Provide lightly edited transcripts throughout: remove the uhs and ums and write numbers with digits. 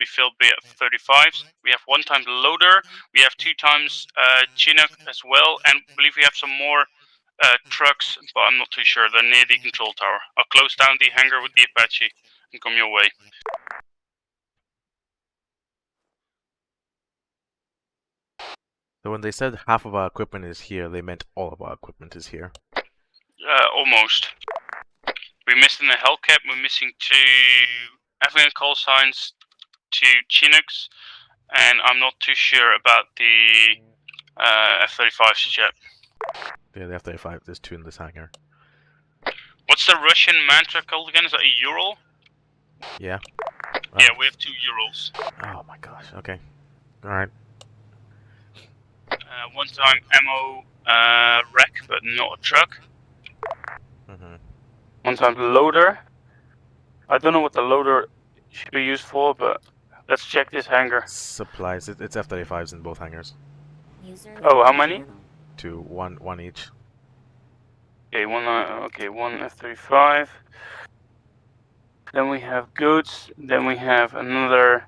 filled by F-35s. We have 1 time the loader. We have 2 times Chinook as well, and I believe we have some more trucks, but I'm not too sure. They're near the control tower. I'll close down the hangar with the Apache and come your way. So when they said half of our equipment is here, they meant all of our equipment is here. Almost. We're missing a Hellcat, we're missing 2 Afghan call signs, 2 Chinooks, and I'm not too sure about the F-35s yet. Yeah, the F-35, there's 2 in this hangar. What's the Russian mantra called again? Is that a Ural? Yeah. Yeah, we have 2 Urals. Oh my gosh, okay. Alright. 1 time ammo wreck, but not a truck. 1 time loader. I don't know what the loader should be used for, but let's check this hangar. Supplies, it's F-35s in both hangars. Oh, how many? 2, one each. Okay, one F-35. Then we have goods. Then we have another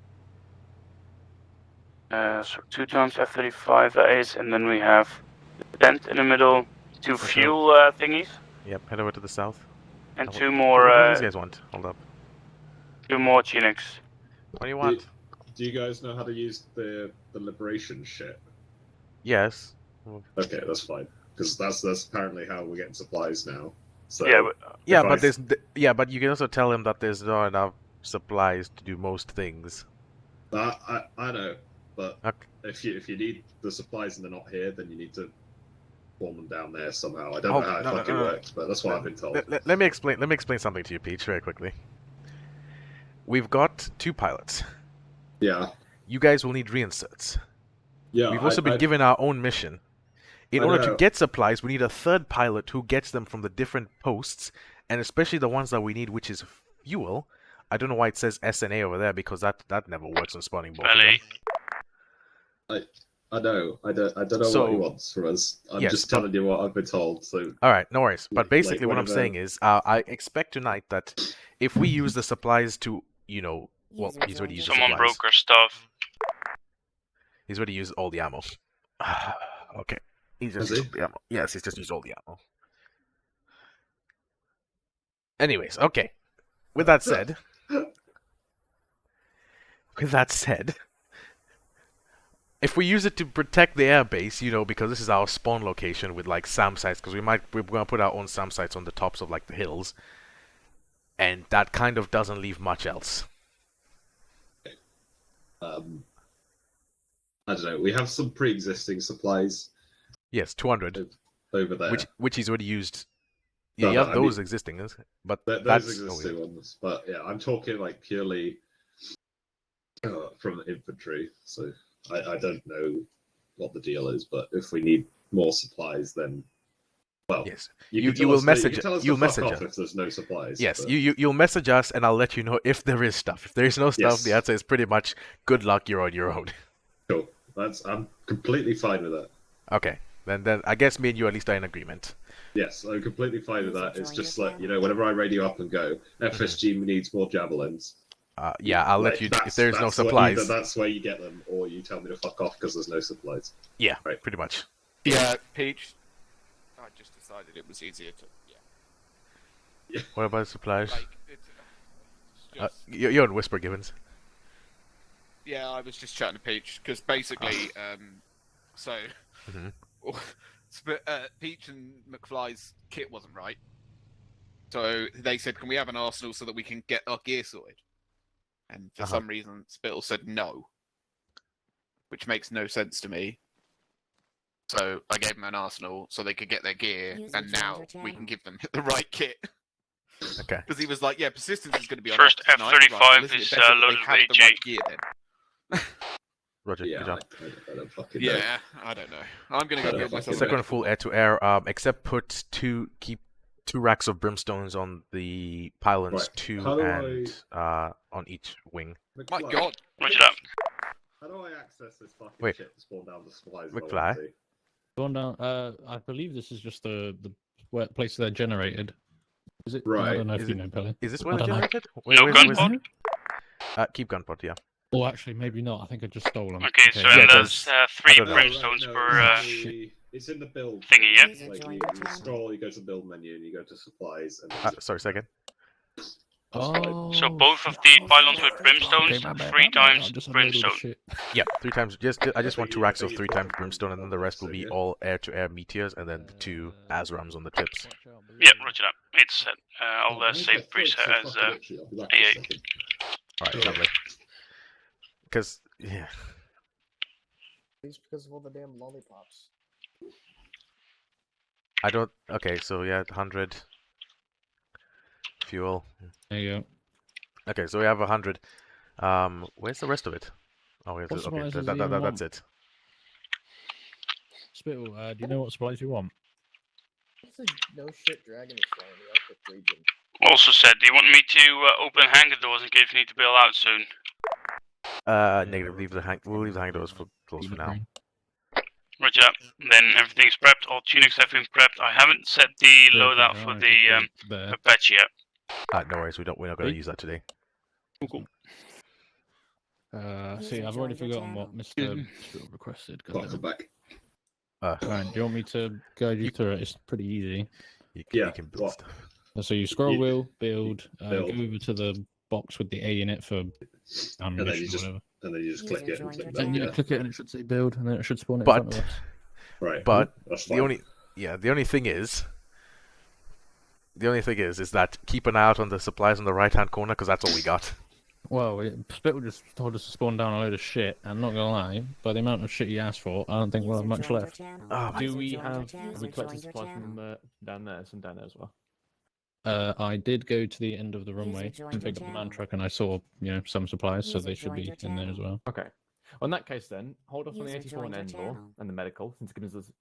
2 times F-35 that is, and then we have the tent in the middle, 2 fuel thingies. Yep, head over to the south. And 2 more. What do these guys want? Hold up. 2 more Chinooks. What do you want? Do you guys know how to use the liberation shit? Yes. Okay, that's fine. Because that's apparently how we're getting supplies now. So but you can also tell him that there's not enough supplies to do most things. I know, but okay. if you need the supplies and they're not here, then you need to form them down there somehow. I don't know how it fucking works, but that's what I've been told. Let me explain something to you, Peach, very quickly. We've got 2 pilots. Yeah. You guys will need reinserts. Yeah. We've also been given our own mission. In order to get supplies, we need a 3rd pilot who gets them from the different posts, and especially the ones that we need, which is fuel. I don't know why it says SNA over there, because that never works on spawning both of them. I know. I don't know what he wants from us. I'm just telling you what I've been told. So. All right, no worries. But basically, what I'm saying is, I expect tonight that if we use the supplies to, he's already used. Someone broke our stuff. He's already used all the ammo. Okay. He's just used the ammo. Yes, he's just used all the ammo. Anyways, okay. With that said, if we use it to protect the airbase, because this is our spawn location with like SAM sites, because we're gonna put our own SAM sites on the tops of like the hills, and that kind of doesn't leave much else. I don't know. We have some pre-existing supplies. Yes, 200 over there, which he's already used. Yeah, you have those existing, but those existing ones. But yeah, I'm talking like purely from the infantry. So I don't know what the deal is, but if we need more supplies, then yes, you will message. You'll message us if there's no supplies. Yes, you'll message us, and I'll let you know if there is stuff. If there is no stuff, the answer is pretty much good luck. You're on your own. Cool. I'm completely fine with that. Okay. Then I guess me and you at least are in agreement. Yes, I'm completely fine with that. It's just like, whenever I radio up and go, FSG needs more javelins. Yeah, I'll let you. If there's no supplies, either that's where you get them, or you tell me to fuck off because there's no supplies. Yeah, right, pretty much. Yeah, Peach. I just decided it was easier to. Yeah. What about supplies? Like, it's you're on Whisper, Gibbons. Yeah, I was just chatting to Peach because basically, Peach and McFly's kit wasn't right. So they said, "Can we have an arsenal so that we can get our gear sorted?" And for some reason, Spittle said no, which makes no sense to me. So I gave them an arsenal so they could get their gear, and now we can give them the right kit. Okay. Because he was like, "Yeah, persistence is going to be on first F-35 is loaded with AG. Right gear, then." Roger, good job. I don't fucking know. I don't know. I'm going to go get myself. Second full air-to-air. Except keep 2 racks of brimstones on the pylons, 2 and on each wing. My God! Roger that. How do I access this fucking shit to spawn down the supplies? McFly? Spawn down. I believe this is just the place they're generated. Is it? Right. I don't know if you know, Pelly. Is this where they're generated? No gunpod? Keep gunpod, yeah. Or actually, maybe not. I think I just stole them. Okay, so yeah, and there's- there's 3 don't know. brimstones no, per. it's in the build thingy, yeah? It's like you scroll, you go to the build menu, and you go to supplies, and sorry, second. Oh. So both of shit. the pylons with brimstones, Okay, my bad, 3 my bad. times I just unloaded all the brimstone. shit. Yeah, 3 times. I just want 2 racks of but 3 you- times brimstone, and then the rest will be yeah. all air-to-air meteors, and then the 2 ASRAMs on the tips. Watch out below. Yeah, roger that. It's set. I'll Oh, save preset as I'll be back in a A8. second. Alright, Sure. lovely. Because, yeah. It's because of all the damn lollipops. I don't... Okay, so yeah, 100... Fuel. There you go. Okay, so we have 100. Where's the rest of it? Oh, we have What to, okay, supplies does he even that's want? it. Spittle, do you know what supplies you want? It's a no shit dragon is flying in the Arctic region. Also said, do you want me to open hangar doors in case we need to bail out soon? Negative. We'll leave the hang doors closed for now. Roger that. Then everything's prepped. All tunics have been prepped. I haven't set the loadout for the there. Apache yet. No worries. We're not going to use that today. Cool. See, I've already forgotten what Mr. Spittle requested. Welcome back. Right, do you want me to guide you through it? It's pretty easy. You Yeah, can build what? stuff. So you scroll You- wheel, build, build. go over to the box with the A in it for ammunition you or just- whatever. And then you just click it and click And build. you Yeah. click it and it should say build, and then it should spawn it in front of But us. Right. but That's the fine. only thing is that keep an eye out on the supplies on the right-hand corner because that's all we got. Well, Spittle just told us to spawn down a load of shit, and not gonna lie, by the amount of shit he asked for, I don't think we'll have much left. Oh, Do we have we collected supplies from down there? Some down there as well. I did go to the end of the runway and pick up the man truck, and I saw, some supplies, so they should be in there as well. Okay. Well, in that case, then hold off on the User 84 and joined your Endor channel. and the medical since it gives us.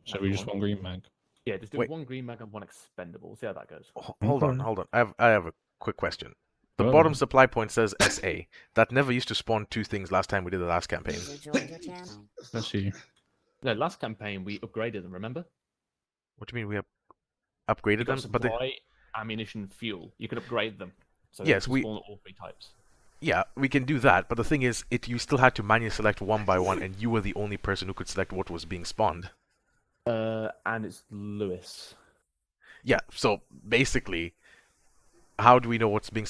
So we just want green mag. Yeah, just do Wait. 1 green mag and 1 expendable. See how that goes. Hold on. I have a quick question. The Go bottom on. supply point says SA. That never used to spawn 2 things last time we did the last campaign. Let's see. No, last campaign we upgraded them. Remember? What do you mean we have You upgraded got them? But they, supply, ammunition, fuel. You could upgrade them. So Yes, they we- can spawn all 3 types. yeah, we can do that. But the thing is, you still had to manually select one by one, and you were the only person who could select what was being spawned. And it's Lewis. Yeah. So basically, how do we know what's being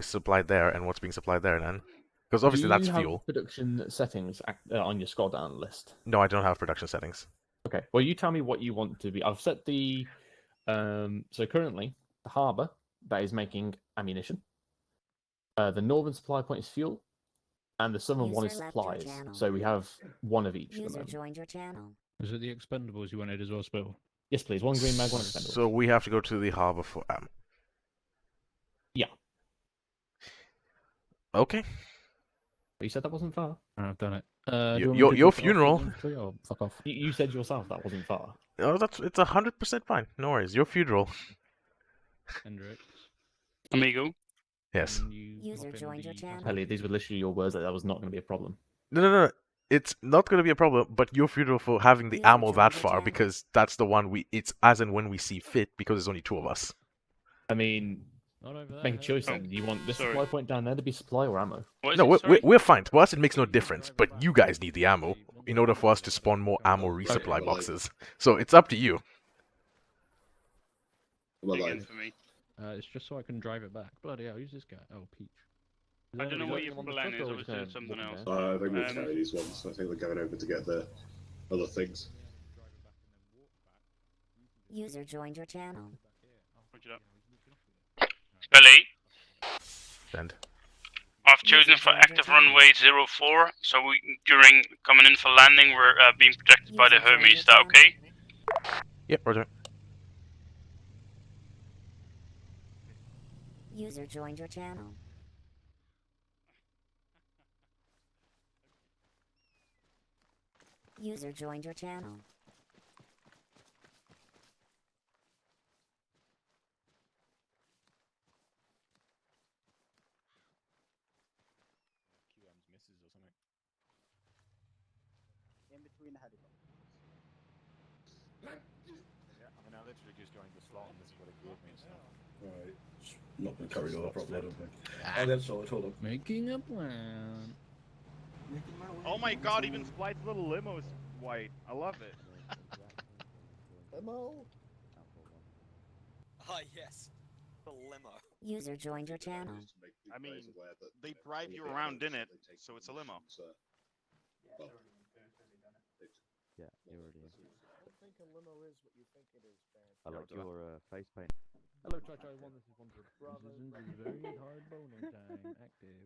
supplied there and what's being supplied there then? Because obviously Do that's you have fuel. Production settings on your scroll down list. No, I don't have production settings. Okay. Well, you tell me what you want to be. I've set the. So currently, the harbour that is making ammunition. The northern supply point is fuel, and the southern one is User left your supplies. channel. So we have 1 of each. At the User moment. joined your channel. Is it the expendables you wanted as well, Spittle? Yes, please. 1 green mag, 1 expendable. So we have to go to the harbor for Yeah. Okay. But you said that wasn't far. I've done it. Your- do you want me your- to your drop it off funeral. at infantry or fuck off. You said yourself that wasn't far. Oh, it's 100% fine. No worries. Your funeral. Hendrix. Amigo. Yes. can you User hop in joined your the channel. Pelly, these were literally your words that was not going to be a problem. No. It's not going to be a problem, but your funeral for having the User ammo joined that your far channel. because that's the one it's as and when we see fit because there's only 2 of us. I mean, Not over there. make a choice Oh, then. You want this sorry. supply point down there to be supply or ammo? What is No, it, we're, sorry? we're fine. To us, it makes no difference, but you guys need the ammo in order for us to spawn more ammo resupply Okay. boxes. So it's up to you. Well, Again like, for me. It's just so I can drive it back. Bloody hell, who's this guy? Oh, Peach. I don't know Is what that your on the plan truck is. or I was there doing something walking else. there? I think we'll Um, carry these ones. I think they're going over to get the other things. User joined your channel. Roger that. Belly, And I've chosen for active runway 04, so during coming in for landing, we're being protected by the User joined Hermes. your Is that okay? yep, Roger. User joined your channel. User joined your channel. In between the helicopters. Yeah, I mean, I literally just joined the slot and this is what it gave me. So. Right. not been carried over properly, I don't think. I'll get sorted, hold on. Making a plan. Oh my god, even Splight's little limo is white. I love it. Limo? Ah, yes. The limo. User joined your channel. I mean, they drive you around in it, so it's a limo. Yeah, you already are. I don't think a limo is what you think it is, man. I like your face paint. Hello, Chacho. This is 100. Bravo. This is very hard boner time. Active.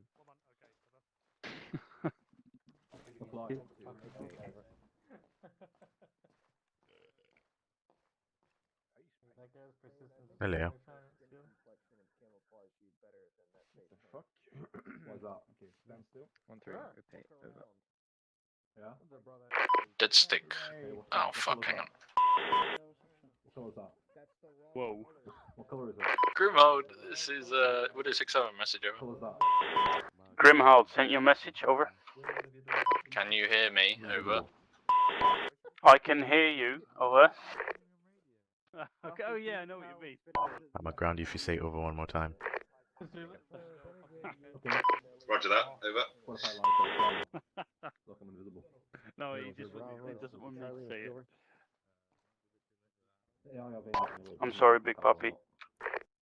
Hello. Fuck. What's that? Okay, stand still. 1-3, repeat, over. Yeah? Dead stick. Oh fuck, hang on. What colour is that? Whoa. What colour is it? Grimhold, this is Widow 67 message What over. colour is that? Grimhold sent you a message over. Can you hear me? Over. I can hear you. Over. Okay, oh yeah, I know what you mean. I'm gonna ground you if you say over one more time. Okay. Roger that. Over. What if I like it? Look, I'm invisible. No, he doesn't want me to say it. Yeah, I have aim. I'm sorry, big puppy.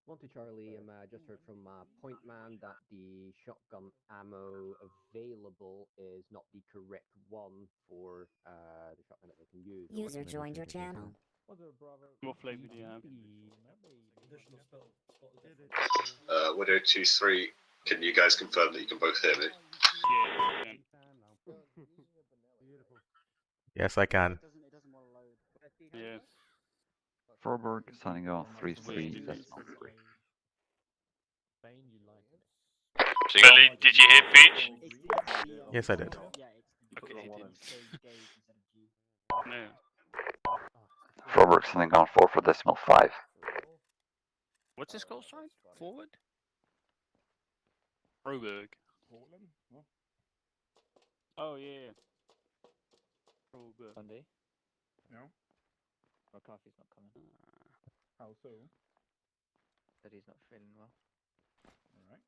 Monty Charlie, just heard from Point Man that the shotgun ammo available is not the correct one for the shotgun that they can use. User joined your channel. What flavor do you have? Widow 2-3. Can you guys confirm that you can both hear me? Yeah, Yes, I can. yeah. Froberg signing off 3-3. Billy, did you hear Peach? Yes, I did. Okay, he did. No. Froberg signing on 4 for 5. What's his call sign? Forward? Froberg. Oh yeah. Froberg. Sunday? No. McCarthy's not coming. How so? Said he's not feeling well. Alright.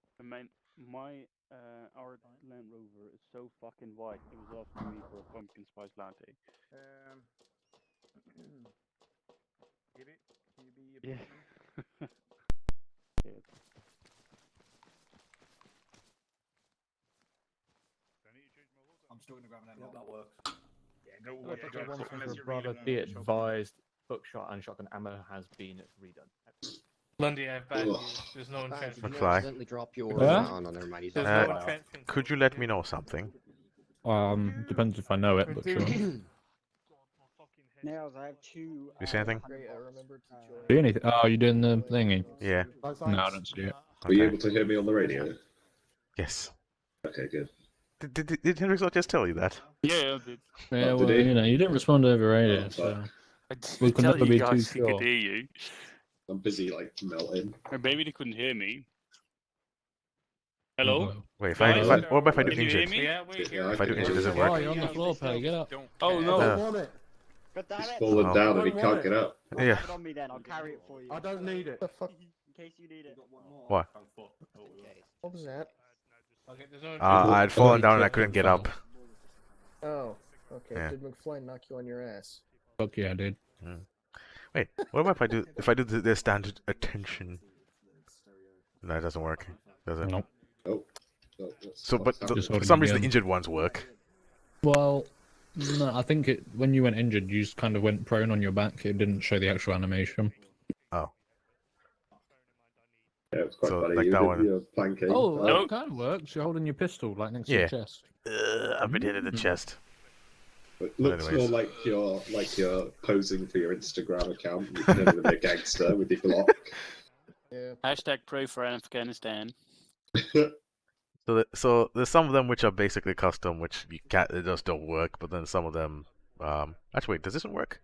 Our Land Rover is so fucking white. It was asking me for a pumpkin spice latte. Give it. Can you be a Yeah. Yeah. I'm still gonna grab an ammo. That works. Yeah, go Hello, away. Chacho. Go. One Unless for you Bravo. really Be want to advised, buckshot and shotgun ammo has been redone. Lundy, I have bad Ugh. news. There's no entrenchment. Did you McFly. accidentally drop your... Huh? Oh, no, never mind. He's There's on no fire. entrenchment. Could you let me know something? Depends if I know it, but sure. Nails, I have two. You see anything? Great, I remember to join. Do anything? Oh, you doing the thingy? Yeah. No, I don't see it. Were you Okay. able to hear me on the radio? Yes. Okay, good. Did Henry not just tell you that? Yeah, I did. Yeah, Oh, well, did he? you know, you didn't respond over radio, Oh, so fuck. I we did can tell never you be too guys he sure. could hear you. I'm busy, like, melting. Or maybe they couldn't hear me. Hello? Wait, Guys? what about if I do Can you hear injured? me? Yeah, we Yeah, hear I If I do can injured, hear does it you. work? Oh, you're on the floor, pal. Get up. Oh no. I want it. God damn He's it. fallen Oh. down and he can't get up. Yeah. Put it on me then, I'll carry it for you. I don't need it. In case you need it. What? What was that? Okay, there's no I had fallen down and I couldn't get up. Oh, okay. Yeah. Did McFly knock you on your ass? Fuck yeah, dude. Wait, what about if I do the standard attention? No, it doesn't work. Does it? Nope. Oh. Oh, So, but Just for holding some it reason, the down. injured ones work. Well, no, I think when you went injured, you just kind of went prone on your back. It didn't show the actual animation. Oh. Yeah, it's quite So, funny. like You that did one. your planking. Oh, Oh, that kind of works. You're holding your pistol like next to Yeah. your chest. I've been hit in the chest. it looks anyways. more like you're posing for your Instagram account. You're pretending to be a gangster with your Glock. Yeah. Hashtag pray for Afghanistan. So there's some of them which are basically custom, which you can't, they just don't work. But then some of them, actually, wait, does this one work?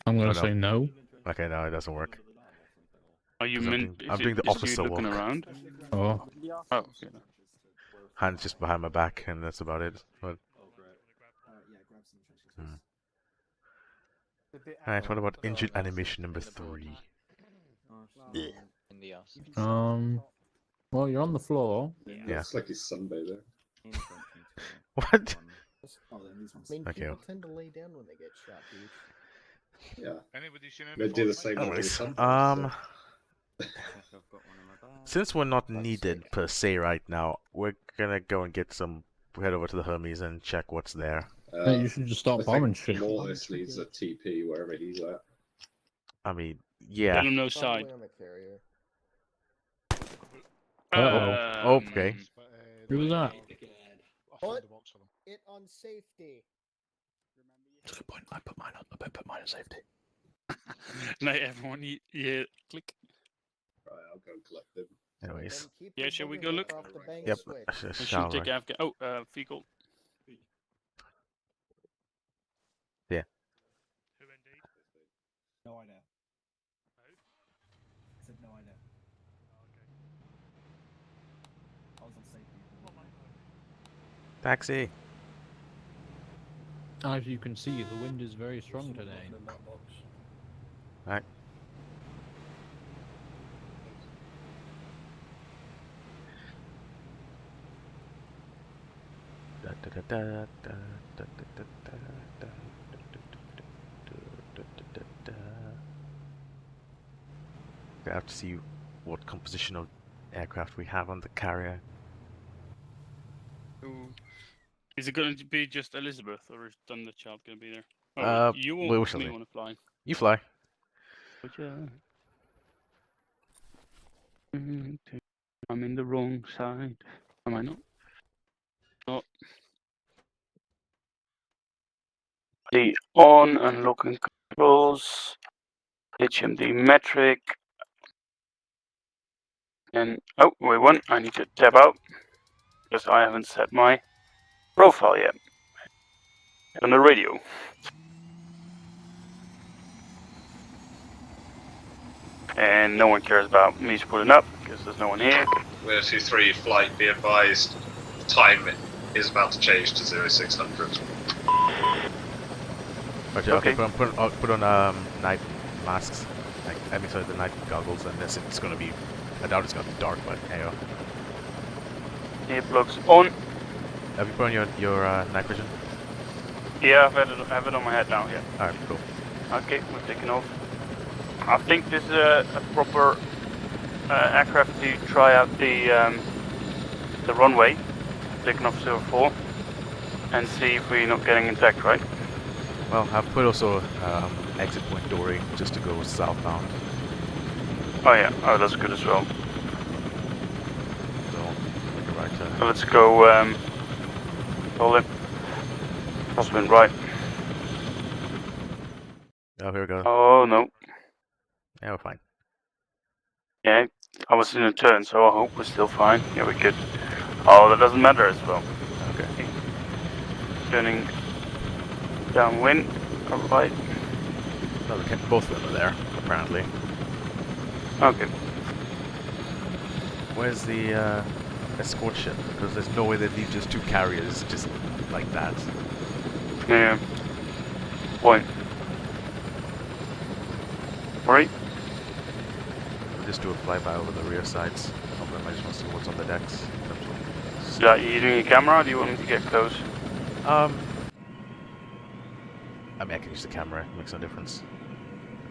I'm gonna Oh, no. say no. Okay, no, it doesn't work. Are you 'Cause I'm meant? doing- I'm doing the officer looking walk. around? Oh, Oh, okay. Hands just behind my back, and that's about it. But, Alright, what about engine animation number 3? In the ass. Well, you're on the floor. Yeah. Looks like he's sunbathing. What? Okay. People tend to lay down when they get shot, dude. Yeah. Anybody seen They do the same when they Anyways, sometimes. since we're not needed per se right now, we're gonna go and get some. Head over to the Hermes and check what's there. Hey, you should just start bombing shit. Mortis needs a TP wherever he's at. I mean, yeah. Tell him no side. Probably on the carrier. Uh-oh. Okay. Who was that? Put it on safety. That's a good point. I put mine on safety. Night, everyone. Yeah, click. Right, I'll go collect him. Anyways. Yeah, shall we go look? Yep. We should take Afghan. Oh, fecal. Yeah. No idea. I said no idea. I was on safety. Taxi. As you can see, the wind is very strong today. Right. We have to see what composition of aircraft we have on the carrier. Is it going to be just Elizabeth, or is Thunderchild going to be there? You we won't shall me see. want to fly. You fly. But yeah. I'm in the wrong side. Am I not? Oh. The on and locking controls. HMD metric. And oh, wait one. I need to tab out because I haven't set my profile yet on the radio. And no one cares about me pulling up because there's no one here. We're 2-3 flight, be advised. Time is about to change to 0600. Okay. Put on night masks. I mean, sorry, the night goggles, and this it's gonna be. I doubt it's gonna be dark, but hey. Earplugs on. Have you put on your night vision? Yeah, I have it on my head now. Yeah. All right, cool. Okay, we're taking off. I think this is a proper aircraft to try out the runway, taking off 04, and see if we're not getting attacked, right? Well, I've put also exit point Dory just to go southbound. Oh yeah, oh that's good as well. So, make a right turn. So let's go, hold it. Crosswind right. Oh, here we go. Oh no. Yeah, we're fine. Yeah, I was in a turn, so I hope we're still fine. Yeah, we're good. Oh, that doesn't matter as well. Okay. Turning downwind, right. No, both of them are there, apparently. Okay. Where's the escort ship? Because there's no way they'd leave just 2 carriers just like that. Yeah. Point. Right. We'll just do a flyby over the rear sides. I just want to see what's on the decks. Yeah, are you doing a camera or do you want me to get close? I mean, I can use the camera. It makes no difference.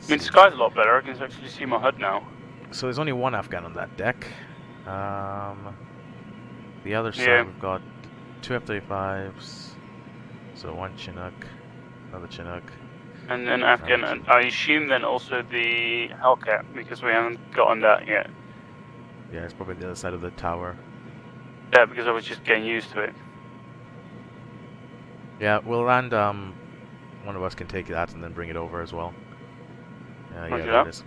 I mean, the sky's a lot better. I can actually see my HUD now. So there's only one Afghan on that deck. The other side, Yeah. we've got 2 F-35s. So 1 Chinook, another Chinook. And then Afghan, and I assume then also the Hellcat, because we haven't gotten that yet. Yeah, it's probably the other side of the tower. Yeah, because I was just getting used to it. Yeah, we'll land, one of us can take that and then bring it over as well. Yeah, Roger there that. it is.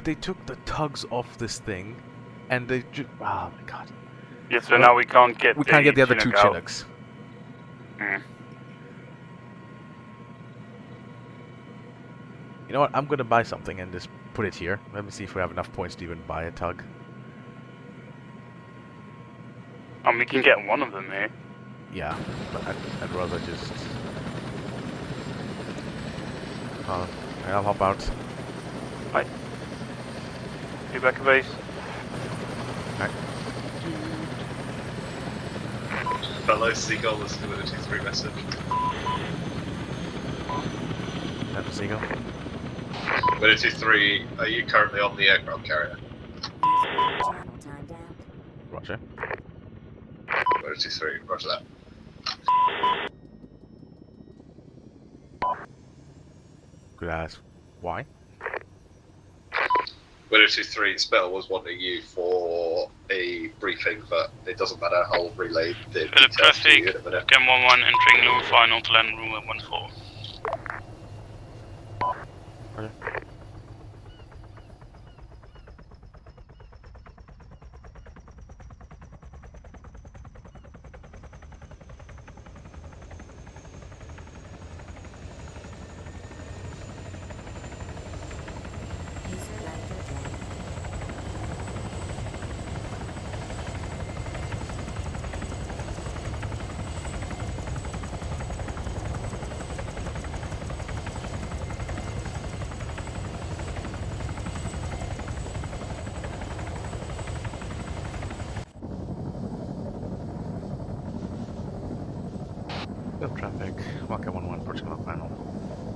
They took the tugs off this thing, and they oh my god. Yeah, so now we can't get the other 2 Chinook out. Chinooks. You know what? I'm gonna buy something and just put it here. Let me see if we have enough points to even buy a tug. And we can get one of them here. Yeah, but I'd rather just. I'll hop out. Right. Be back at base. Fellow Seagull, this is the 2-3 message. That's Seagull. 2-3, are you currently on the aircraft carrier? Roger. 2-3, roger that. Could I ask why? 2-3, Spell was wanting you for a briefing, but it doesn't matter, I'll relay the Philip details to you traffic, in a minute. Cam 11 entering lower final to land room 14. Okay. Good traffic. Waka 11, approaching left final.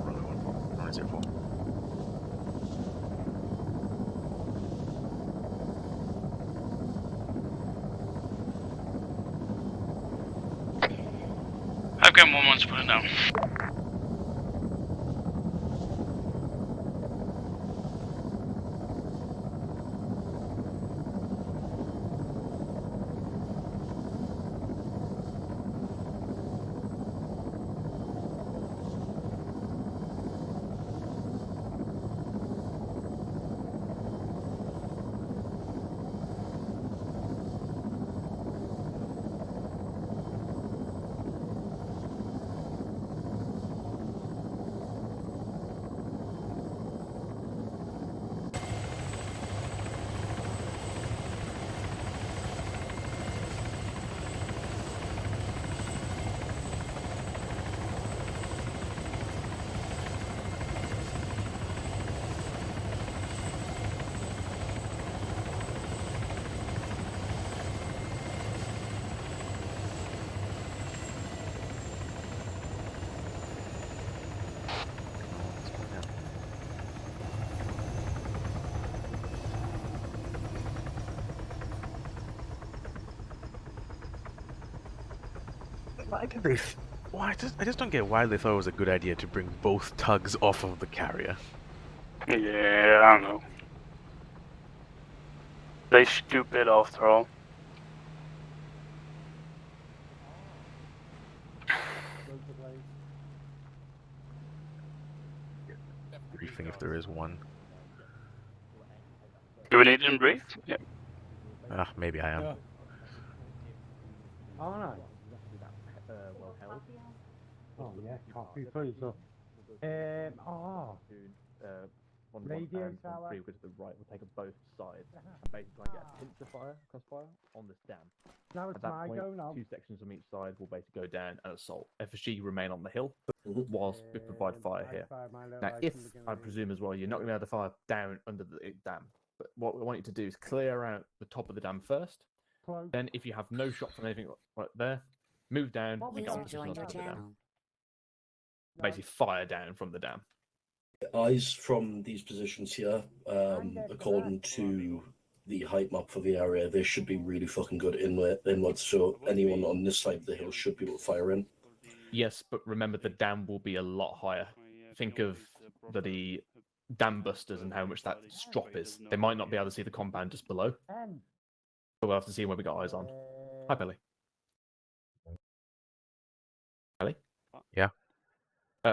Runway 14, runway 04. Have Cam 11 put it down. Why did they? Why? I just don't get why they thought it was a good idea to bring both tugs off of the carrier. Yeah, I don't know. They stupid after all. Briefing if there is one. Do we need to brief? Yeah. Ah, maybe I am. Oh no. Well held. Oh yeah, copy please. Radio tower. We'll go to the right. We'll take up both sides and basically try and get a pincer fire, crossfire on this dam. Now it's At that my point, go now. 2 sections on each side will basically go down and assault. FSG remain on the hill whilst we provide fire here. Now, if I presume as well, you're not going to be able to fire down under the dam, but what we want you to do is clear out the top of the dam first. Then, if you have no shot from anything right there, move down and get on position on top of the dam. Basically, fire down from the dam. Eyes from these positions here, according to the height map for the area, they should be really fucking good inwards, so anyone on this side of the hill should be able to fire in. Yes, but remember the dam will be a lot higher. Think of the dam busters and how much that drop is. They might not be able to see the compound just below. But we'll have to see where we got eyes on. Hi, Billy. Billy? Yeah.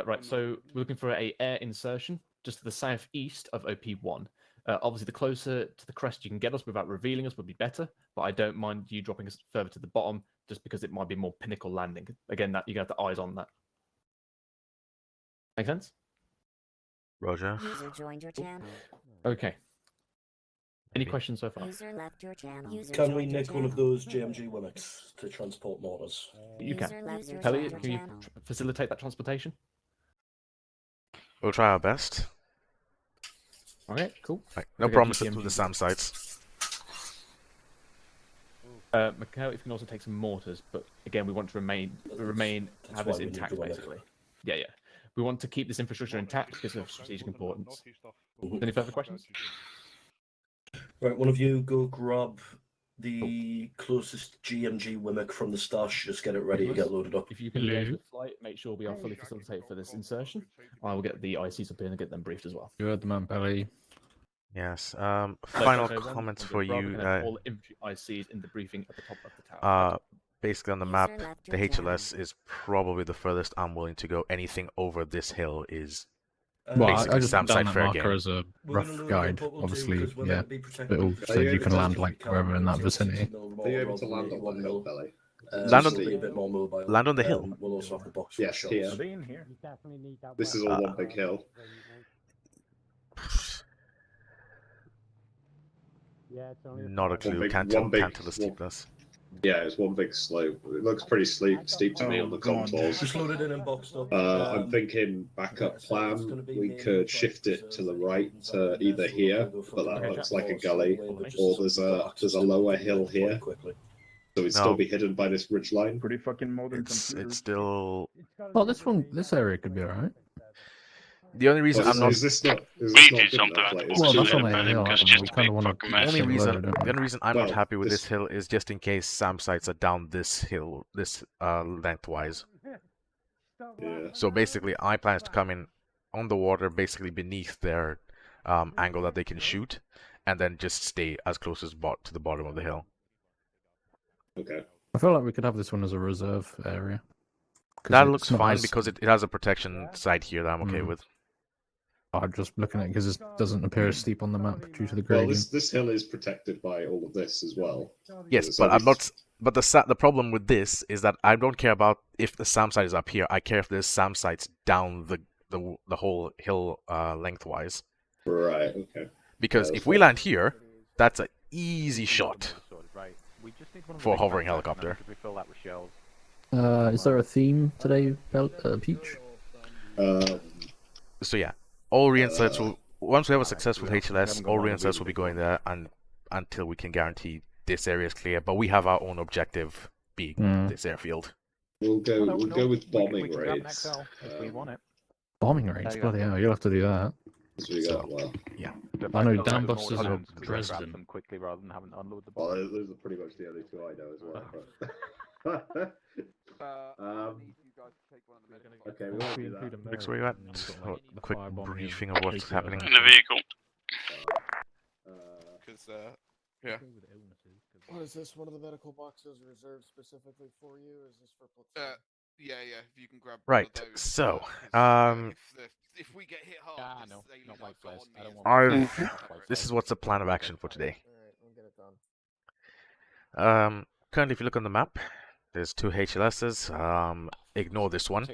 Right, so we're looking for a air insertion just to the southeast of OP1. Obviously, the closer to the crest you can get us without revealing us would be better, but I don't mind you dropping us further to the bottom just because it might be more pinnacle landing. Again, that you have the eyes on that. Make sense? Roger. User joined your channel. Okay. Any questions so far? User left your channel. User Can we joined your nick one of channel. those GMG Wimmicks to transport mortars? You can. User left your Elliot, channel. can you facilitate that transportation? We'll try our best. Okay, cool. Right, no Okay, promises GMG. with the SAM sites. Mikhail, if you can also take some mortars, but again, we want to remain have why this we need intact, the Wimmick. basically. Yeah, yeah. We want to keep this infrastructure intact because of strategic importance. Mhm. Any further questions? Right, one of you go grab the closest GMG Wimmick from the stash. Just get it ready to get loaded up. If you can liaise with flight, make sure we are fully facilitated for this insertion. I will get the ICs up here and get them briefed as well. You heard the man, Pelly. Yes. Like Final Echo 1, comments on the for Bravo, you. can have all infantry ICs in the briefing at the top of the tower. Basically on the map, the HLS is probably the furthest I'm willing to go. Anything over this hill is Well, basically I just SAM put down site that fair marker game. as a We're rough gonna load guide. up what we'll do, Obviously, 'cause we're yeah, meant to be protecting it'll the so you can as land much as like we can. wherever in that It's a 60 vicinity. mil Are you able rather to than land on 81 that hill, mil. Belly? Land Just on to the- be a bit more mobile. land on the hill. We'll also have the box Yes, shells. here. Are they in here? This is all one big hill. Not a clue. big- Can't one tell. big- Can't tell the steepness. Yeah, it's one big slope. It looks pretty steep to me on the contours. Just load it in and boxed up. I'm thinking backup plan. We could shift it to the right to either here, but that looks like a gully, or there's a lower hill here, so we'd still No. be hidden by this ridge line. Pretty fucking modern It's computer. still. Oh, this area could be alright. The only reason I'm not. Is this not? Is We this need not to do good something enough? about Like, the is Well, this that's not- on the hill. because We just to kind be of want fucking to. mad. Only reason. don't we? The only reason I'm Well, not happy with this- this hill is just in case SAM sites are down this hill, this lengthwise. Yeah. So basically, I plan to come in on the water, basically beneath their angle that they can shoot, and then just stay as close as to the bottom of the hill. Okay. I feel like we could have this one as a reserve area. 'Cause That it's looks not fine as- because it has a protection site here that I'm okay with. I'm just looking at it because it doesn't appear as steep on the map due to the Well, gradient. this hill is protected by all of this as well. Yes, It's but I'm only- not. But the problem with this is that I don't care about if the SAM site is up here. I care if there's SAM sites down the whole hill lengthwise. Right. Okay. Because if we land here, that's an easy shot for a hovering helicopter. Is there a theme today, Peach? So yeah, all reinserts will once we have a successful HLS, all reinserts will be going there, and until we can guarantee this area is clear. But we have our own objective, being this airfield. We'll go with bombing raids. Bombing raids? Bloody hell, you'll have to do that. So we got, well, yeah. I know Dan Busters are Dresden. them quickly rather than having to unload the well, bombs. those are pretty much the only two I know as well. But... okay, we won't do that. Next, where you at? A quick briefing of what's happening. In the vehicle. Because, yeah. What is this? One of the medical boxes reserved specifically for you? Is this for platoon? Yeah, if you can grab Right, one of those, so, 'cause, if we get hit hard, this alien not white got flares. on me I don't and- want This is what's the plan of action for today. Alright, we'll get it done. Currently, if you look on the map, there's two HLSs. Ignore this one.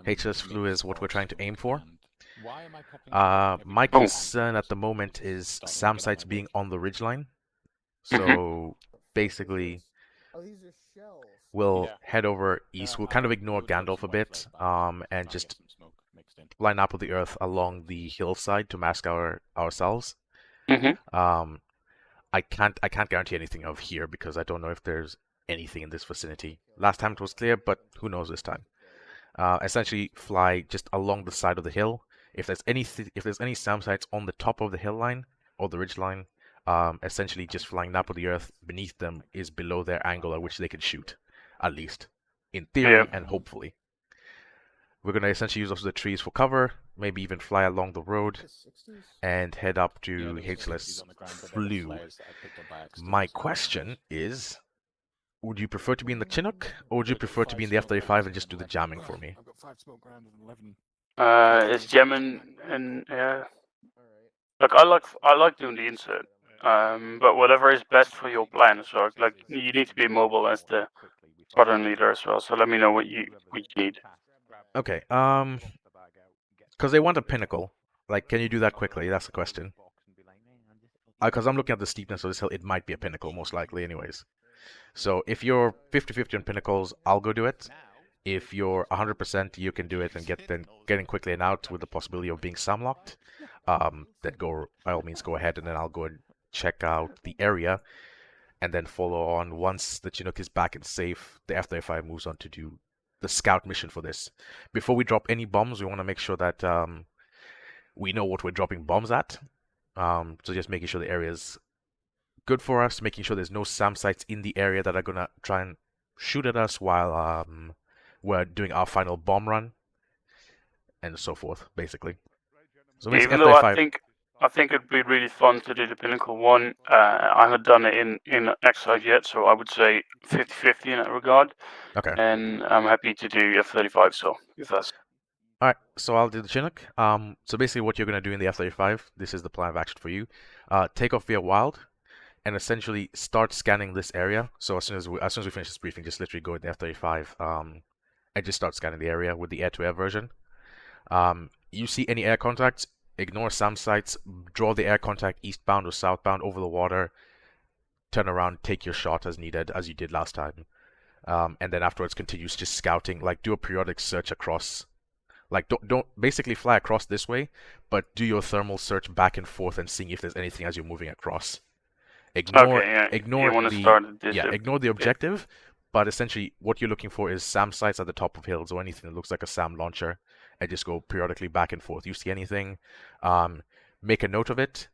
HLS Flu is what we're trying to aim for. My concern at the moment is SAM sites being on the ridgeline. So basically, Oh, these are shells. we'll head over east. We'll kind of ignore Gandalf a bit, and just line up with the Earth along the hillside to mask ourselves. I can't guarantee anything of here because I don't know if there's anything in this vicinity. Last time it was clear, but who knows this time. Essentially, fly just along the side of the hill. If there's any SAM sites on the top of the hill line or the ridge line, essentially just flying up with the Earth beneath them is below their angle at which they can shoot, at least in theory and hopefully. We're gonna essentially use also the trees for cover, maybe even fly along the road and head up to HLS Flu. My question is, would you prefer to be in the Chinook, or would you prefer to be in the F-35 and just do the jamming for me? It's jamming and yeah. Look, I like doing the insert. But whatever is best for your plan. So like you need to be mobile as the squadron leader as well. So let me know what you need. Okay, because they want a pinnacle. Like, can you do that quickly? That's the question. because I'm looking at the steepness of this hill, it might be a pinnacle, most likely, anyways. So if you're 50-50 on pinnacles, I'll go do it. If you're 100%, you can do it and getting quickly and out with the possibility of being samlocked. Then go, by all means, go ahead, and then I'll go and check out the area, and then follow on. Once the Chinook is back and safe, the F-35 moves on to do the scout mission for this. Before we drop any bombs, we want to make sure that we know what we're dropping bombs at. So just making sure the area's good for us, making sure there's no SAM sites in the area that are gonna try and shoot at us while we're doing our final bomb run, and so forth, basically. So Even though I think it'd be really fun to do the Pinnacle one. I haven't done it in exercise yet, so I would say 50-50 in that regard. Okay. And I'm happy to do F-35. So if that's Alright, so I'll do the Chinook. So basically what you're going to do in the F-35, this is the plan of action for you. Take off via wild, and essentially start scanning this area. So as soon as we finish this briefing, just literally go with the F-35 and just start scanning the area with the air-to-air version. You see any air contacts, ignore SAM sites, draw the air contact eastbound or southbound over the water, turn around, take your shot as needed, as you did last time. And then afterwards continues just scouting, like do a periodic search across. Like don't basically fly across this way, but do your thermal search back and forth and seeing if there's anything as you're moving across. Ignore the objective, but essentially what you're looking for is SAM sites at the top of hills or anything that looks like a SAM launcher, and just go periodically back and forth. You see anything, make a note of it,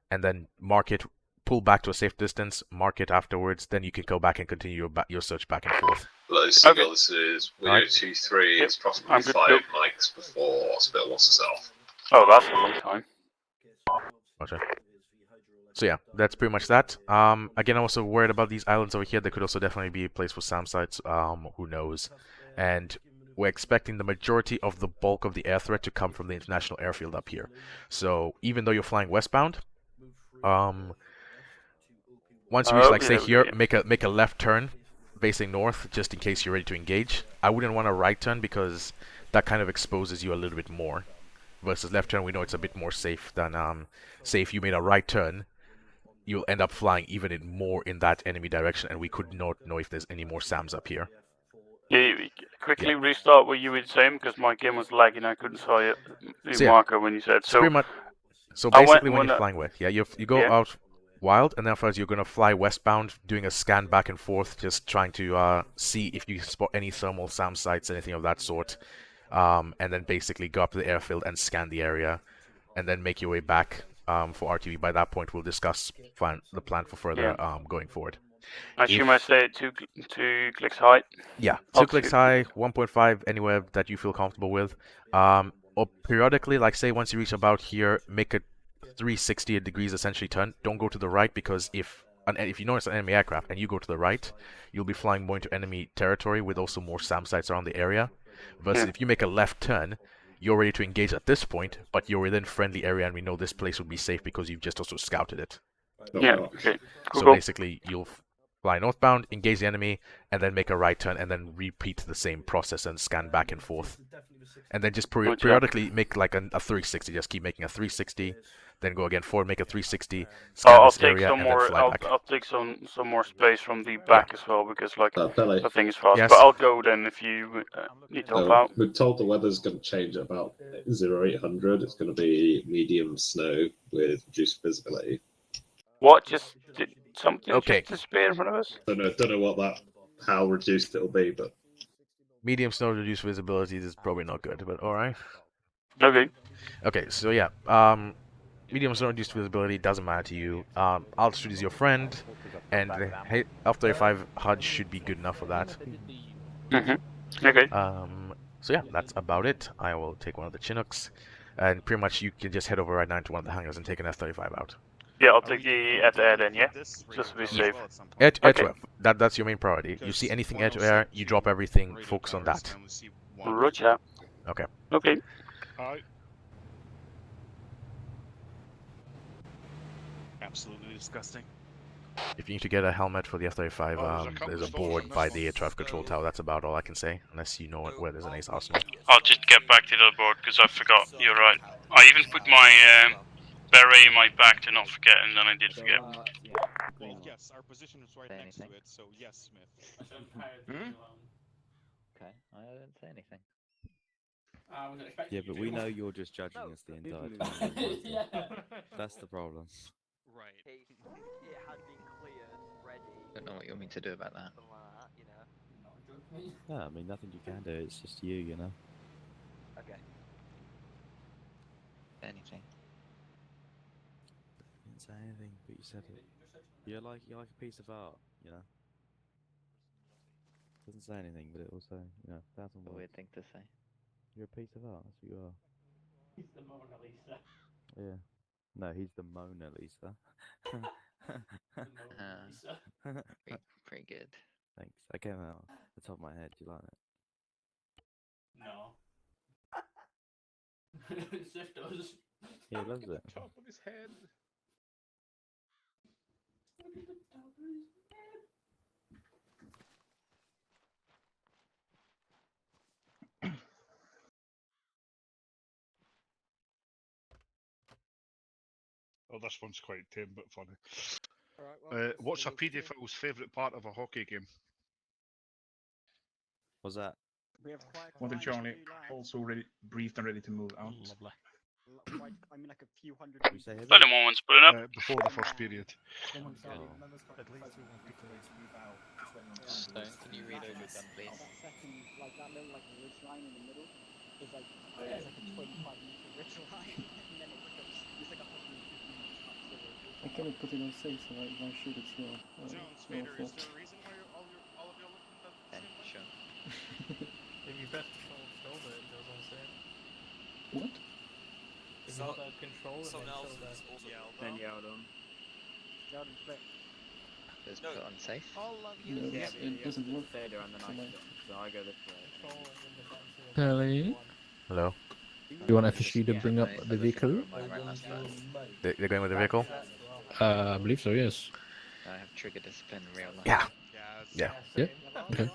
and then mark it, pull back to a safe distance, mark it afterwards, then you can go back and continue your search back and forth. Hello, Seagull, this is Window 2-3. It's approximately 5 mics before Spittle wants to set off. Oh, that's a long time. Gotcha. So yeah, that's pretty much that. Again, I'm also worried about these islands over here. There could also definitely be a place for SAM sites. Who knows? And we're expecting the majority of the bulk of the air threat to come from the international airfield up here. So even though you're flying westbound, once you reach, like, say here, make a left turn facing north, just in case you're ready to engage. I wouldn't want a right turn because that kind of exposes you a little bit more. Versus left turn, we know it's a bit more safe than, say if you made a right turn, you'll end up flying even more in that enemy direction, and we could not know if there's any more SAMs up here. Yeah, quickly restart what you were saying, because my game was lagging. I couldn't see the marker when you said so. So basically, when you're flying west, you go out wild, and then first you're gonna fly westbound, doing a scan back and forth, just trying to see if you spot any thermal SAM sites, anything of that sort, and then basically go up to the airfield and scan the area, and then make your way back for RTV. By that point, we'll discuss the plan for further going forward. I assume I say 2 clicks height? Yeah, 2 clicks high, 1.5, anywhere that you feel comfortable with. Or periodically, like say once you reach about here, make a 360 degrees essentially turn. Don't go to the right, because if you notice an enemy aircraft and you go to the right, you'll be flying more into enemy territory with also more SAM sites around the area. Versus if you make a left turn, you're ready to engage at this point, but you're within friendly area, and we know this place would be safe because you've just also scouted it. Yeah, okay. Cool. So basically, you'll fly northbound, engage the enemy, and then make a right turn, and then repeat the same process and scan back and forth. And then just periodically make like a 360, just keep making a 360, then go again forward, make a 360, scan this area, and then fly back. I'll take some more space from the back as well, because like the thing is fast. Yes. But I'll go then if you need to help out. We're told the weather's going to change at about 0800. It's going to be medium snow with reduced visibility. What? Just did something just disappear in front of us? Don't know how reduced it'll be, but medium snow, reduced visibility is probably not good, but all right. Okay. Okay, so yeah, medium snow, reduced visibility doesn't matter to you. Altitude is your friend, and the F-35 HUD should be good enough for that. Okay. So yeah, that's about it. I will take one of the Chinooks, and pretty much you can just head over right now to one of the hangars and take an F-35 out. Yeah, I'll take the air then, yeah? Just to be safe. Air to air. That's your main priority. You see anything air to air, you drop everything, focus on that. Roger. Okay. Okay. Absolutely disgusting. If you need to get a helmet for the F-35, there's a board by the air traffic control tower. That's about all I can say, unless you know where there's an ace arsenal. I'll just get back to the board because I forgot. You're right. I even put my beret in my back to not forget, and then I did forget. Well, yes, our position is right next to it, so yes, Smith. Okay, I didn't say anything. Yeah, but we know you're just judging us the entire time. Yeah. That's the problem. Right. It had been cleared, ready. Don't know what you want me to do about that. No, I mean, nothing you can do. It's just you know. Okay. Anything. You didn't say anything, but you said it. You're like a piece of art, you know. Doesn't say anything, but it also, you know, thousand A words. weird thing to say. You're a piece of art. That's what you are. He's the Mona Lisa. Yeah. No, he's the Mona Lisa. Pretty good. Thanks. I came out the top of my head. Do you like it? No. Sif does. Yeah, he loves it. Top of his head. Oh, this one's quite tame but funny. Alright, well, What's a paedophile's favourite part of a hockey game? What's that? Wanted Charlie also ready, briefed and ready to move out. Lovely. I mean, like a few hundred. You say Let him one split up. Before the first period. At least 250 to move out. Stone, can you read over gun, please? Like that little ridge line in the middle is like it's like a 25-meter ridge line, and then it's like a 150 meters up to the ridge. I cannot put it on safe, so if I shoot it's your Vader, fault. is there a reason why all of you are looking at the same way? Sure. If you press control shoulder, it goes on safe. What? If you hold out control and then shoulder. Then Yeldon. Yeldon split. Just put on safe. No, it doesn't work. Vader and then So my- so I go this way. Control and then defensive. Kelly, Hello. you want FSG to bring up the vehicle? They're going with the vehicle? I believe so, yes. I have trigger discipline in real life. Yeah. Yeah. Yep. Okay.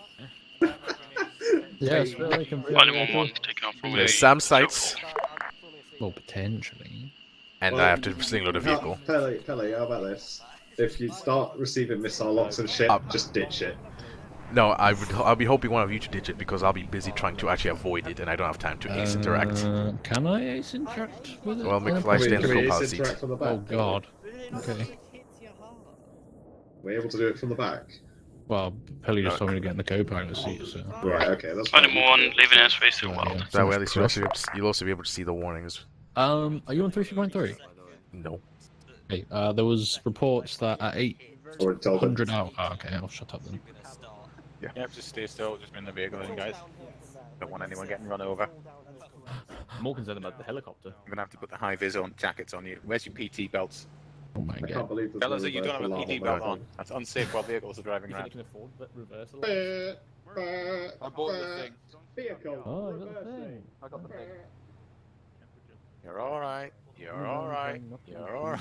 Yes, well, I can bring Find up him the on one, vehicle. taking off from There's the Sam sights, Well, potentially. and I have to single the vehicle. Pele, how about this? If you start receiving missile locks and shit, just ditch it. No, I'll be hoping one of you to ditch it because I'll be busy trying to actually avoid it, and I don't have time to ace interact. Can I ace interact with it? Well, McFly stay in the Can we co-pilot ace seat. interact from the back? Oh god. Okay. We're able to do it from the back. Well, Pelly just told me to get in the co-pilot seat, so... Right, okay, that's Find fine. him one, leaving airspace to well. Yeah, That way, at least you'll also be able to see the warnings. Are you on 3.3? No. Okay, there was reports that at 800 out... Oh, okay, I'll shut up then. Yeah, just stay still, just in the vehicle then, guys. Don't want anyone getting run over. I'm more concerned about the helicopter. I'm gonna have to put the high vis on jackets on you. Where's your PT belts? Oh my I can't believe there's Fellas, no you don't have a reversal PT lava belt on. button. That's unsafe while vehicles are driving You think around. you can afford that reversal? I bought the thing. Vehicle. Oh, you got the thing. I got the thing. You're alright. You're alright. You're alright.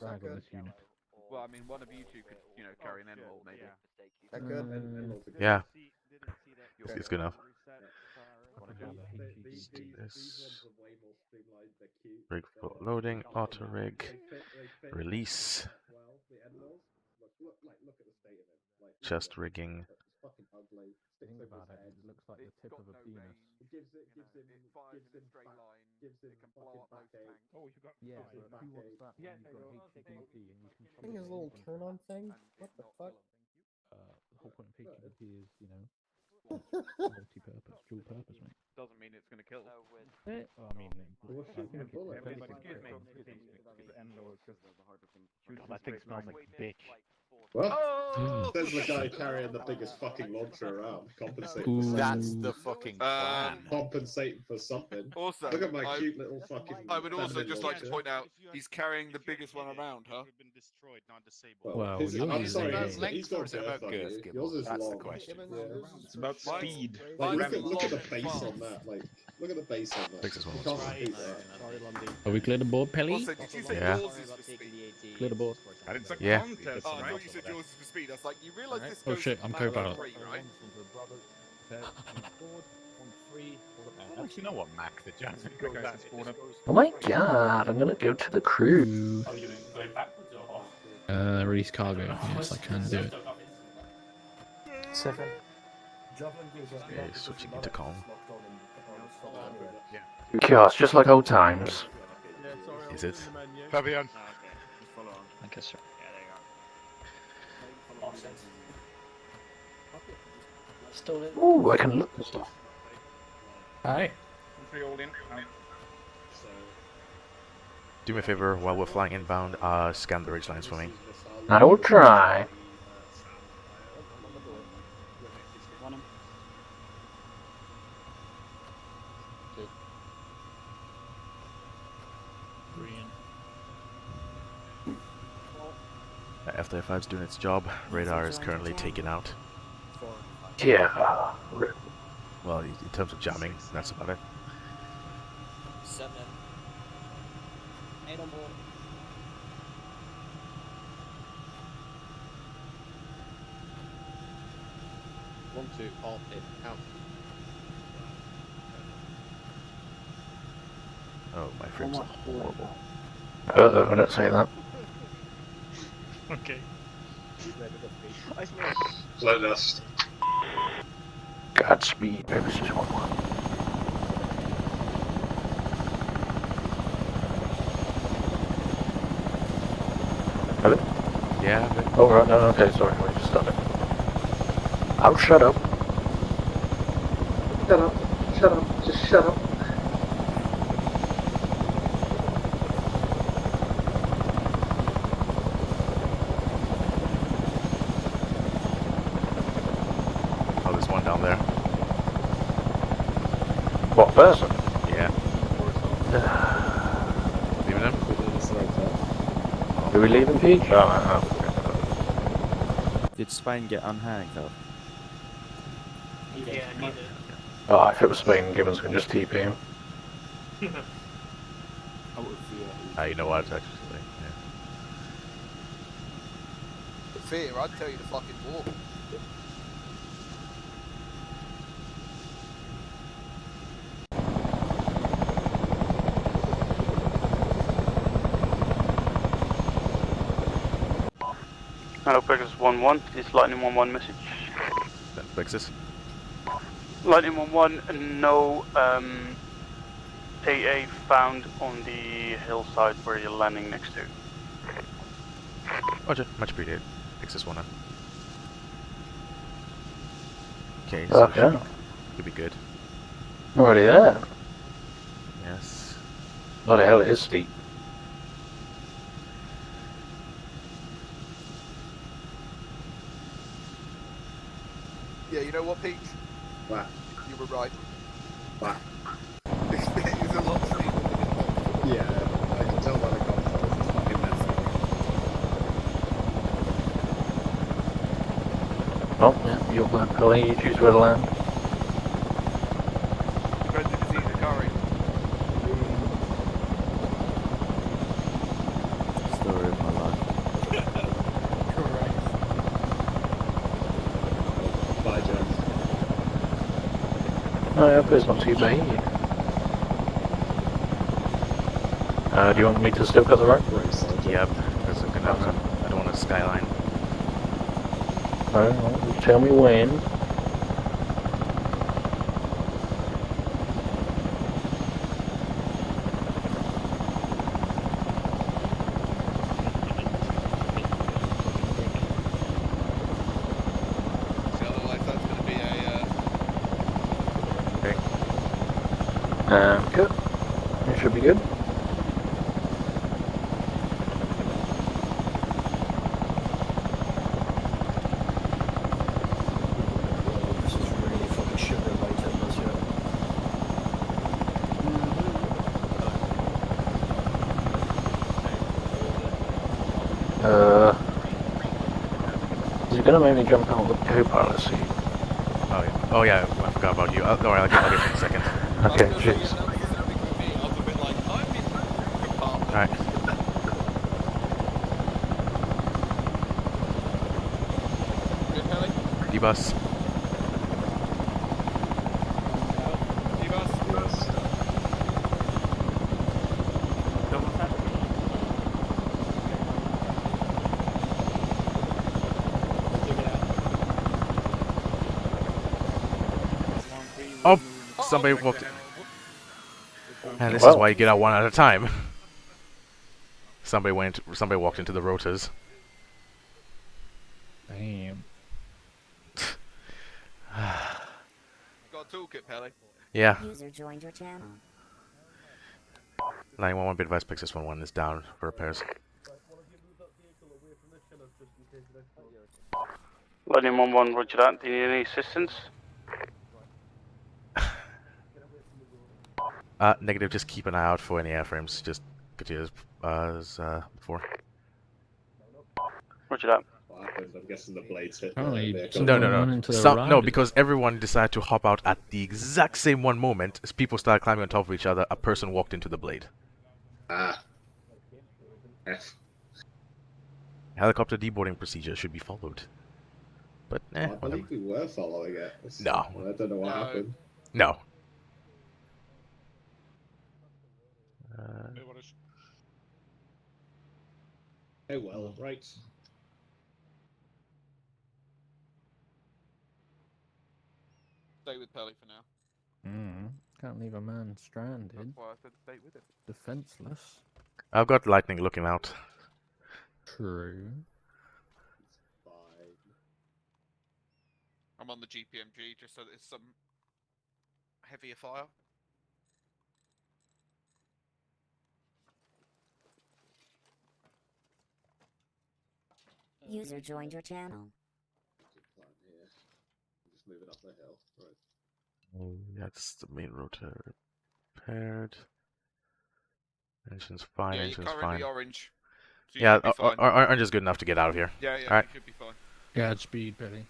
Drag on this unit. Well, I mean, one of you two could, carry an animal, maybe. That good? Yeah. It's good enough. This. Rig for loading, auto rig, release, chest rigging. Think about it, it looks like the tip of a penis. Yeah, but who wants that when you've got HTTP and you can... Thing is a little turn-on thing. What the fuck? The whole point of HTTP is, multi-purpose, dual purpose, mate. Doesn't mean it's gonna kill. Well, I mean, That thing smells like bitch. What? There's the guy carrying the biggest fucking launcher around, compensating. For That's something. the fucking plan. Compensating for something. Also, Look at my cute little fucking. I would also feminine just like to launcher. point out he's carrying the biggest one around, huh? Well, his- yours I'm is sorry, a- he's got girth on you. Yours is That's the long. question. It's about speed. Like, look at the base on that. Like, look at the base on that. Takes us one You more can't time. beat that. Are we clear the board, Pelly? Also, did you say Yeah. yours is for speed? Clear the board. It's a Yeah. contest, Oh, I right? thought you said yours is for speed. I was like, you realise this Oh goes shit, I'm manual co-pilot. free, right? Actually, you know what, Mac? The jazz goes that spawner. Oh my god, I'm gonna go to the crew. Are you going backwards or? Release cargo. Yes, I can do it. 7. Okay, switching into calm. Chaos, just like old times. Is it? Fabian. I guess so. Ooh, I can look at stuff. Hi. All in. Do me a favor while we're flying inbound, scan the ridge lines for me. I will try. F-35's doing its job. Radar is currently taken out. Yeah. Well, in terms of jamming, that's about it. 7. 8 on board. One, two, all in, out. Oh, my frames are horrible. I don't say that. Okay. Float dust. Godspeed, purposes 1-1. Hello? Yeah, but... Oh, right, no, okay, sorry, I just stopped it. Oh, shut up. Shut up, shut up, just shut up. Oh, there's one down there. What person? Yeah. Leaving him? Are we leaving, Peach? Oh, Did Spain get unhandcuffed? Yeah, he did. oh, if it was Spain, Gibbons can just TP him. You know what, actually, yeah. Fear, I'd tell you to fucking walk. Hello, Pegasus 1-1. It's Lightning 1-1 message. Then Pegasus. Lightning 1-1, no AA found on the hillside where you're landing next to. Roger, much appreciated. Pegasus 1-1. Okay, so Okay. should be good. Already there. Yes. What the hell, it is steep. Yeah, you know what, Peach? What? You were right. What? This bit is a lot steeper than it looks. Yeah, I can tell by the controls, it's fucking messy. Oh, yeah, you'll probably choose where to land. Depends if it's easy curry. Story of my life. Bye, James. Oh, yeah, but it's not too bad. Do you want me to still cut the rope? Yep, because I don't want a skyline. Alright, well, just tell me when. So otherwise that's going to be a... Good. It should be good. This is really fucking shivering my timbers here. Is it gonna make me jump out of the co-pilot seat? Oh yeah, I forgot about you. Don't worry, I'll get you in a second. Okay, jeez. Alright. Good, Kelly? D-bus. somebody walked. And this is why you get out one at a time. Somebody walked into the rotors. Damn. Got a toolkit, Pelly. Yeah. User joined your channel. 911 bit advice Pixis 11 is down for repairs. Lightning 1-1, roger that. Do you need any assistance? Negative, just keep an eye out for any airframes. Just continue as before. Roger that. What happened? I'm guessing the blades hit Oh, the you vehicle. No, because everyone decided to hop out at the exact same one moment. As people started climbing on top of each other, a person walked into the blade. Ah. F. Helicopter deboarding procedure should be followed. But, I whatever. believe we were following it. No. I don't know what happened. No. Oh well, right. Stay with Pelly for now. Can't leave a man stranded. That's why I said stay with him. Defenseless. I've got lightning looking out. True. I'm on the GPMG just so there's some heavier fire. User joined your channel. Just moving up the hill. Right. Oh, that's the main rotor repaired. Engine's fine, Yeah, you're engine's currently fine. orange. So you Yeah, should be fine. orange is good enough to get out of here. Yeah, Alright. you should be fine. Add speed, Billy.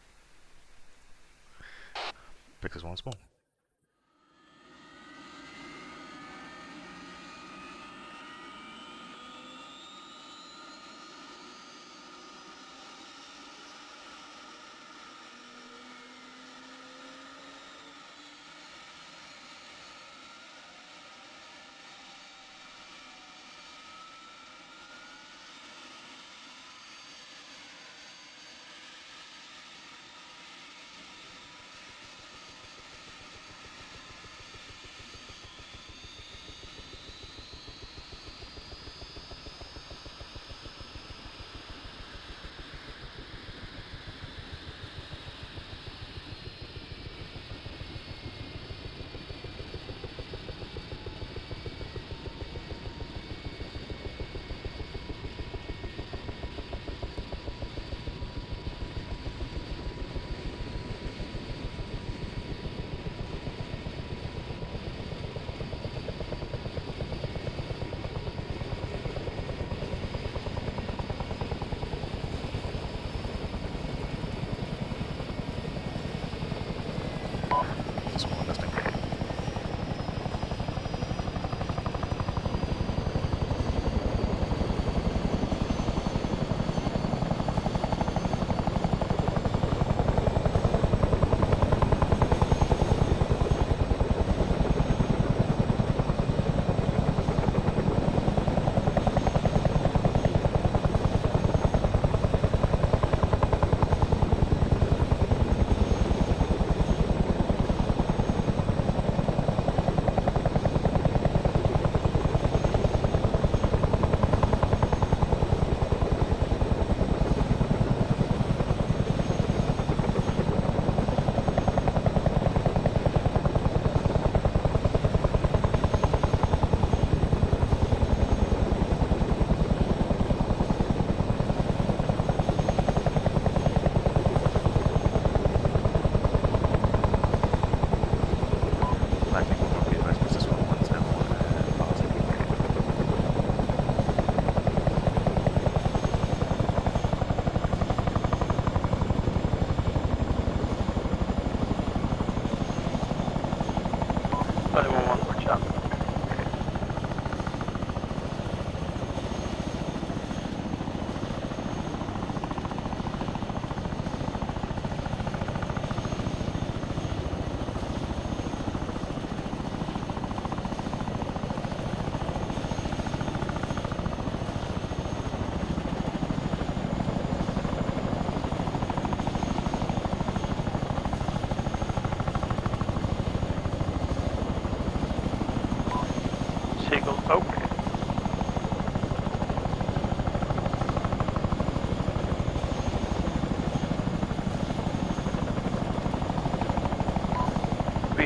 Pick this one small.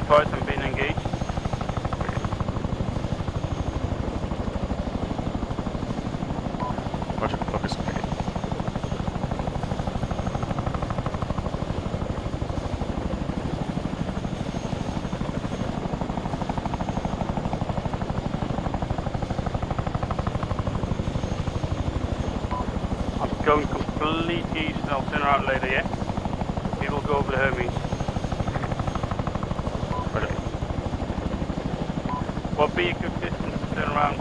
advised, I'm being engaged. Roger, focus. I'm going completely east and I'll turn around later, yeah? We will go over the Hermes. Roger. What be a good distance to turn around?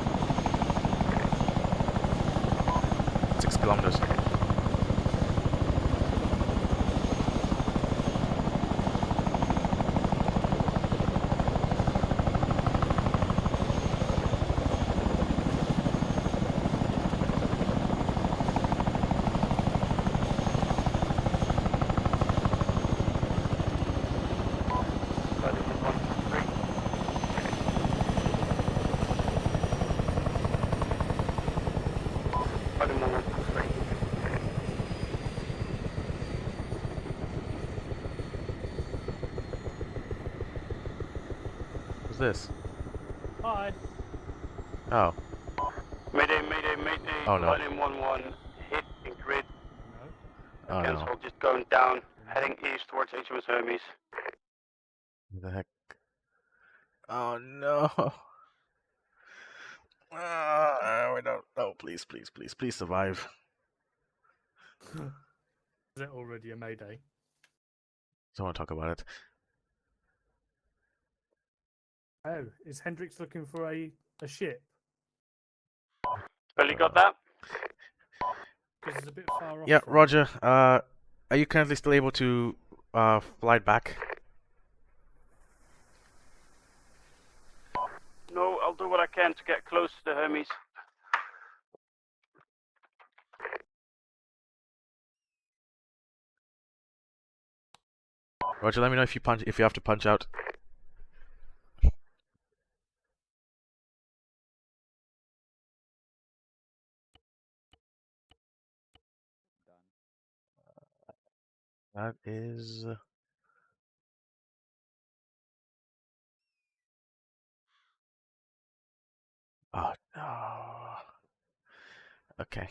6 kilometers. What's this? Hi. Oh. Mayday, mayday, mayday. Oh, no. Lightning 1-1. Hit in grid. Oh Cancel. no. Just going down. Heading east towards HMS Hermes. What the heck? Oh no. We don't. No, please, please, please, please survive. Is it already a mayday? Don't want to talk about it. Oh, is Hendrix looking for a ship? Well, you got that? Because it's a bit far off. Yeah, from Roger. Are you currently still able to fly back? No, I'll do what I can to get close to the Hermes. Roger, let me know if you have to punch out. That is. Oh no. Okay.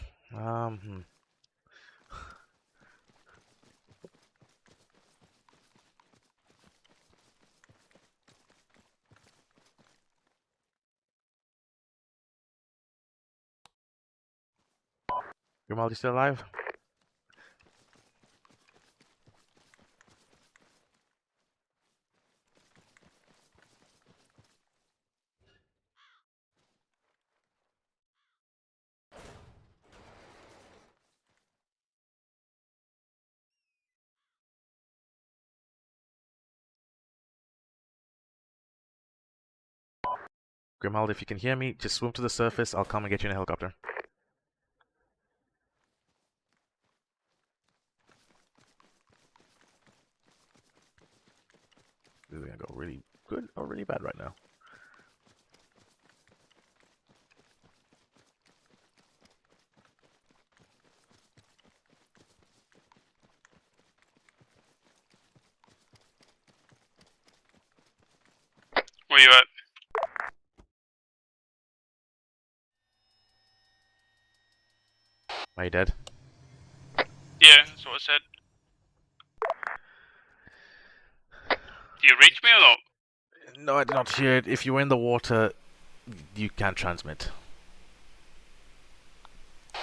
Grimaldi still alive? Grimaldi, if you can hear me, just swim to the surface. I'll come and get you in a helicopter. This is gonna go really good or really bad right now. Where you at? Are you dead? Yeah, that's what I said. Do you reach me or not? No, I did not hear it. If you're in the water, you can't transmit.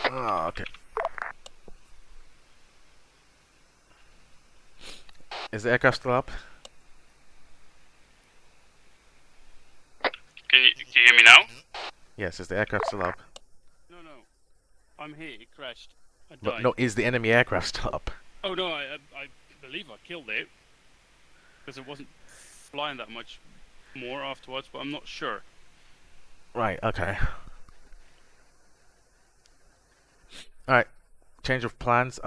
Oh, okay. Is the aircraft still up? Can you hear me now? Yes, is the aircraft still up? No. I'm here. It crashed. I died. But no, is the enemy aircraft still up? Oh no, I believe I killed it. Because it wasn't flying that much more afterwards, but I'm not sure. Right, okay. Alright, change of plans.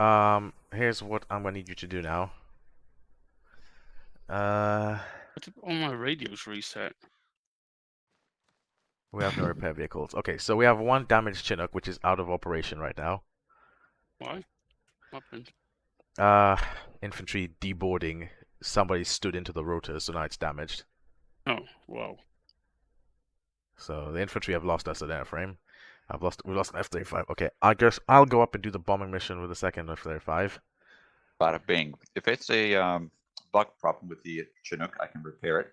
Here's what I'm gonna need you to do now. All my radios reset. We have no repair vehicles. Okay, so we have one damaged Chinook, which is out of operation right now. Why? What happened? Infantry deboarding. Somebody stood into the rotor, so now it's damaged. Oh, wow. So the infantry have lost us an airframe. We lost an F-35. Okay, I guess I'll go up and do the bombing mission with the second F-35. Bada bing. If it's a bug problem with the Chinook, I can repair it.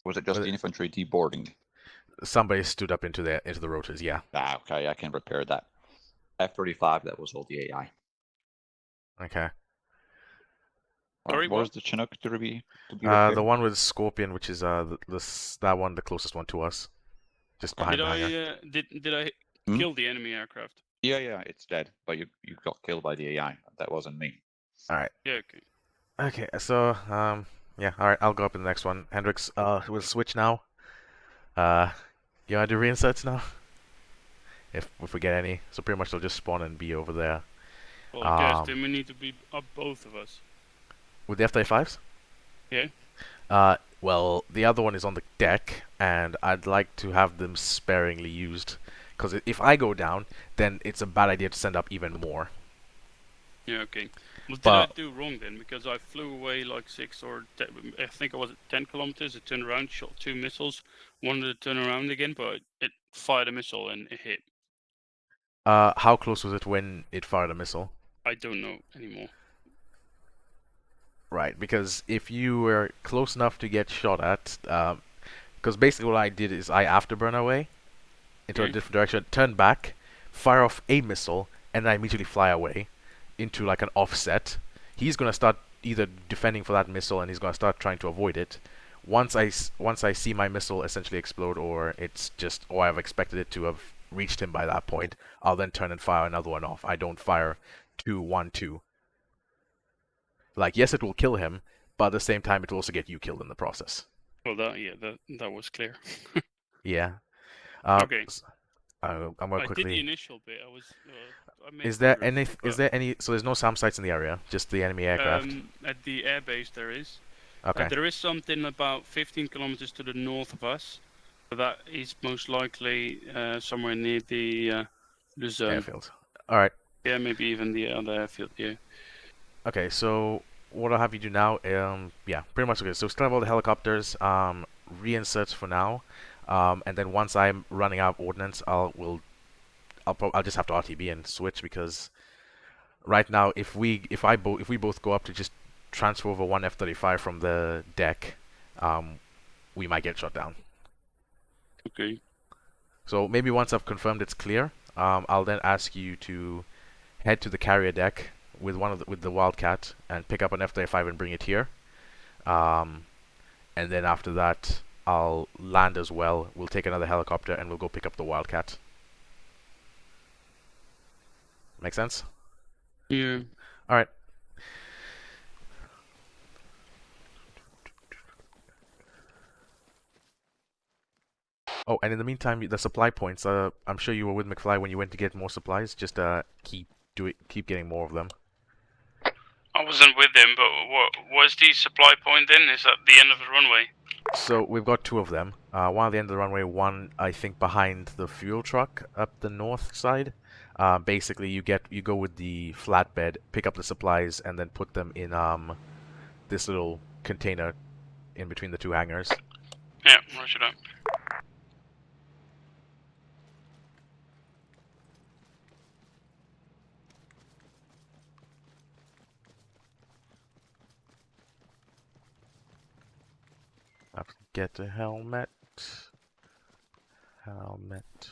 Was it just the infantry deboarding? Somebody stood up into the rotors, yeah. Ah, okay, I can repair that. F-35, that was all the AI. Okay. What was the Chinook to be repaired? The one with Scorpion, which is that one, the closest one to us, just behind the hangar. Did I kill the enemy aircraft? Yeah, it's dead. But you got killed by the AI. That wasn't me. All right. Yeah. Okay. Okay. So yeah. All right. I'll go up in the next one. Hendrix, we'll switch now. You wanna do reinserts now? If we get any, so pretty much they'll just spawn and be over there. Well, I guess then we need to be up, both of us. With the F-35s? Yeah. Well, the other one is on the deck, and I'd like to have them sparingly used, because if I go down, then it's a bad idea to send up even more. Yeah. Okay. Well, did I do wrong then? Because I flew away like 6 or I think I was at 10 kilometers. It turned around, shot 2 missiles. Wanted to turn around again, but it fired a missile and it hit. How close was it when it fired a missile? I don't know anymore. Right, because if you were close enough to get shot at, because basically what I did is I afterburn away into a different direction, turn back, fire off a missile, and then I immediately fly away into like an offset. He's gonna start either defending for that missile, and he's gonna start trying to avoid it. Once I see my missile essentially explode, or it's just, or I've expected it to have reached him by that point, I'll then turn and fire another one off. I don't fire 2, 1, 2. Like, yes, it will kill him, but at the same time, it will also get you killed in the process. Well, that was clear. Yeah. Okay. I'm gonna quickly. I did the initial bit. I was. I made Is there progress, any? Is there any? So there's no SAM sites in the area, just the enemy aircraft. At the airbase there is. Okay. There is something about 15 kilometers to the north of us. So that is most likely somewhere near the Luzerne airfield. All right. Yeah, maybe even the other airfield. Yeah. Okay, so what I'll have you do now, yeah, pretty much okay. So still have all the helicopters, reinserts for now, and then once I'm running out of ordnance, I'll just have to RTB and switch, because right now if we both go up to just transfer over one F-35 from the deck, we might get shot down. Okay. So maybe once I've confirmed it's clear, I'll then ask you to head to the carrier deck with the Wildcat and pick up an F-35 and bring it here. And then after that, I'll land as well. We'll take another helicopter and we'll go pick up the Wildcat. Make sense? Yeah. All right. Oh, and in the meantime, the supply points. I'm sure you were with McFly when you went to get more supplies. Just keep getting more of them. I wasn't with him, but what was the supply point then? Is that the end of the runway? So we've got 2 of them. One at the end of the runway, one I think behind the fuel truck up the north side. Basically, you go with the flatbed, pick up the supplies, and then put them in this little container in between the 2 hangars. Yeah, roger that. Have to get the helmet. Helmet.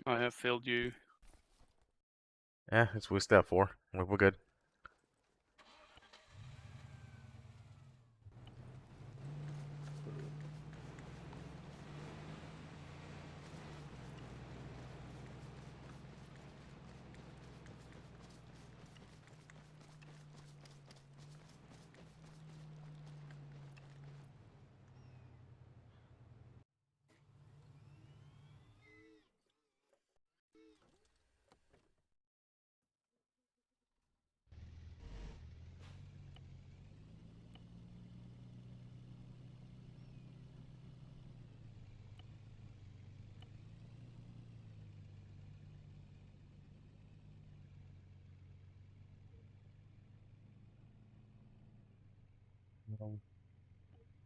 I have failed you. Yeah, it's we're step 4. We're good.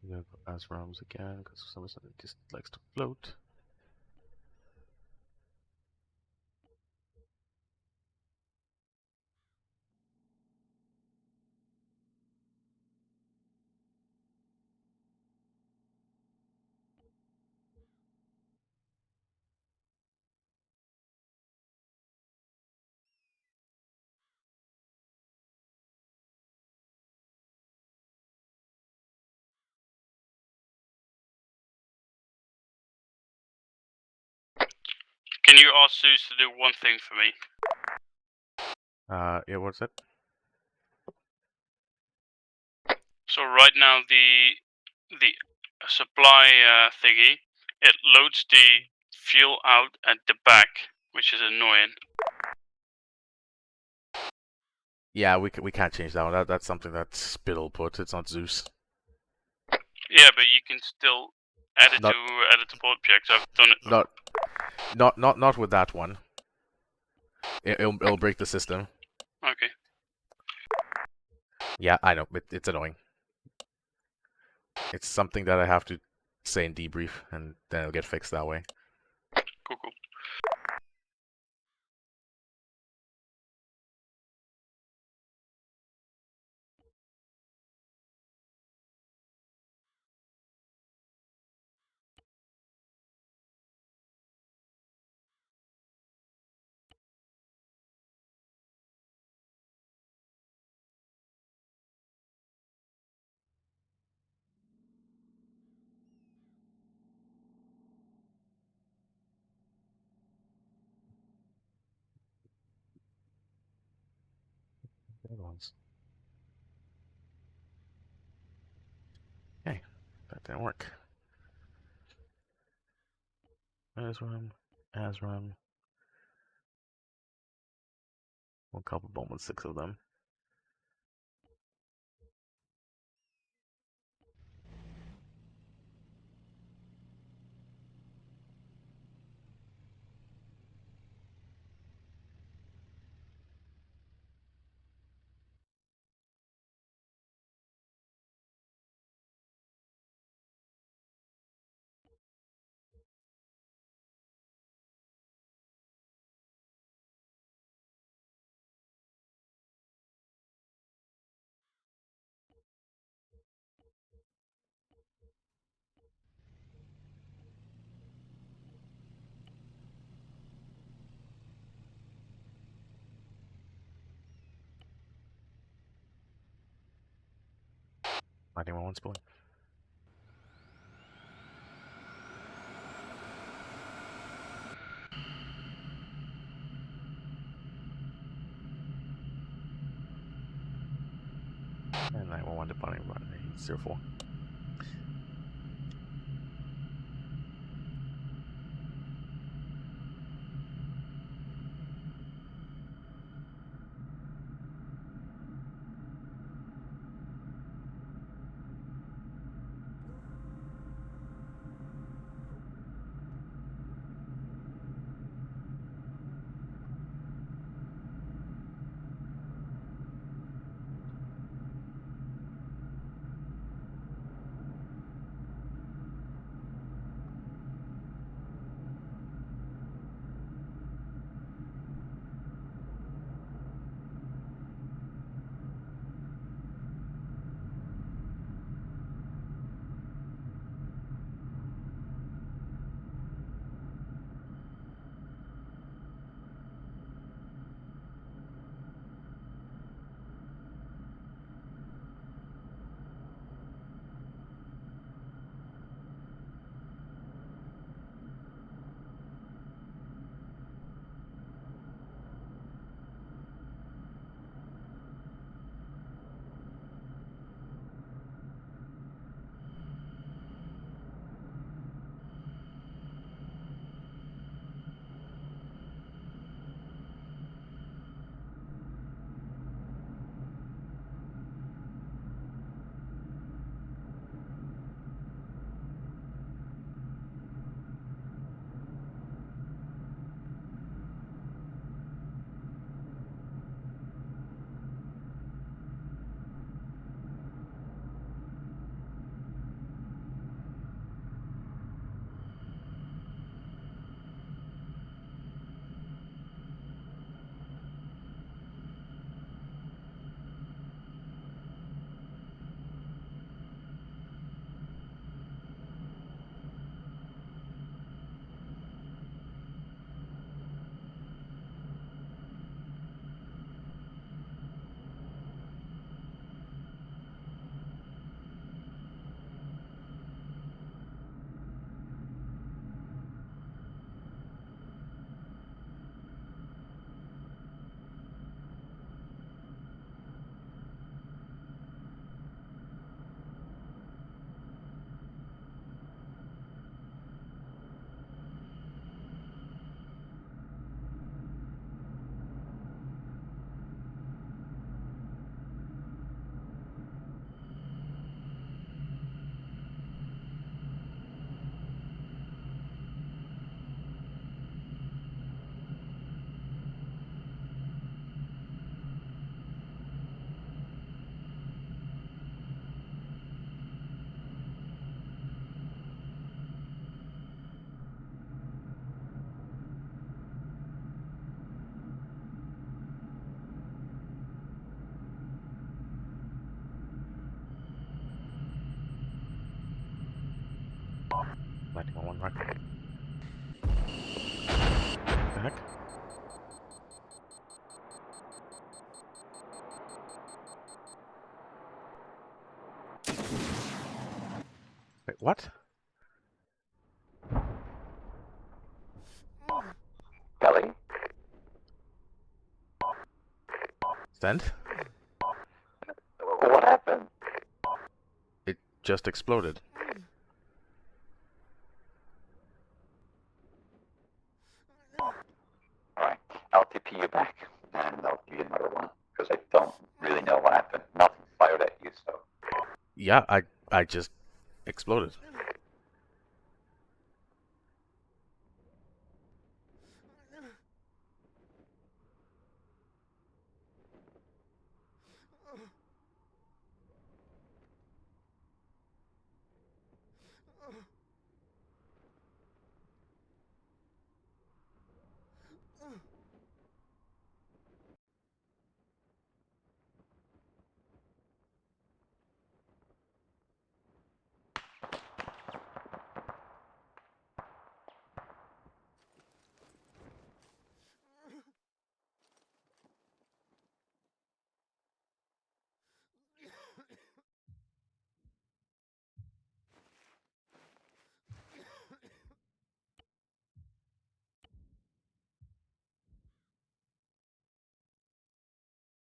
We have ASRAMs again, because for some reason it just likes to float. Can you ask Zeus to do one thing for me? Yeah, what's that? So right now the supply thingy, it loads the fuel out at the back, which is annoying. Yeah, we can't change that one. That's something that Spittle put. It's not Zeus. Yeah, but you can still add it to editable objects. I've done it. Not with that one. It'll break the system. Okay. Yeah, I know. It's annoying. It's something that I have to say in debrief, and then it'll get fixed that way. Cool. Okay, that didn't work. ASRAM. One couple bomb with 6 of them. Anyone wants bullet? And 911 departing runway 04. Landing on one right. Back. Wait, what? Kelly? Send? What happened? It just exploded. Alright, I'll TP you back, and I'll give you another one, because I don't really know what happened. Nothing fired at you, so... Yeah, I just exploded.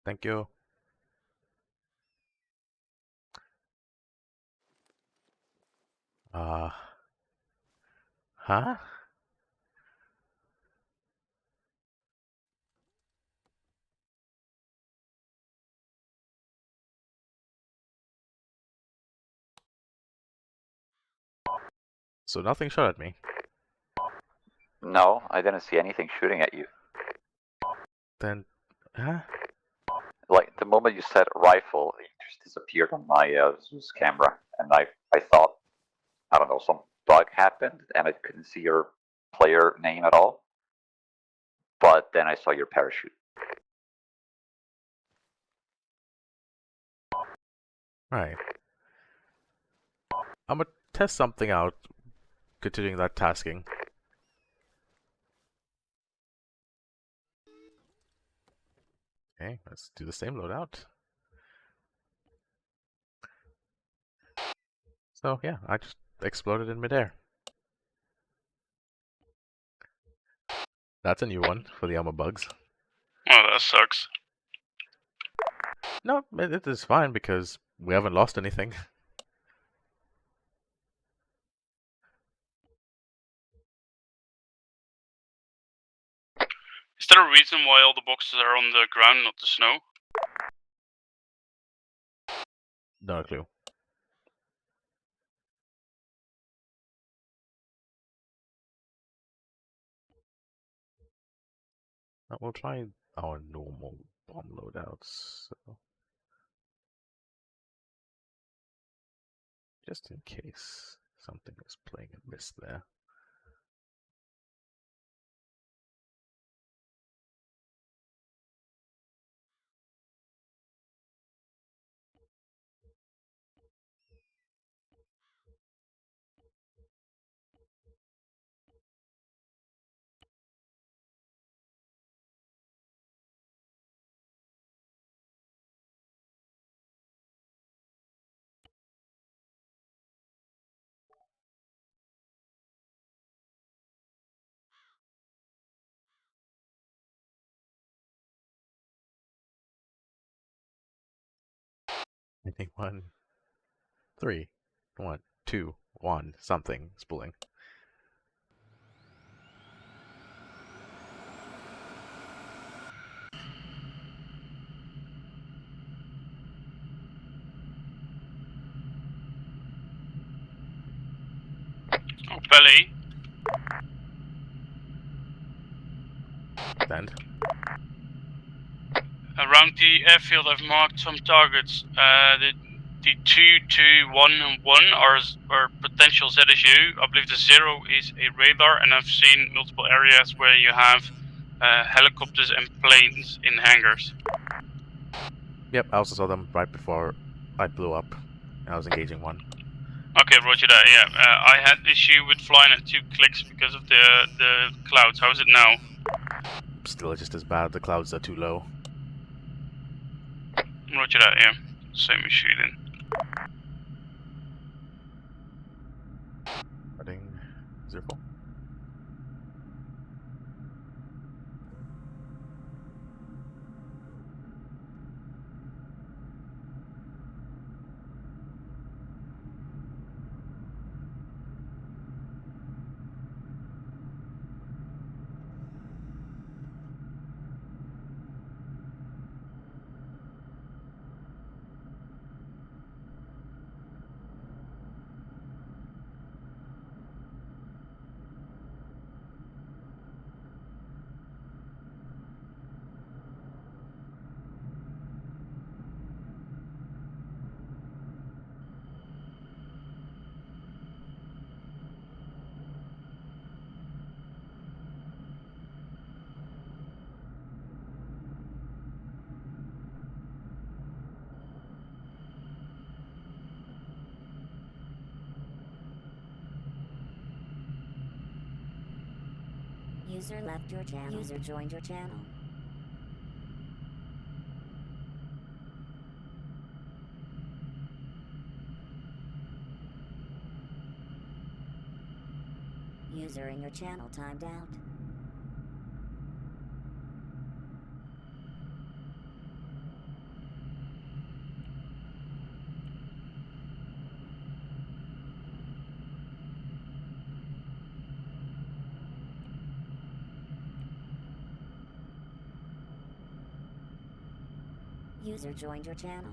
Thank you. Huh? So nothing shot at me. No, I didn't see anything shooting at you. Then, huh? Like, the moment you said rifle, it just disappeared on my Zeus camera, and I thought, I don't know, some bug happened, and I couldn't see your player name at all. But then I saw your parachute. Right. I'm gonna test something out, continuing that tasking. Okay, let's do the same loadout. So yeah, I just exploded in midair. That's a new one for the ARMA bugs. Oh, that sucks. No, it is fine because we haven't lost anything. Is there a reason why all the boxes are on the ground, not the snow? Not a clue. We'll try our normal bomb loadouts. So. Just in case something is playing amiss there. I think 1, 3, 1, 2, 1, something spooling. Oh, belly. Send. Around the airfield, I've marked some targets. The 2, 2, 1, and 1 are potential ZSU. I believe the 0 is a radar, and I've seen multiple areas where you have helicopters and planes in hangars. Yep, I also saw them right before I blew up. I was engaging one. Okay, roger that. Yeah, I had issue with flying at 2 clicks because of the clouds. How is it now? Still just as bad. The clouds are too low. Roger that. Yeah, same issue then. Heading 04. User left your channel. User joined your channel. User in your channel timed out. User joined your channel.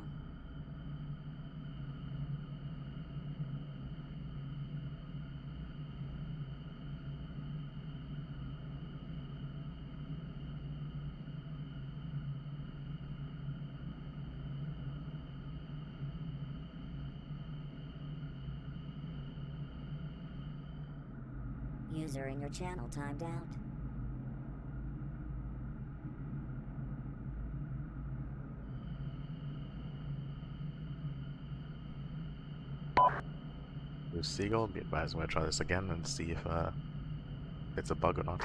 User in your channel timed out. There's Seagull. Be advised, I'm gonna try this again and see if it's a bug or not.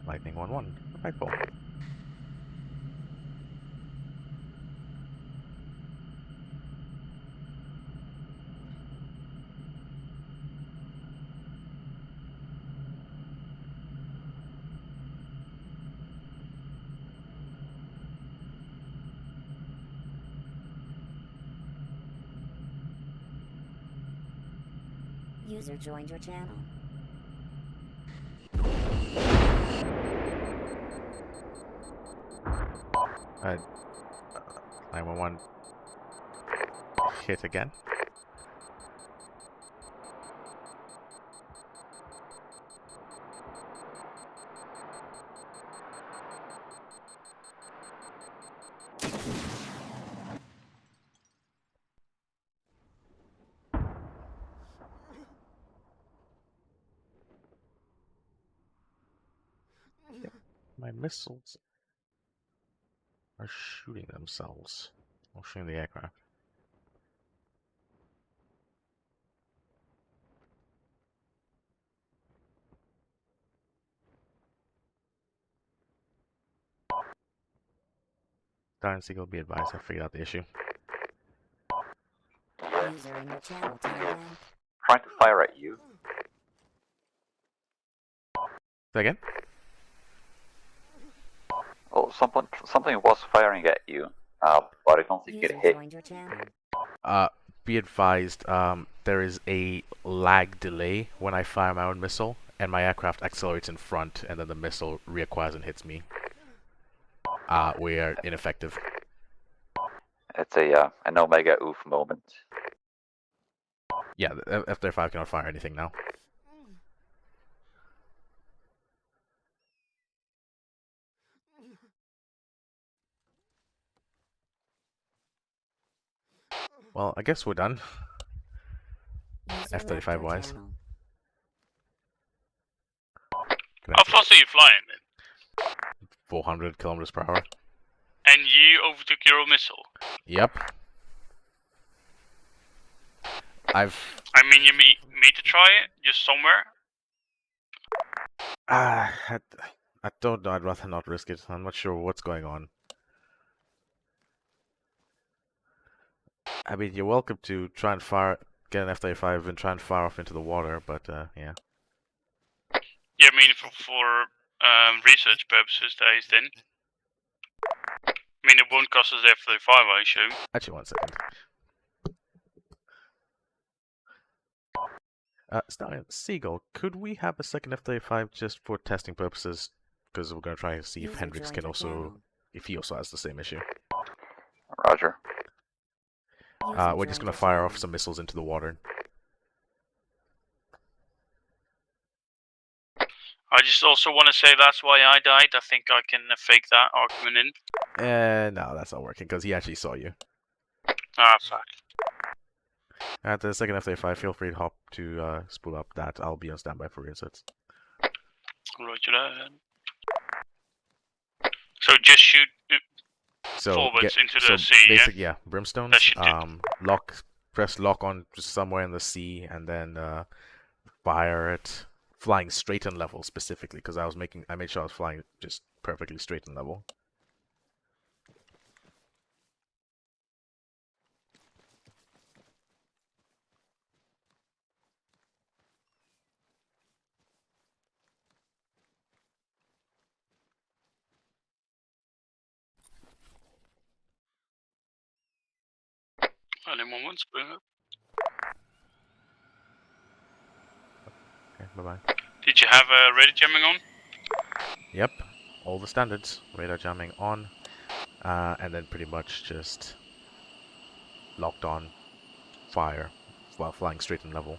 Lightning 1-1. Rifle. User joined your channel. Uh, 911 hit again. Yep. My missiles are shooting themselves. Or shooting the aircraft. Darn Seagull, be advised, I figured out the issue. User in your channel timed out. Trying to fire at you. Say again? Oh, something was firing at you, but I don't think it hit. Joined your channel. Be advised, there is a lag delay when I fire my own missile, and my aircraft accelerates in front, and then the missile reacquires and hits me. We are ineffective. It's an Omega oof moment. Yeah, F-35 cannot fire anything now. Well, I guess we're done. F-35 wise. How fast are you flying then? 400 kilometers per hour. And you overtook your missile. Yep. I mean, you me to try it just somewhere. I don't know. I'd rather not risk it. I'm not sure what's going on. I mean, you're welcome to try and get an F-35 and try and fire off into the water, but yeah. Yeah, I mean, for research purposes, that is then. I mean, it won't cost us F-35, I assume. Actually, 1 second. Stallion, Seagull, could we have a second F-35 just for testing purposes? Because we're going to try and see if Hendrix can also, if he also has the same issue. Roger. We're just going to fire off some missiles into the water. I just also want to say that's why I died. I think I can fake that argument in. No, that's not working, because he actually saw you. Ah, fuck. At the second F-35, feel free to hop to spool up that. I'll be on standby for resets. Roger that. So just shoot forwards into the sea, basically, yeah, brimstones. Press lock on somewhere in the sea, and then fire it, flying straight and level specifically, because I made sure I was flying just perfectly straight and level. Only moments, bring up. Okay, bye-bye. Did you have radar jamming on? Yep, all the standards. Radar jamming on, and then pretty much just locked on fire while flying straight and level.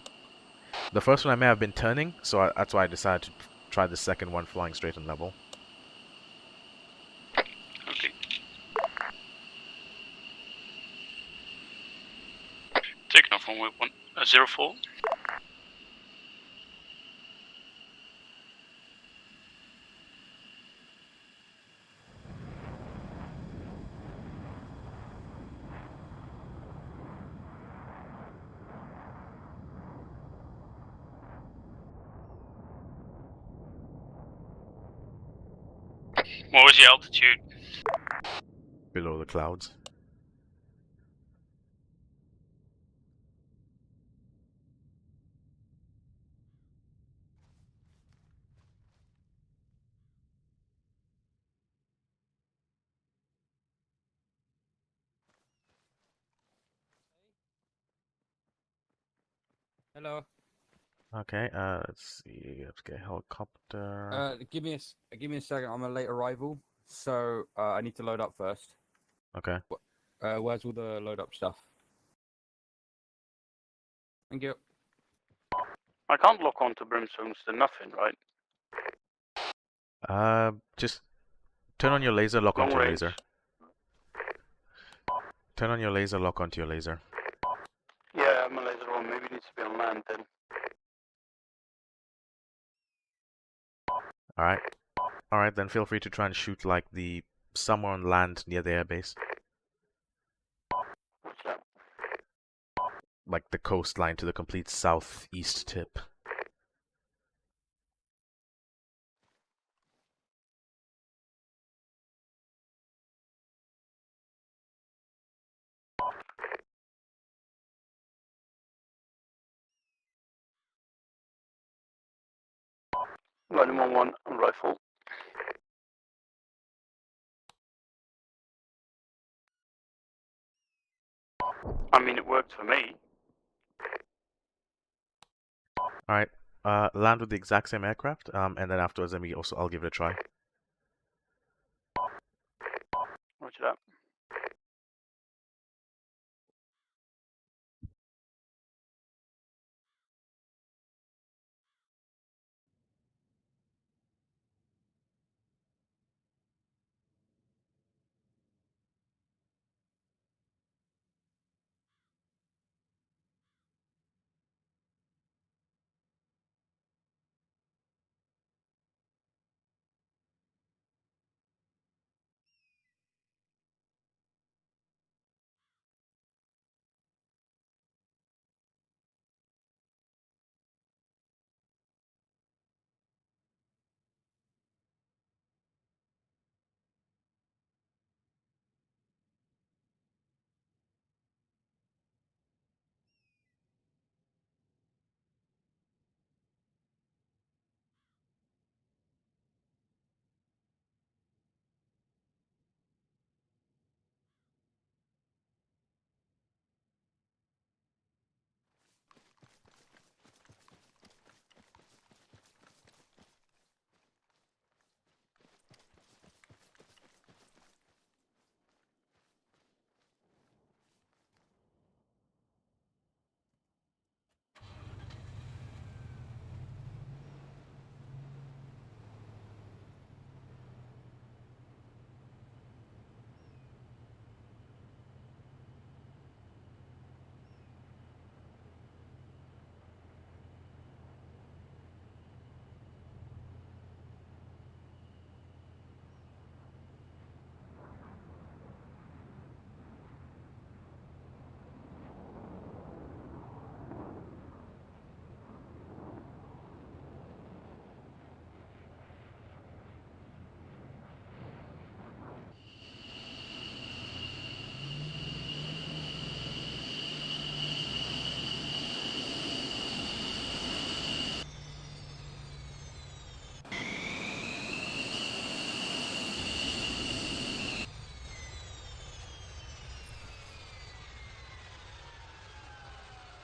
The first one I may have been turning, so that's why I decided to try the second one flying straight and level. Okay. Taking off on way 04. What was the altitude? Below the clouds. Hello. Okay, let's see. Let's get a helicopter. Give me a second. I'm a late arrival, so I need to load up first. Okay. Where's all the load up stuff? Thank you. I can't lock onto brimstones to nothing, right? Just turn on your laser, lock Long onto your range. laser. Turn on your laser, lock onto your laser. Yeah, my laser on. Maybe it needs to be on land then. Alright, then feel free to try and shoot like somewhere on land near the airbase. What's that? Like the coastline to the complete southeast tip. Volume on one rifle. I mean, it worked for me. Alright, land with the exact same aircraft, and then afterwards, then I'll give it a try. Roger that.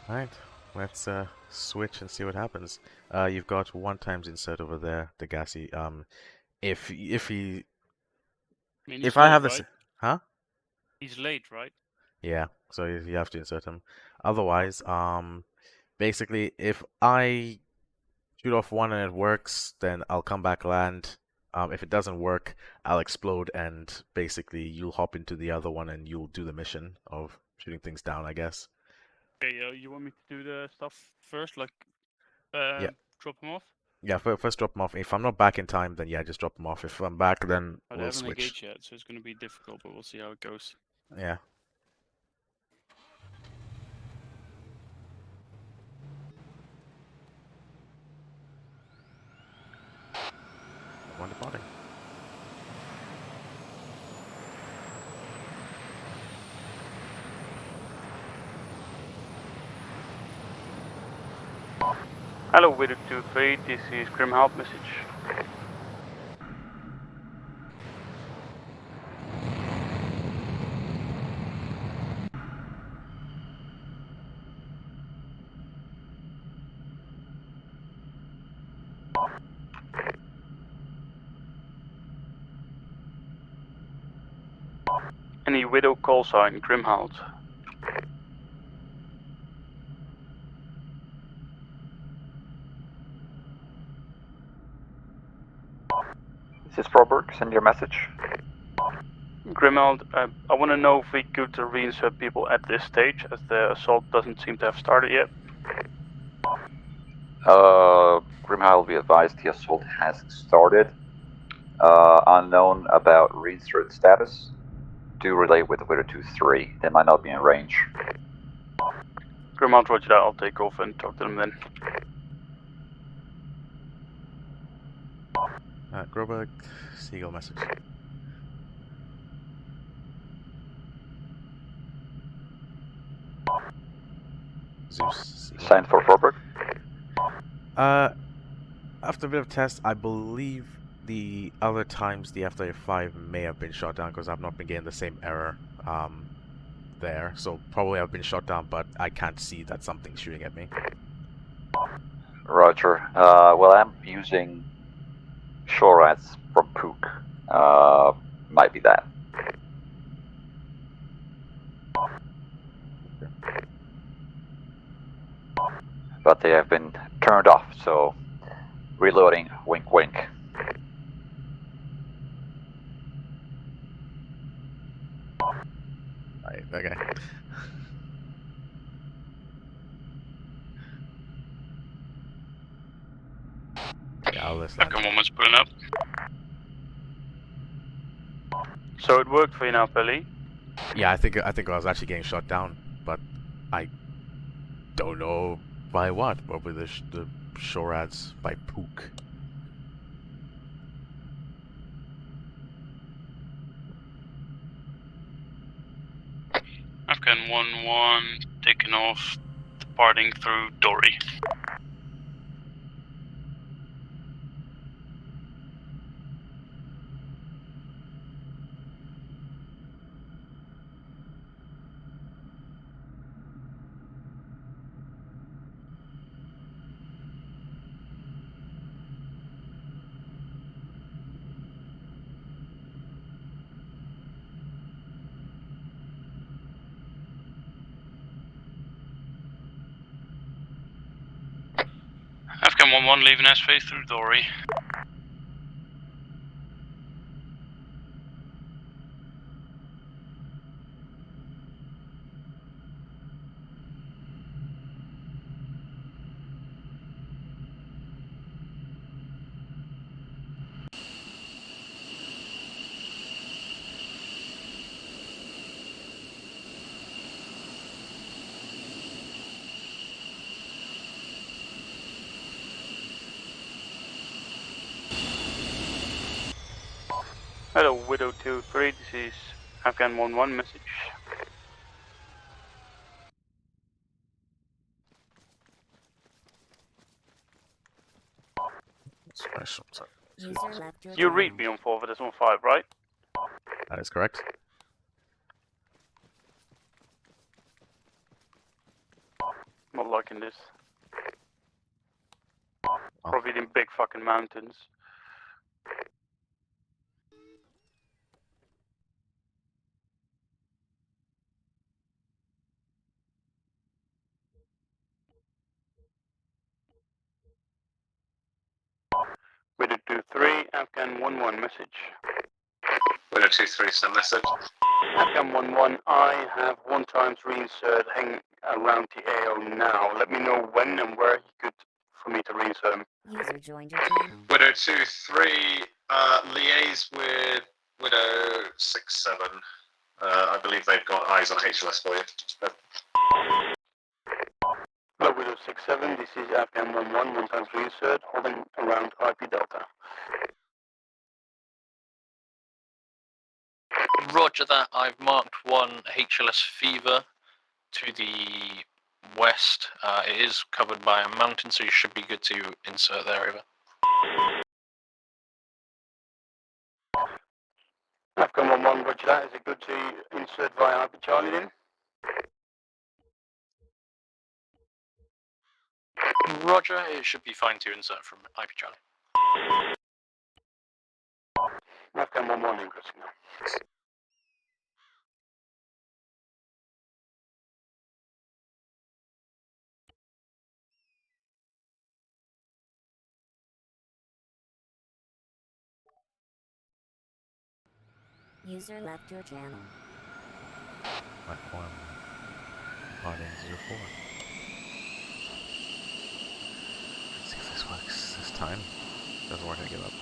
Alright, let's switch and see what happens. You've got 1x insert over there, the gassy. If he, I mean, if he's I late, have this, right? huh? He's late, right? Yeah, so you have to insert him. Otherwise, basically, if I shoot off one and it works, then I'll come back land. If it doesn't work, I'll explode and basically you'll hop into the other one and you'll do the mission of shooting things down, I guess. Okay, you want me to do the stuff first, like Yeah. drop him off? Yeah, first drop them off. If I'm not back in time, then yeah, just drop them off. If I'm back, then They we'll haven't switch. engaged yet, so it's going to be difficult, but we'll see how it goes. Yeah. One departing. Hello, Widow 23, this is Grimhout message. Any Widow call sign, Grimhout. This is Robert, send your message. Grimhout, I want to know if we could reinsert people at this stage, as the assault doesn't seem to have started yet. Grimhile will be advised the assault has started. Unknown about reinsert status. Do relay with Widow 2-3. They might not be in range. Grimhout, roger that, I'll take off and talk to them then. Groberg, Seagull message. Zeus. Signed for Forberg. After a bit of test, I believe the other times the F-35 may have been shot down because I've not been getting the same error there. So probably I've been shot down, but I can't see that something's shooting at me. Roger. Well, I'm using shore rats from Pook. Might be that. But they have been turned off, so reloading, wink wink. Right, okay. Yeah, I'll listen. Like a moment's pulling up. So it worked for you now, Pelly? Yeah, I think I was actually getting shot down, but I don't know by what. Probably the shore ads by Pook. Afghan 1-1, taking off, departing through Dory. Afghan 1-1 leaving S-phase through Dory. Hello, Widow 23, this is Afghan 1-1 message. Special. You read me on 4-5, right? That is correct. Well, in this. Probably in big fucking mountains. Widow 2-3, Afghan 1-1 message. Widow 2-3, send message. Afghan 1-1, I have 1 times reinsert hanging around the AO now. Let me know when and where he could for me to reinsert him. User joined your channel. Widow 2-3, liaise with Widow 6-7. I believe they've got eyes on HLS for you. Hello, Widow 6-7, this is Afghan 1-1, 1 times reinsert, holding around IP Delta. Roger that. I've marked 1 HLS Fever to the west. It is covered by a mountain, so you should be good to insert there, over. Afghan 1-1, roger that. Is it good to insert via IP Charlie then? Roger, it should be fine to insert from IP Charlie. Afghan 1-1, interesting now. User left your channel. Like 1. Harding 04. Let's see if this works this time. Doesn't work, I give up.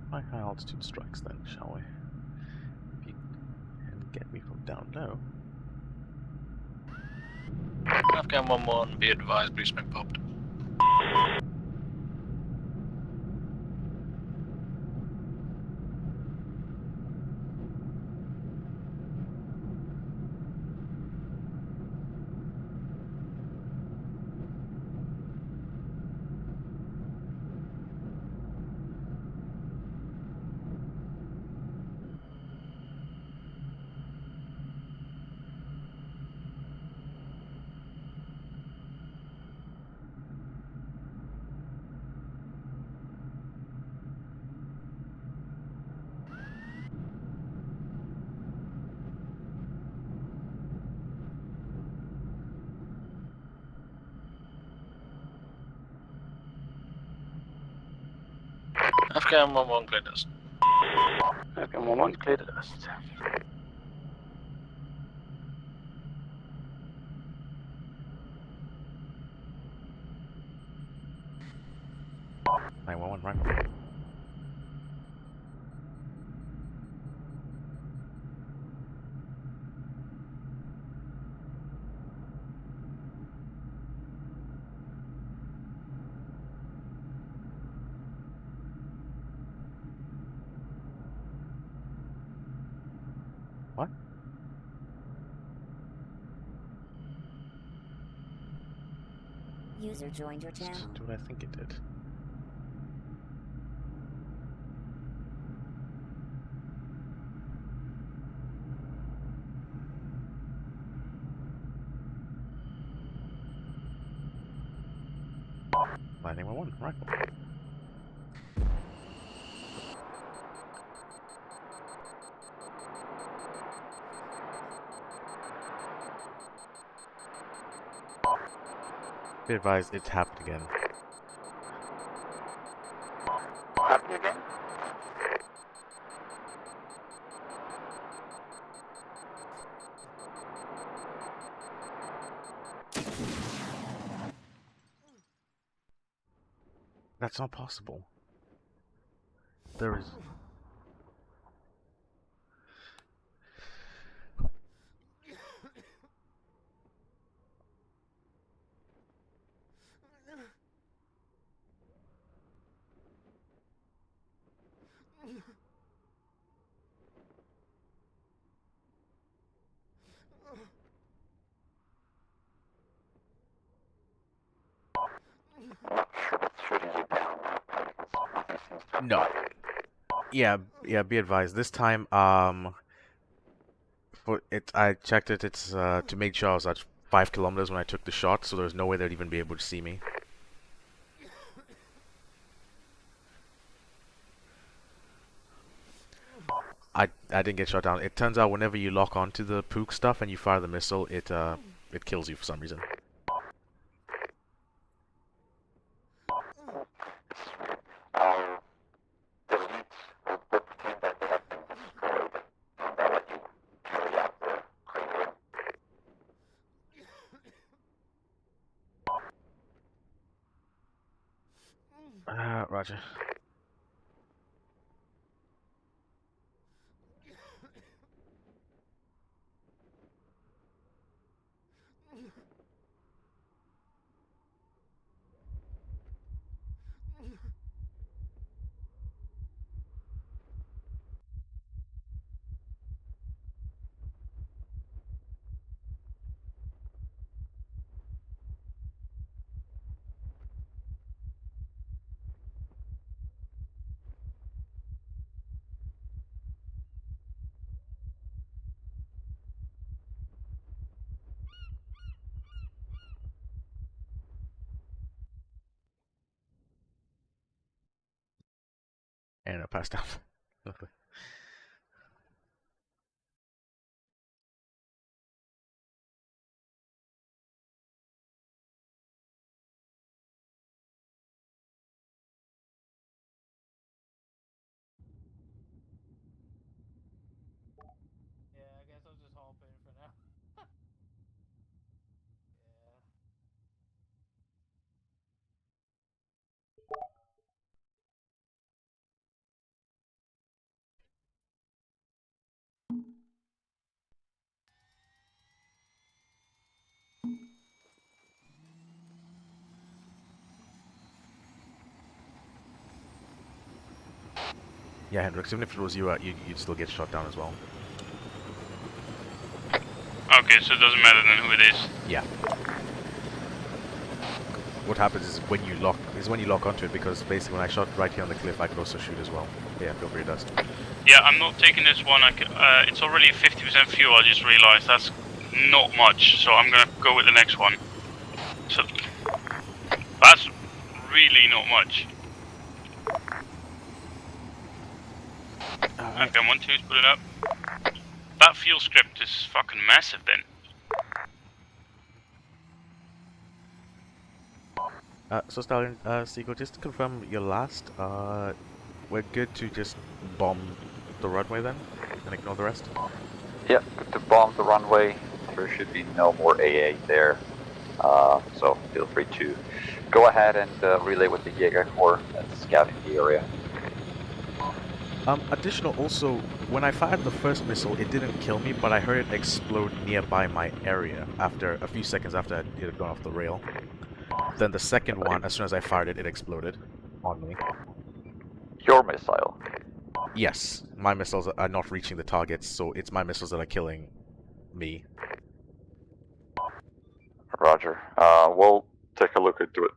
My high altitude strikes then, shall we? If you can get me from down low. Afghan 1-1, be advised, blue smoke popped. Afghan 1-1, clear dust. Afghan 1-1, clear the dust. Right. What? User joined your channel. Just do what I think it did. Landing 1-1, rifle. Be advised, it's happened again. Happening again? That's not possible. There is... shooting you down. No. Yeah, be advised. This time, for it, I checked it. It's to make sure I was at 5 kilometers when I took the shot, so there's no way they'd even be able to see me. I didn't get shot down. It turns out whenever you lock onto the Pook stuff and you fire the missile, it kills you for some reason. Roger. And I passed out. Lovely. Yeah, I guess I'll just hop in for now. Yeah, Hendrix, even if it was you, you'd still get shot down as well. Okay, so it doesn't matter then who it is. Yeah. What happens is when you lock onto it, because basically when I shot right here on the cliff, I could also shoot as well. Yeah, feel free to dust. Yeah, I'm not taking this one. It's already 50% fuel. I just realized that's not much, so I'm gonna go with the next one. So that's really not much. Okay, 1, 2, split it up. That fuel script is fucking massive then. So Stallion, Seagull, just to confirm your last, we're good to just bomb the runway then, and ignore the rest? Yep, good to bomb the runway. There should be no more AA there. So feel free to go ahead and relay with the Jaeger Corps that's scouting the area. Additional also, when I fired the first missile, it didn't kill me, but I heard it explode nearby my area after a few seconds after it had gone off the rail. Then the second one, as soon as I fired it, it exploded on me. Your missile? Yes, my missiles are not reaching the targets, so it's my missiles that are killing me. Roger. We'll take a look into it.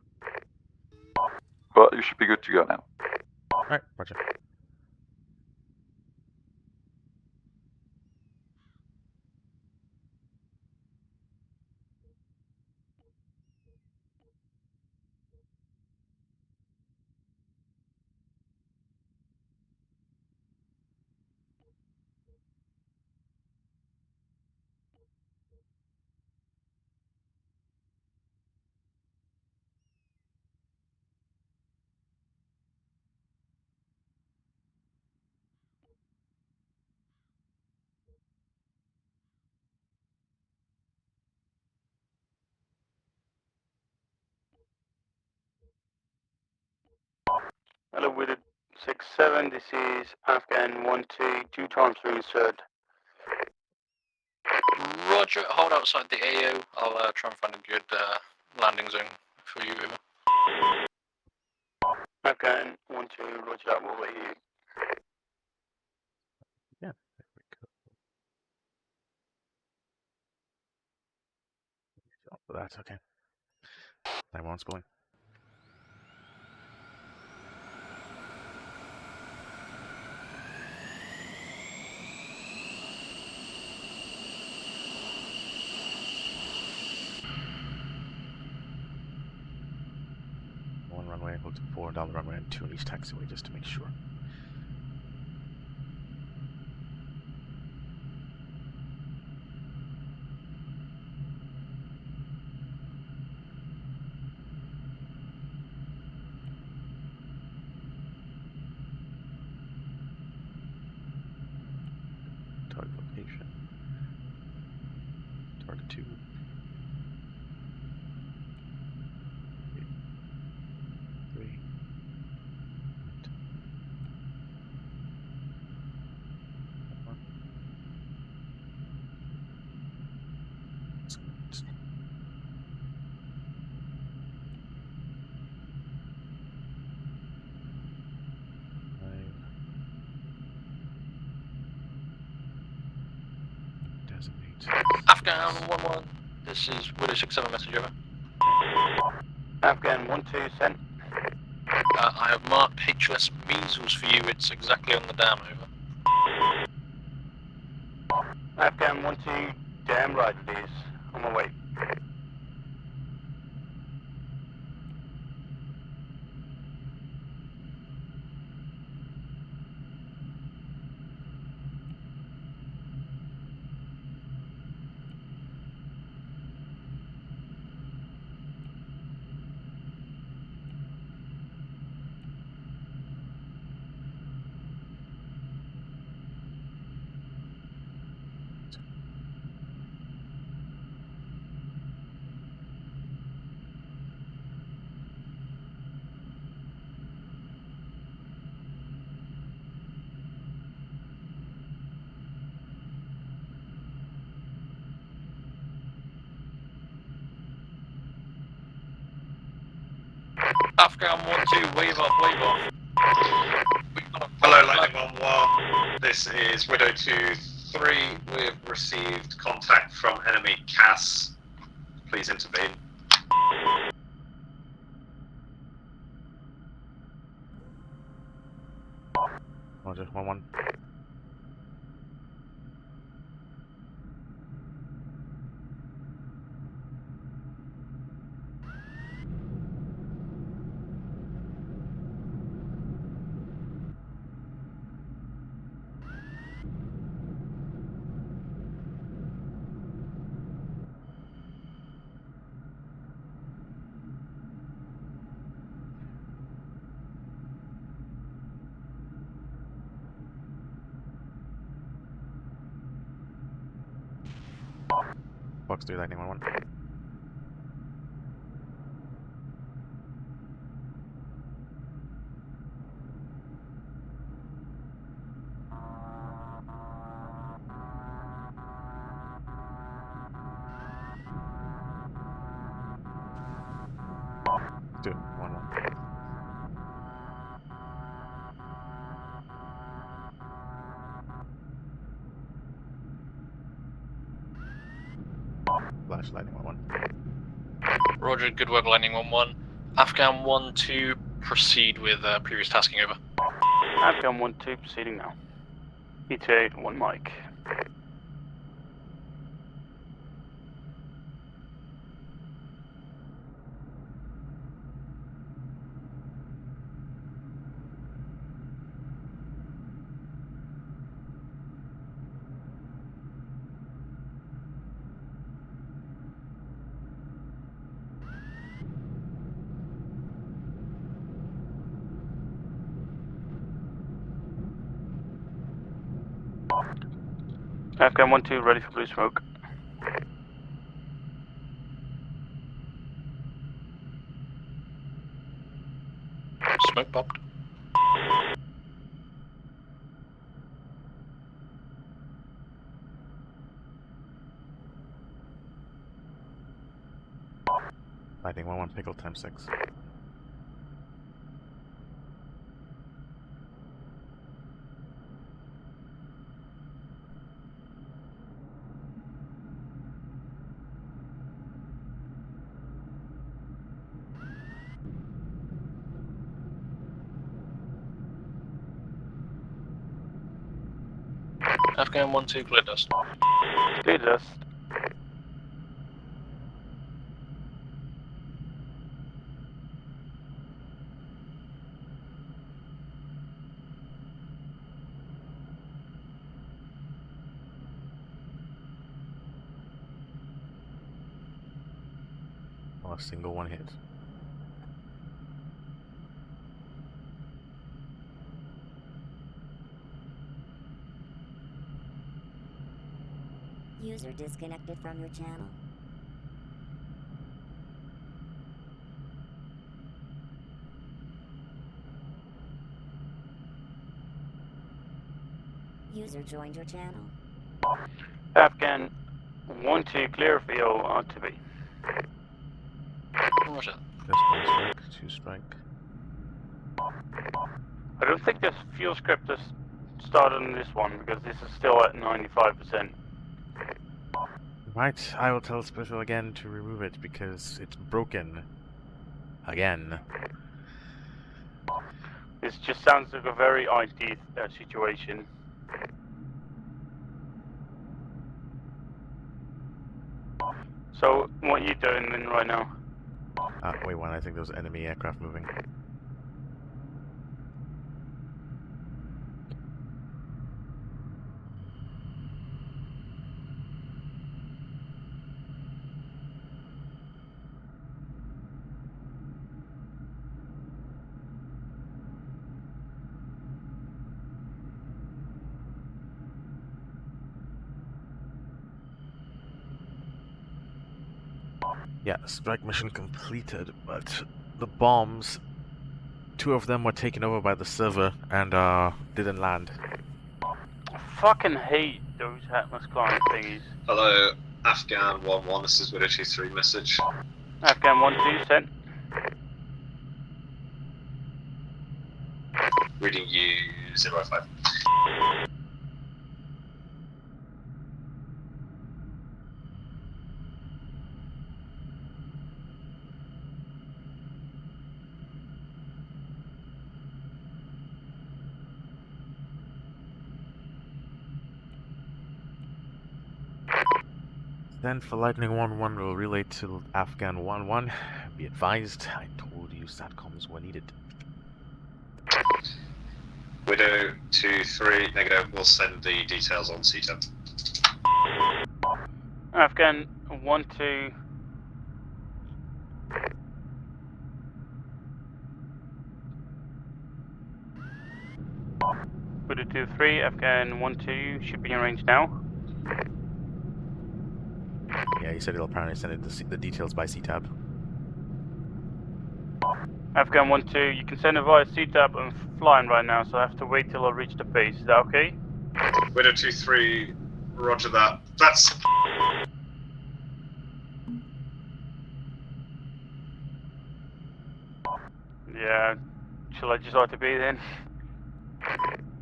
But you should be good to go now. Alright, roger. Hello, Wooded 6-7. This is Afghan 1-2, 2 times 3 insert. Roger, hold outside the AO. I'll try and find a good landing zone for you. Afghan 1-2, roger that, we'll wait here. Yeah, there we go. For that, okay. 9-1 spelling. Rifle to 4 down the runway and 2 on each taxiway just to make sure. Target location. Target 2. 3. Afghan 1-1, this is Widow 6-7 message over. Afghan 1-2 sent. I have marked HLS Measles for you, it's exactly on the dam, over. Afghan 1-2 dam right, please. On my way. Afghan 1-2, wave off, wave off. Hello, Lightning 1-1. This is Widow 2-3. We've received contact from enemy CAS. Please intervene. Roger, 1-1. Box 3, Lightning 1-1. Two, 1-1. Flash, Lightning 1-1. Roger, good work, Lightning 1-1. Afghan 1-2, proceed with previous tasking, over. Afghan 1-2 proceeding now. ETA 1 Mike. Afghan 1-2 ready for blue smoke. Smoke popped. Lightning 1-1, pickle times 6. Afghan 1-2, clear dust. Clear dust. Not a single one hit. User disconnected from your channel. User joined your channel. Afghan 1-2 clear for your RTB. Roger. Just 1 strike, 2 strike. I don't think this fuel script has started on this one because this is still at 95%. Right, I will tell Special again to remove it because it's broken. Again. This just sounds like a very IT situation. So, what are you doing then right now? Wait one, I think there's enemy aircraft moving. Yeah, strike mission completed, but the bombs, 2 of them were taken over by the server and didn't land. I fucking hate those Atlas client thingies. Hello, Afghan 1-1, this is Widow 2-3 message. Afghan 1-2 sent. Reading you 0-5. Then for Lightning 1-1 will relay to Afghan 1-1. Be advised, I told you SATCOMs were needed. Widow 2-3, negative, we'll send the details on CTEP. Afghan 1-2. Widow 2-3, Afghan 1-2 should be in range now. Yeah, he said he'll apparently send it the details by CTAB. Afghan 1-2, you can send it via CTAB. I'm flying right now, so I have to wait till I reach the base. Is that okay? Widow 2-3, roger that. That's... Yeah, shall I just RTB then?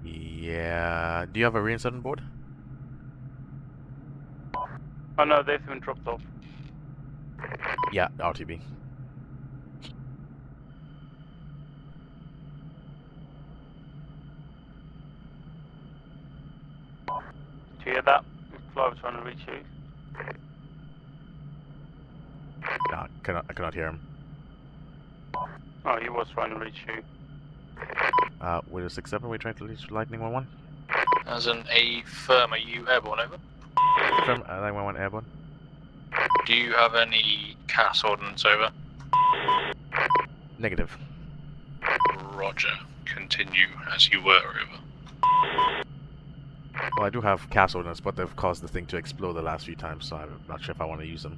Yeah, do you have a reinset on board? Oh no, they've been dropped off. Yeah, RTB. Do you hear that? Fly was trying to reach you. No, I cannot hear him. Oh, he was trying to reach you. Widow 6-7, we trying to reach Lightning 1-1? As an A firm, are you airborne over? Confirm, Lightning 1-1 airborne. Do you have any CAS ordnance over? Negative. Roger. Continue as you were over. Well, I do have CAS ordnance, but they've caused the thing to explode the last few times, so I'm not sure if I want to use them.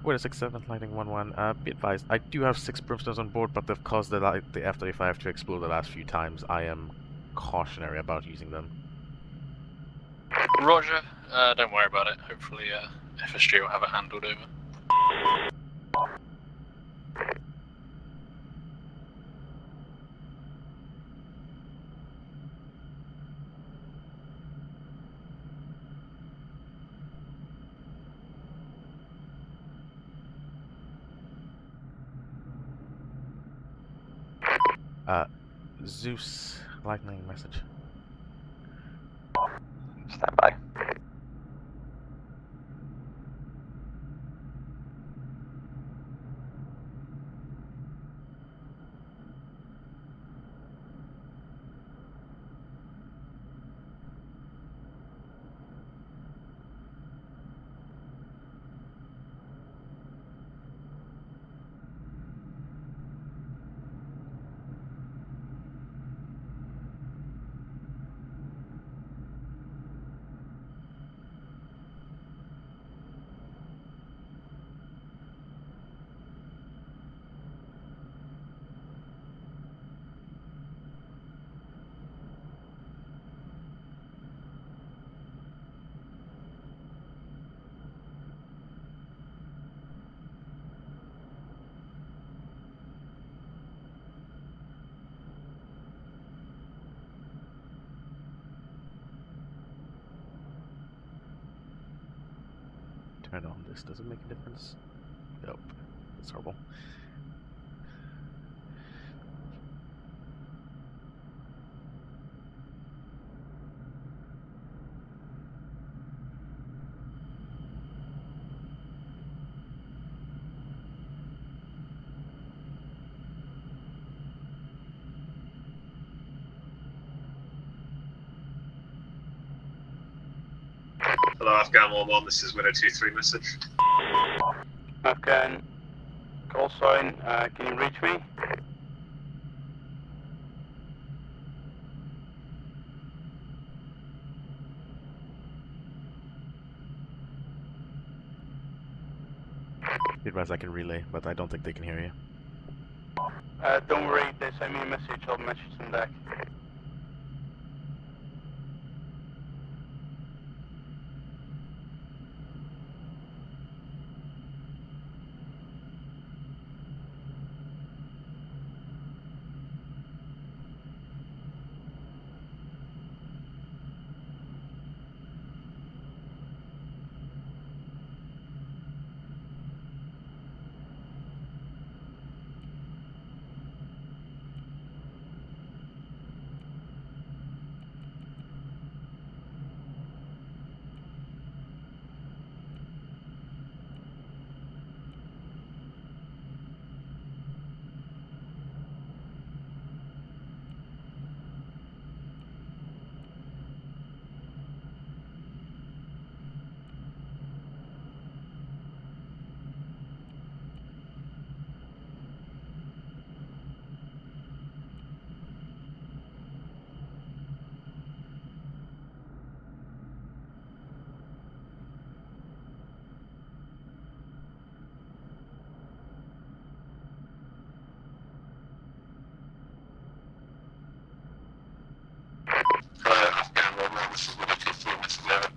Widow 6-7, Lightning 1-1. Be advised, I do have 6 Brimstones on board, but they've caused the F-35 to explode the last few times. I am cautionary about using them. Roger. Don't worry about it. Hopefully, FSG will have it handled over. Zeus, Lightning message. Stand by. turn on this. Does it make a difference? Nope. That's horrible. Hello, Afghan 1-1, this is Winner 2-3 message. Afghan, call sign, can you reach me? Advise I can relay, but I don't think they can hear you. Don't worry, they send me a message, I'll message them back. Afghan 1-1, this is Winner 2-4 message 11.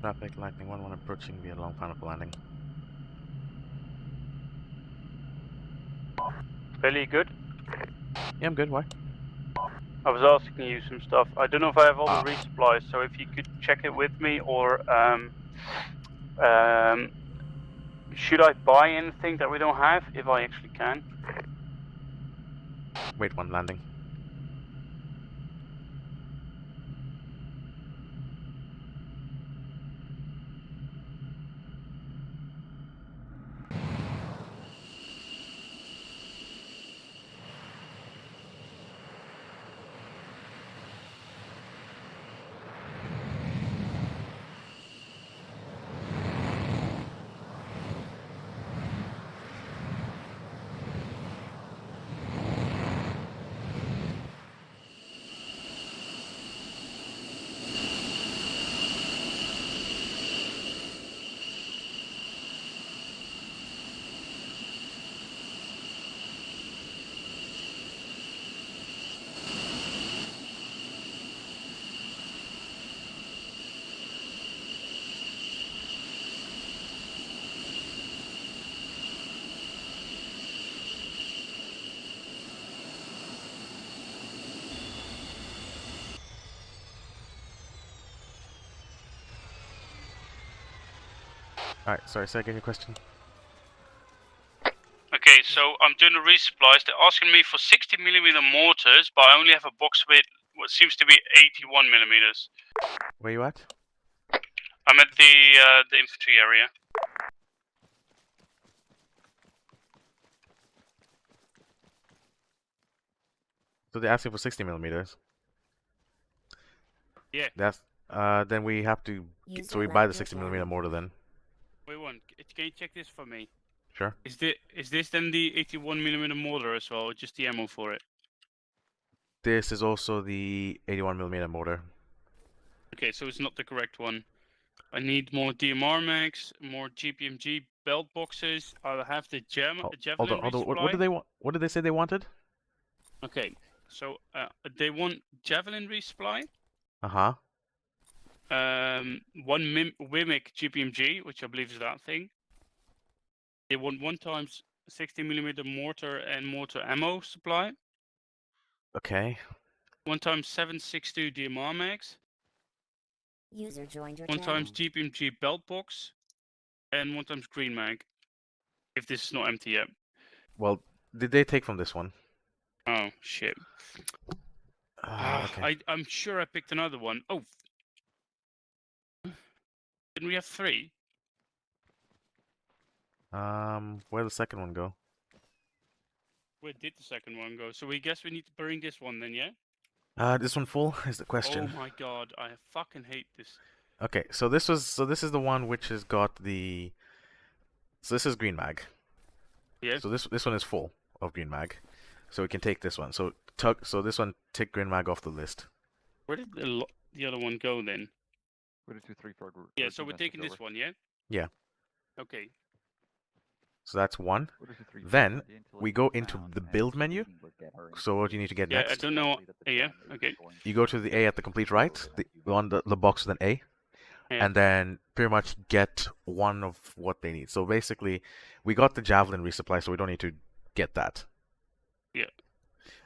Traffic Lightning 1-1 approaching via long final for landing. Fairly good. Yeah, I'm good. Why? I was asking you some stuff. I don't know if I have all the resupplies, so if you could check it with me, or should I buy anything that we don't have, if I actually can? Wait, one landing. Alright, sorry, say again your question. Okay, so I'm doing the resupplies. They're asking me for 60mm mortars, but I only have a box with what seems to be 81mm. Where you at? I'm at the infantry area. So they're asking for 60mm. Yeah. That's then we have to so we buy the 60mm mortar then. Wait one, can you check this for me? Sure. Is this then the 81mm mortar as well, or just the ammo for it? This is also the 81mm mortar. Okay, so it's not the correct one. I need more DMR mags, more GPMG belt boxes. I'll have the javelin Hold on. What resupply. did they want? What did they say they wanted? Okay, so they want javelin resupply. Uh-huh. One Wimic GPMG, which I believe is that thing. They want 1x 60mm mortar and mortar ammo supply. Okay. 1x 7.62 DMR mags. User joined your 1x GPMG belt box. And 1x green mag. If this is not empty yet. Well, did they take from this one? Oh, shit. Okay. I'm sure I picked another one. Oh. Didn't we have 3? Where'd the second one go? Where did the second one go? So we guess we need to bring this one then, yeah? This one full is the question. Oh my god, I fucking hate this. Okay, so this is the one which has got the. So this is green mag. Yeah. So this one is full of green mag, so we can take this one. So this one take green mag off the list. Where did the other one go then? What is 2-3 for Yeah, so we're taking this one, yeah? Yeah. Okay. So that's one. Then we go into the build menu. So what do you need to get Yeah, next? I don't know. Yeah, okay. You go to the A at the complete right, the box with an A, Yeah. and then pretty much get one of what they need. So basically, we got the javelin resupply, so we don't need to get that. Yeah.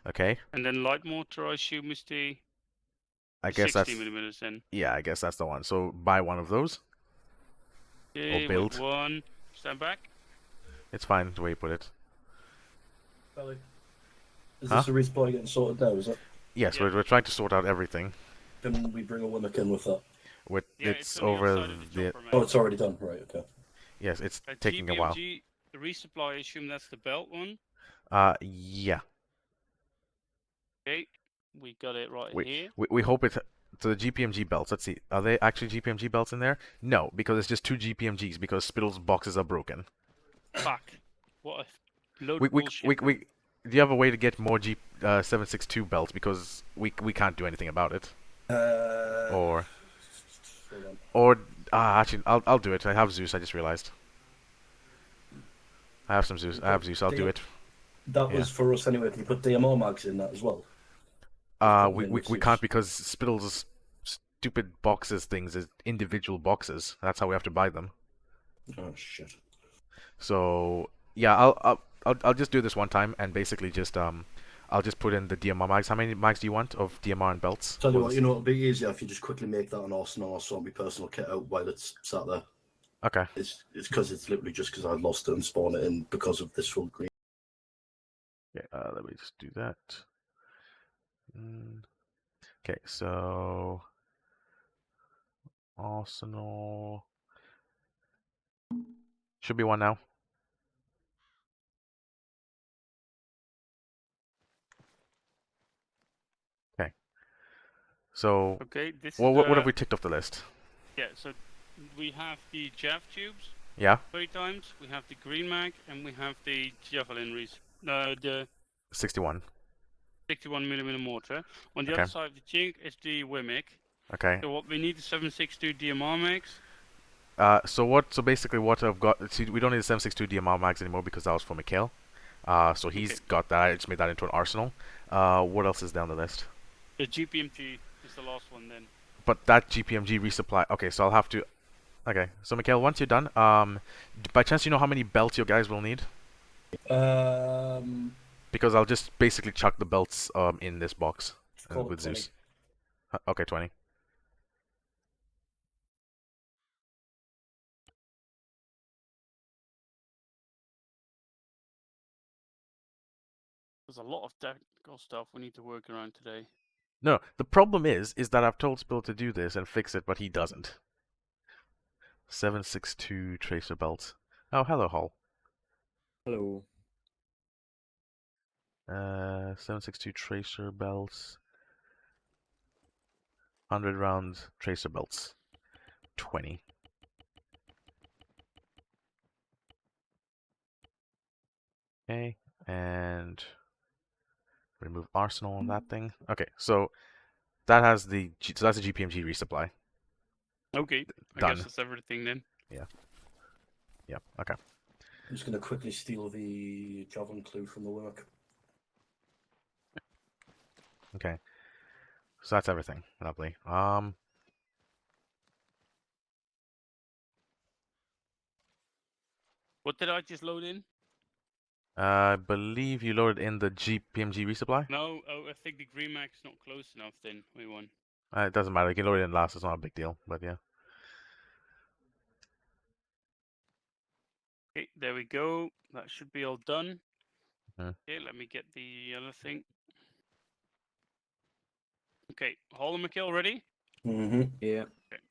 Okay. And then light mortar, I assume, is the. I guess that's 60mm then. Yeah, I guess that's the one. So buy one of those. Okay, or build. wait, one. Stand back. It's fine the way you put it. Belly. Is Huh? this a resupply getting sorted now, is it? Yes, we're trying to sort out everything. Can we bring a Wimmick in with that? It's over the. Oh, it's already done. Right, okay. Yes, it's A taking a while. GPMG resupply, I assume that's the belt one. Yeah. Okay, we got it right here. We hope it's to the GPMG belts. Let's see. Are they actually GPMG belts in there? No, because it's just 2 GPMGs because Spittle's boxes are broken. Fuck. What a load We of bullshit. do you have a way to get more 762 belts because we can't do anything about it? Or actually I'll do it. I have Zeus. I just realized. I have some Zeus. I have Zeus. I'll do it. That was for us anyway. Can you put DMR mags in that as well? We can't because Spittle's stupid boxes things is individual boxes. That's how we have to buy them. Oh shit. So yeah, I'll just do this one time and basically just I'll just put in the DMR mags. How many mags do you want of DMR and belts? Tell you what, you know, it'll be easier if you just quickly make that an arsenal or sort my personal kit out while it's sat there. Okay. It's because it's literally just because I lost it and spawned it in because of this full green. Okay, let me just do that. Okay, so Arsenal should be one now. Okay. So Okay, this is, what have we ticked off the list? Yeah, so we have the Jav tubes. Yeah. 3 times. We have the green mag, and we have the javelin the 61. 61mm mortar. On the Okay. other side of the chink is the Wimic. Okay. So what we need is 7.62 DMR mags. So basically what I've got, see, we don't need the 7.62 DMR mags anymore because that was for Mikhail. So he's got that. I just made that into an arsenal. What else is down the list? The GPMG is the last one then. But that GPMG resupply. Okay, so I'll have to. Okay, so Mikhail, once you're done, by chance you know how many belts your guys will need? Because I'll just basically chuck the belts in this box with 20. Zeus. Okay, 20. a lot of technical stuff we need to work around today. No, the problem is that I've told Spill to do this and fix it, but he doesn't. 762 tracer belt. Oh, hello, Hall. Hello. 762 tracer belts. 100 round tracer belts. 20. Okay, and remove arsenal on that thing. Okay, so that has so that's a GPMG resupply. Okay, I Done. guess that's everything then. Yeah. Yep. Okay. I'm just going to quickly steal the javelin clue from the work. Okay. So that's everything. Lovely. What did I just load in? I believe you loaded in the GPMG resupply. No, oh, I think the green mag's not close enough then. Wait one. It doesn't matter. You can load it in last. It's not a big deal. But yeah. Okay, there we go. That should be all done. Mhm. Okay, let me get the other thing. Okay, Hall and McKill ready? Mm-hmm. Yeah. Okay.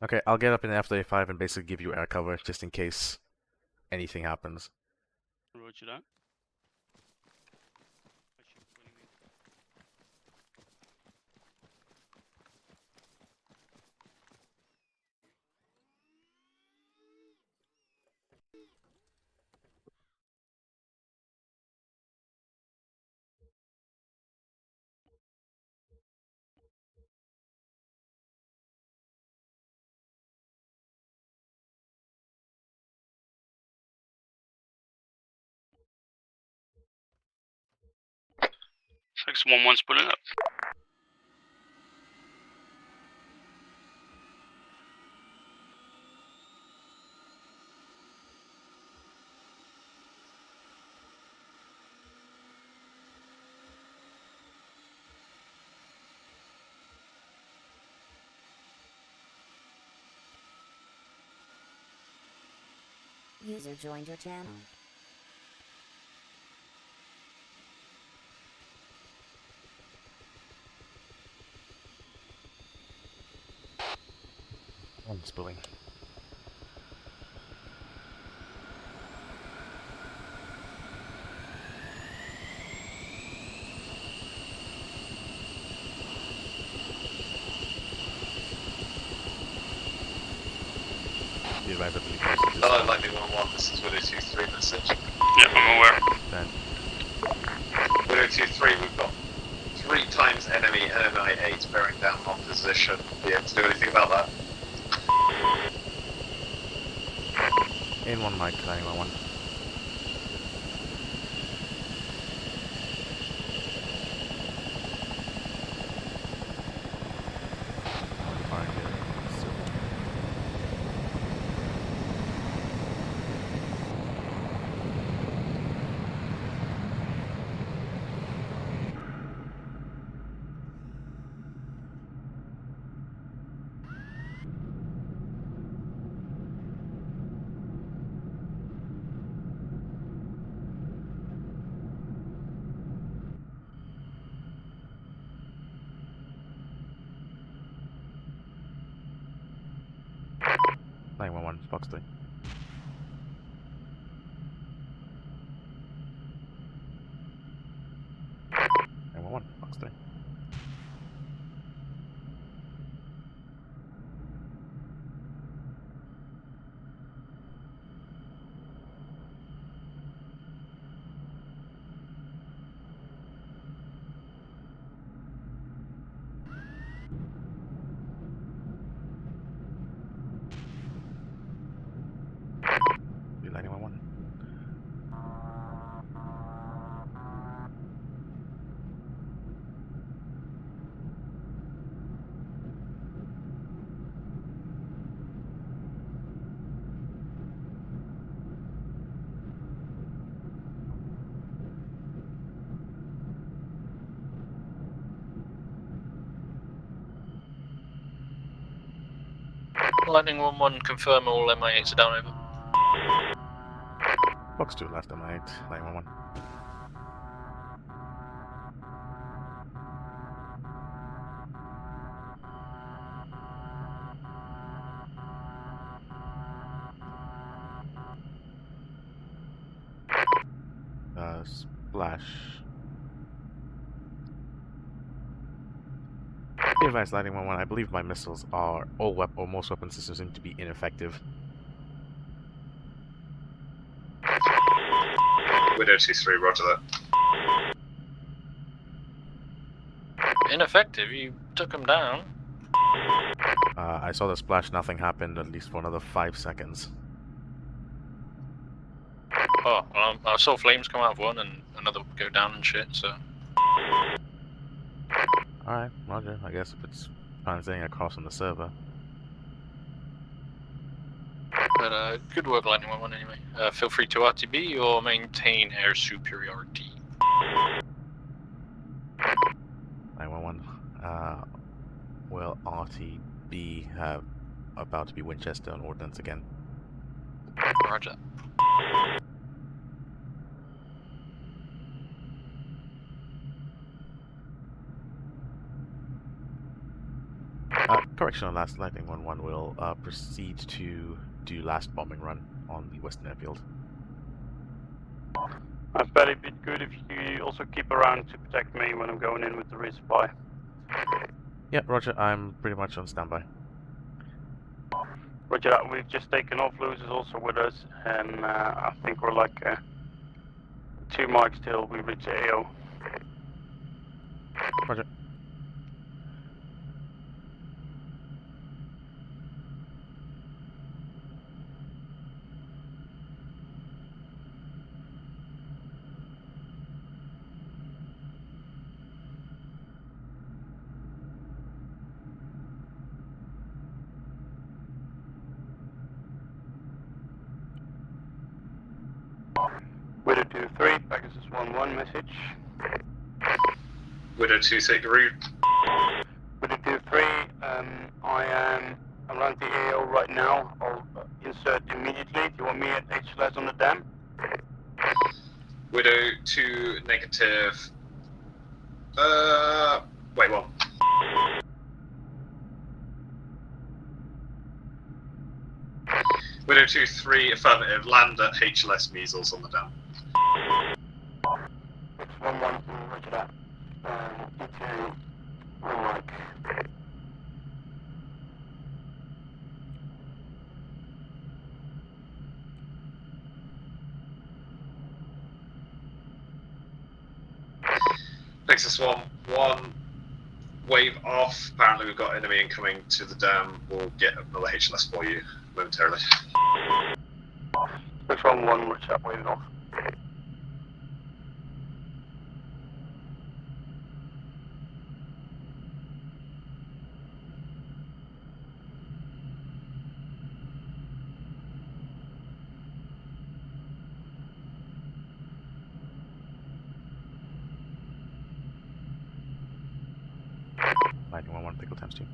Okay, I'll get up in F-35 and basically give you air cover just in case anything happens. Roger that. 611's pulling up. User joined your channel. I'm spilling. Be advised, I believe messages. Hello, Lightning 1-1, this is Widow 2-3 message. Yeah, I'm aware. Then. Widow 2-3, we've got 3 times enemy NMI-8 bearing down on position. Are you able to do anything about that? In one mic, 911. Fox 3. Fox 3. Be 911. Lightning 1-1, confirm all MI8s are down over. Box 2 left, M8, 911. Splash. Be advised, Lightning 1-1, I believe my missiles are or most weapon systems seem to be ineffective. Widow 2-3, roger that. Ineffective? You took them down? I saw the splash, nothing happened, at least for another 5 seconds. Oh, well, I saw flames come out of one and another go down and shit, so... Alright, roger, I guess if it's transiting across on the server. But good work, Lightning 1-1 anyway. Feel free to RTB or maintain air superiority. 911. Will RTB have about to be Winchester on ordnance again? Roger. Correction on last, Lightning 1-1 will proceed to do last bombing run on the western airfield. I'd bet it'd be good if you also keep around to protect me when I'm going in with the resupply. Yeah, roger, I'm pretty much on standby. Roger that, we've just taken off, Lewis is also with us, and I think we're like 2 miles till we reach AO. Roger. Widow 2-3, Pegasus 1-1 message. Widow 2-6, route. Widow 2-3, I am around the AO right now. I'll insert immediately. Do you want me at HLS on the dam? Widow 2, negative. Wait, one. Widow 2-3, affirmative. Land at HLS Measles on the dam. 1-1, roger that. Into Mike. Nexus 1, wave off. Apparently we've got enemy incoming to the dam. We'll get another HLS for you momentarily. Which 1-1, roger that, waving off. Lightning 1-1, pickle times 2.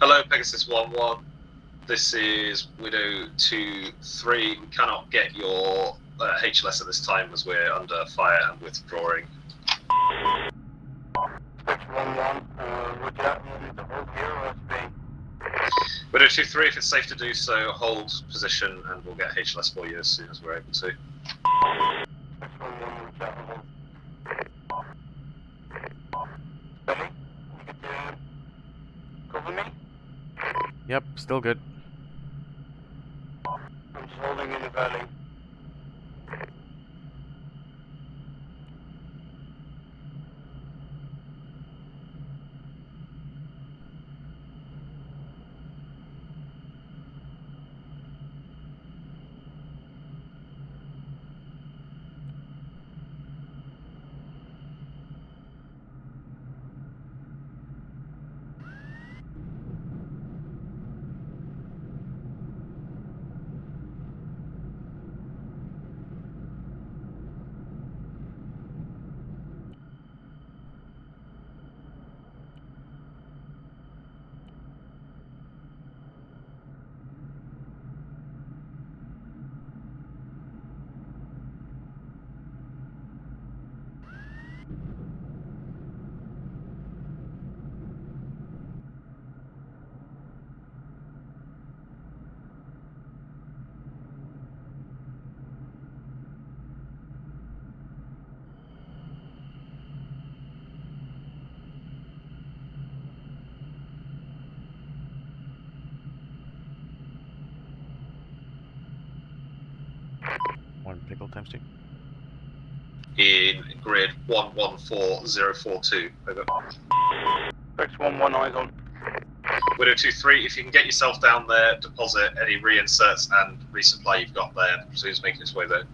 Hello, Pegasus 1-1. This is Widow 2-3. We cannot get your HLS at this time as we're under fire and withdrawing. Specs 1-1, roger that. You need to hold here or SB? Widow 2-3, if it's safe to do so, hold position and we'll get HLS for you as soon as we're able to. Specs 1-1, roger that. Hold. Belly, you could cover me? Yep, still good. I'm just holding in the valley. One pickle times 2. In grid 114042. Over. Specs 1-1, eyes on. Widow 2-3, if you can get yourself down there, deposit any reinserts and resupply you've got there. So he's making his way there.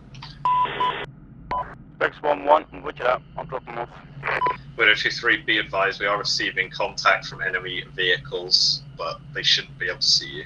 Specs 1-1, roger that. I'll drop them off. Widow 2-3, be advised we are receiving contact from enemy vehicles, but they shouldn't be able to see you.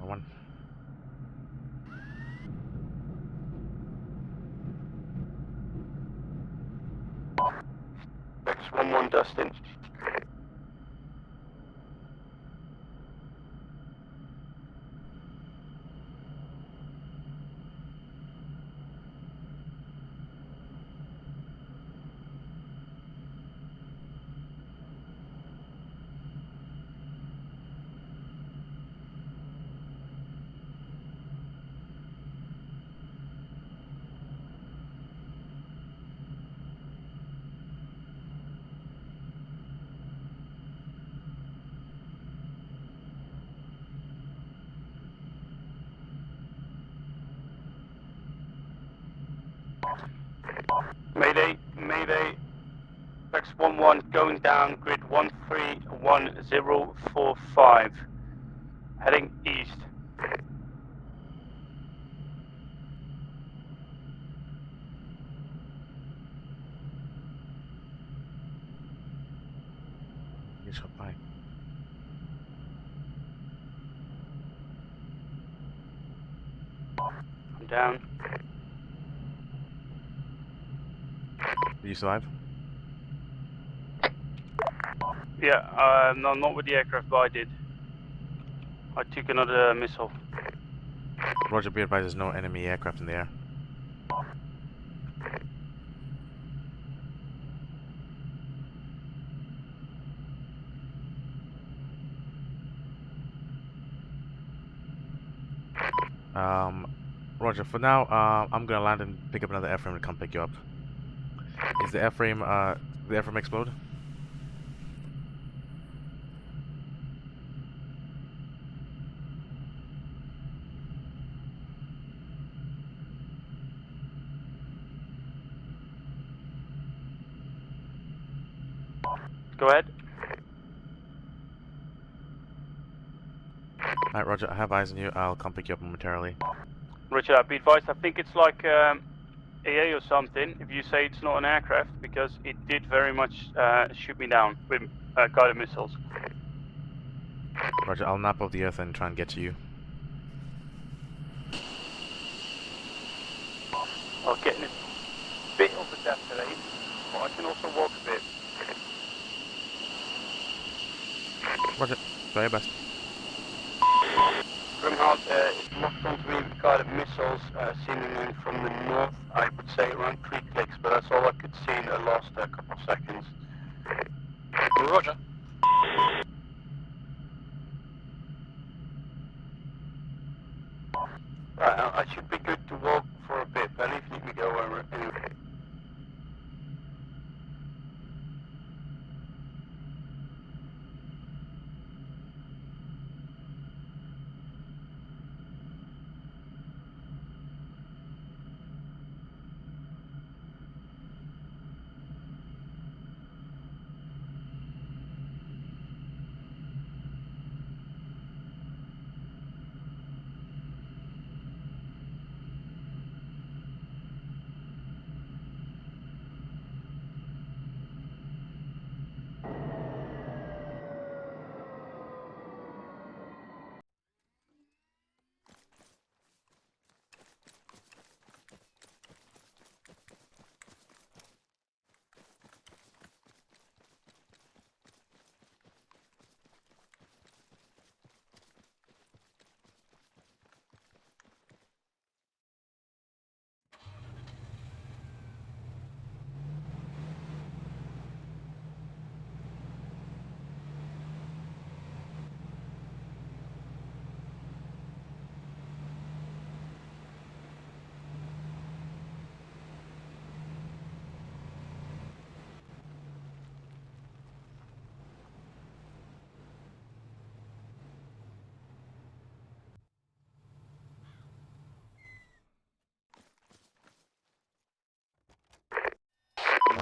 One. Specs 1-1, Dustin. Mayday, Mayday. X11 going down, grid 131045. Heading east. Get shot by. I'm down. Did you survive? Yeah, no, not with the aircraft, but I did. I took another missile. Roger, be advised there's no enemy aircraft in the air. Roger, for now, I'm gonna land and pick up another airframe to come pick you up. Is the airframe explode? Go ahead. Alright, Roger, I have eyes on you. I'll come pick you up momentarily. Roger, be advised, I think it's like AA or something, if you say it's not an aircraft, because it did very much shoot me down with guided missiles. Roger, I'll nap off the earth and try and get to you. I'll get in a bit of a death today, but I can also walk a bit. Roger, try your best. Grimhout, it locked onto me with guided missiles, seemingly from the north, I would say around 3 clicks, but that's all I could see in the last couple of seconds. Roger. Right, I should be good to walk for a bit, but if you need me to go over anyway.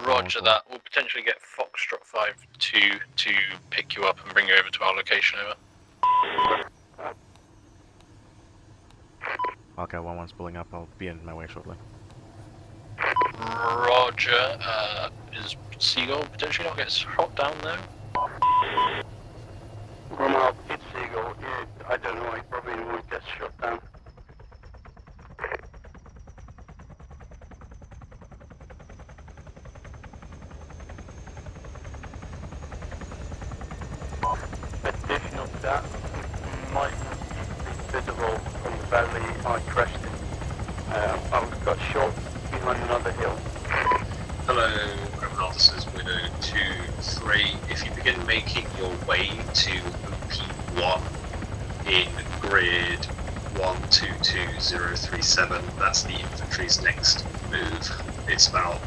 Roger that. We'll potentially get Foxtrot 5-2 to pick you up and bring you over to our location, over. Okay, 1-1's pulling up. I'll be in my way shortly. Roger. Is Seagull potentially not get shot down there? Grimhout, it's Seagull. Yeah, I don't know, he probably won't get shot down. Additional to that, might be visible from the valley I crashed in. I got shot behind another hill. Hello, Grimhout, this is Widow 2-3. If you begin making your way to OP1 in grid 122037, that's the infantry's next move. It's about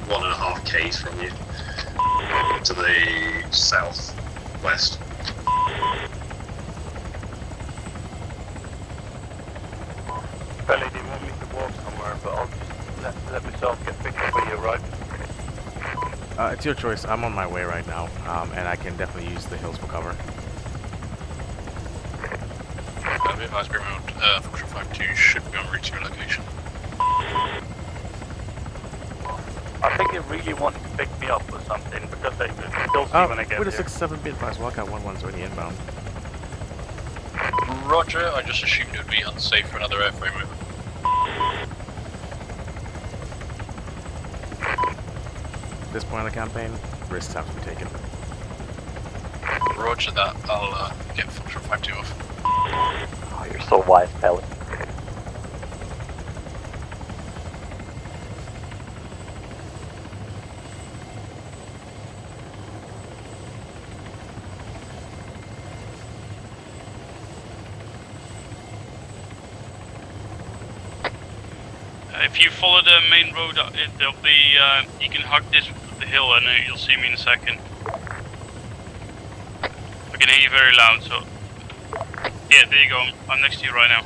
1.5 k's from you to the southwest. Belly didn't want me to walk somewhere, but I'll just let myself get picked up when you arrive. It's your choice. I'm on my way right now, and I can definitely use the hills for cover. Be advised, Grimwood, Function 5-2 should be en route to your location. I think they really want to pick me up or something because they can still see when I get with there. a 6-7 be advised, Wildcat 1-1's already inbound. Roger, I just assumed it would be unsafe for another airframe move. At this point in the campaign, risks have to be taken. Roger that, I'll get Function 5-2 off. Oh, you're so wise, Pellet. If you follow the main road, there'll be, you can hug the hill and you'll see me in a second. I can hear you very loud, so... Yeah, there you go, I'm next to you right now.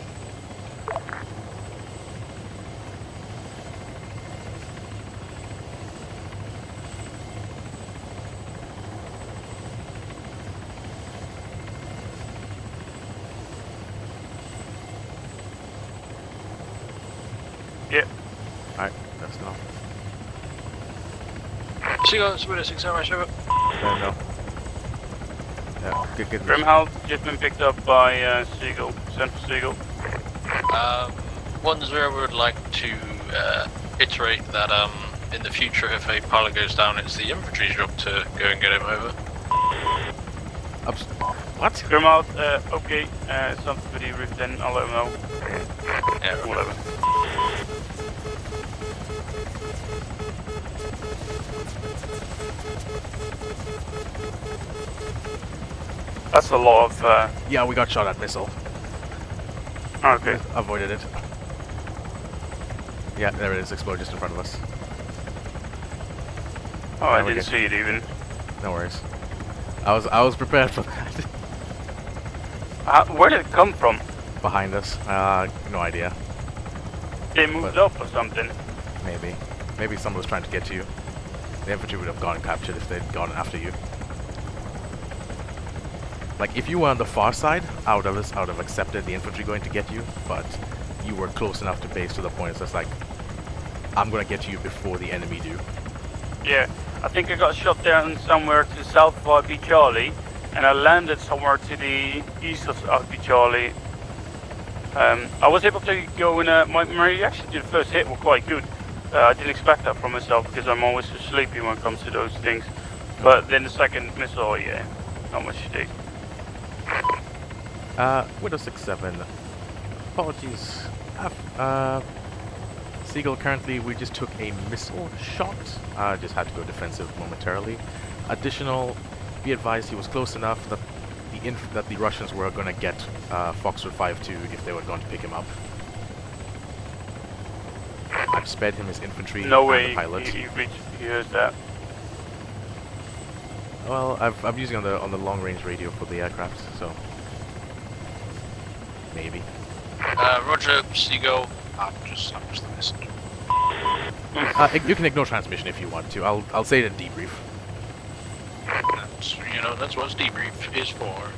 Yeah. Alright, that's enough. Seagull, it's with a 6 hour over. No. Yeah, good. Grimhouse just been picked up by Seagull, Central Seagull. 1-0 would like to iterate that in the future if a pilot goes down, it's the infantry's job to go and get him over. What? Grimhouse, okay, something with the roof then, I'll let him know. Yeah, whatever. That's a lot of... Yeah, we got shot at missile. Okay. Avoided it. Yeah, there it is, exploded just in front of us. Oh, I didn't see it even. No worries. I was prepared for that. Where did it come from? Behind us. No idea. They moved up or something. Maybe. Maybe someone was trying to get to you. The infantry would have gone and captured if they'd gone after you. Like, if you were on the far side, I would have accepted the infantry going to get you, but you were close enough to base to the point it's just like, I'm gonna get you before the enemy do. Yeah, I think I got shot down somewhere to south of RP Charlie, and I landed somewhere to the east of RP Charlie. I was able to go in my reaction to the first hit was quite good. I didn't expect that from myself because I'm always so sleepy when it comes to those things. But then the second missile, yeah, not much to take. Widow 6-7. Apologies. Seagull, currently we just took a missile shot. Just had to go defensive momentarily. Additional, be advised he was close enough that the Russians were going to get Foxtrot 5-2 if they were going to pick him up. I've spared him his infantry No and way the pilot. he hears that. Well, I'm using on the long range radio for the aircraft, so maybe. Roger, Seagull. I'm just the messenger. You can ignore transmission if you want to. I'll say it in debrief. That's what debrief is for.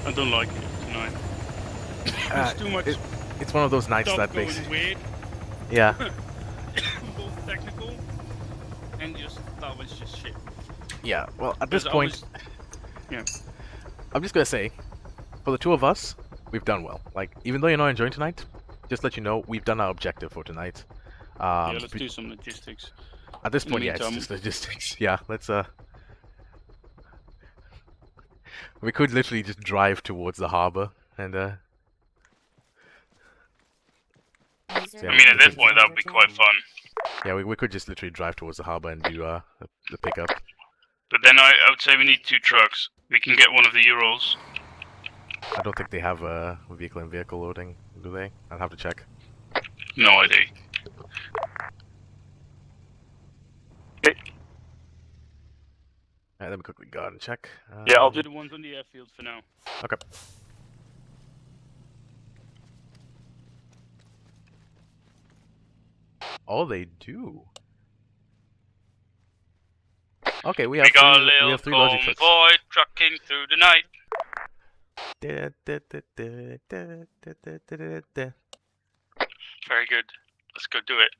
I don't like it tonight. There's too much. It's one of those nights stuff that going makes. weird. Yeah. Both technical and that was just shit. Yeah. Well, at this Because point, yeah. I'm just gonna say, for the two of us, we've done well. Like, even though you're not enjoying tonight, just let you know we've done our objective for tonight. Yeah, let's do some logistics. At this In the point, yeah, it's meantime- just logistics. Yeah, let's we could literally just drive towards the harbor and I mean, at this point, that would be quite fun. Yeah, we could just literally drive towards the harbor and do the pickup. But then I would say we need 2 trucks. We can get one of the Urals. I don't think they have vehicle-in-vehicle loading, do they? I'll have to check. No idea. Let me quickly go out and check. Yeah, I'll do the ones on the airfield for now. Okay. Oh, they do. Okay, we We have got a three. little We have three logic trucks. convoy trucking through the night. Very good. Let's go do it.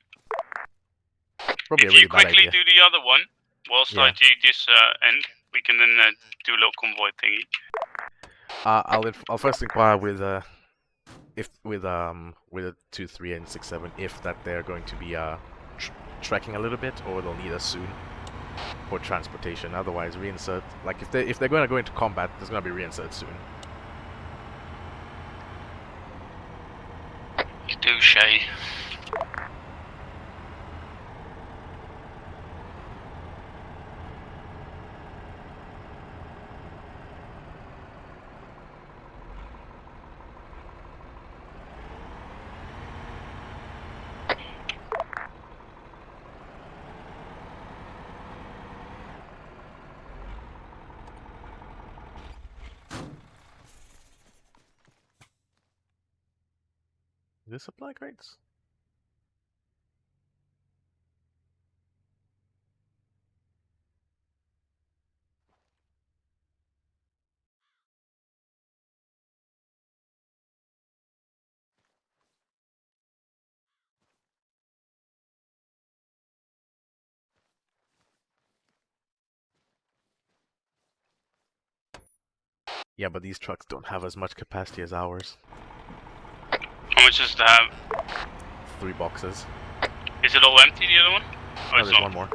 Probably If a really you bad quickly idea. do the other one, whilst I Yeah. do this end, we can then do a little convoy thingy. I'll first inquire with if with a 2-3 and 6-7 if that they're going to be trekking a little bit or they'll need us soon for transportation. Otherwise, reinsert. Like if they're going to go into combat, there's going to be reinsert soon. You do, Shay. Is this supply crates? Yeah, but these trucks don't have as much capacity as ours. How much does it have? 3 boxes. Is it all empty, the other one? Oh, Oh, it's there's not. one more.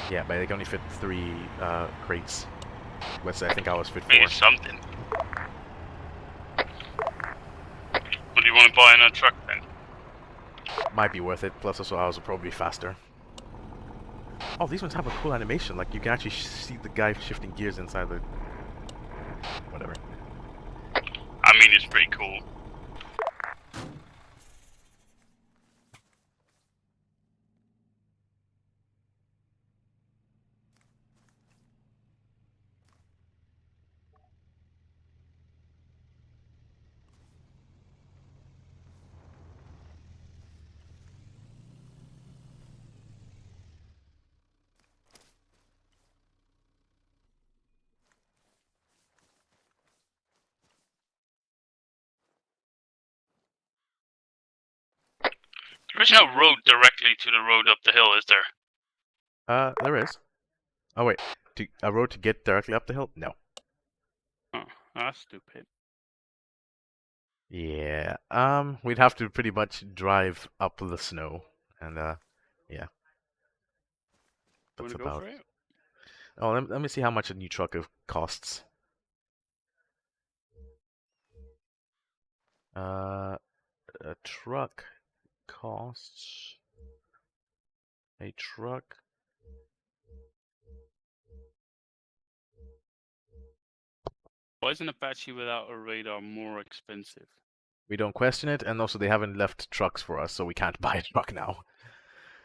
Yeah, but they can only fit 3 crates. Let's say I think ours fit 4. Maybe something. What do you want to buy in a truck then? Might be worth it. Plus, also ours will probably be faster. Oh, these ones have a cool animation. Like you can actually see the guy shifting gears inside the. Whatever. I mean, it's pretty cool. There is no road directly to the road up the hill, is there? There is. Oh wait, a road to get directly up the hill? No. Oh, that's stupid. Yeah. We'd have to pretty much drive up the snow, and yeah. That's Wanna go about. for it? Oh, let me see how much a new truck costs. A truck costs. A truck. Why is an Apache without a radar more expensive? We don't question it, and also they haven't left trucks for us, so we can't buy a truck now.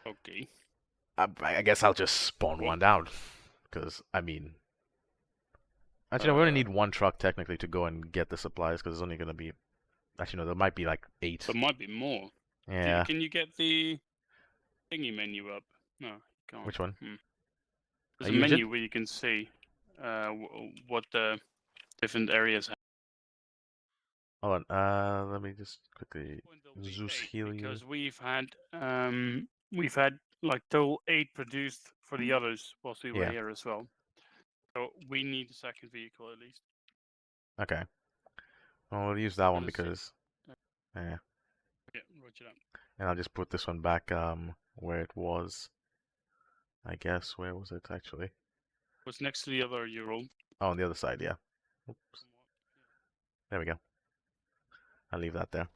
Okay. I guess I'll just spawn one down, because I mean, actually, no, we only need 1 truck technically to go and get the supplies, because there's only gonna be. Actually, no, there might be like 8. There might be more. Yeah. Can you get the thingy menu up? No, you can't. Which one? There's a menu where you can see what the different areas have. Hold on. Let me just quickly Zeus heal you. Because we've had like total 8 produced for the others whilst we were Yeah. here as well. So we need a second vehicle at least. Okay. Well, we'll use that one Let's see. because. Yeah. Yeah, roger that. And I'll just put this one back where it was. I guess where was it actually? What's next to the other Euro? Oh, on the other side, yeah. Oops. There we go. I'll leave that there.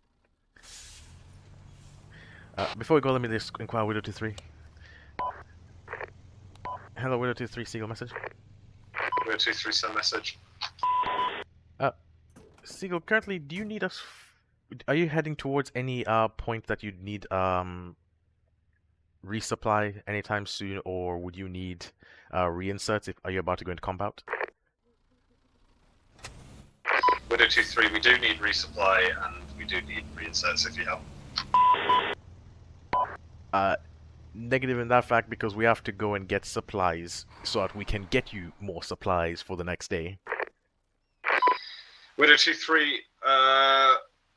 Before we go, let me just inquire Widow 23. Hello, Widow 23, Seagull message. Widow 23 send message. Seagull, currently, do you need us? Are you heading towards any point that you'd need resupply anytime soon, or would you need reinserts? Are you about to go into combat? Widow 23, we do need resupply and we do need reinserts if you have. Negative in that fact because we have to go and get supplies so that we can get you more supplies for the next day. Widow 2-3,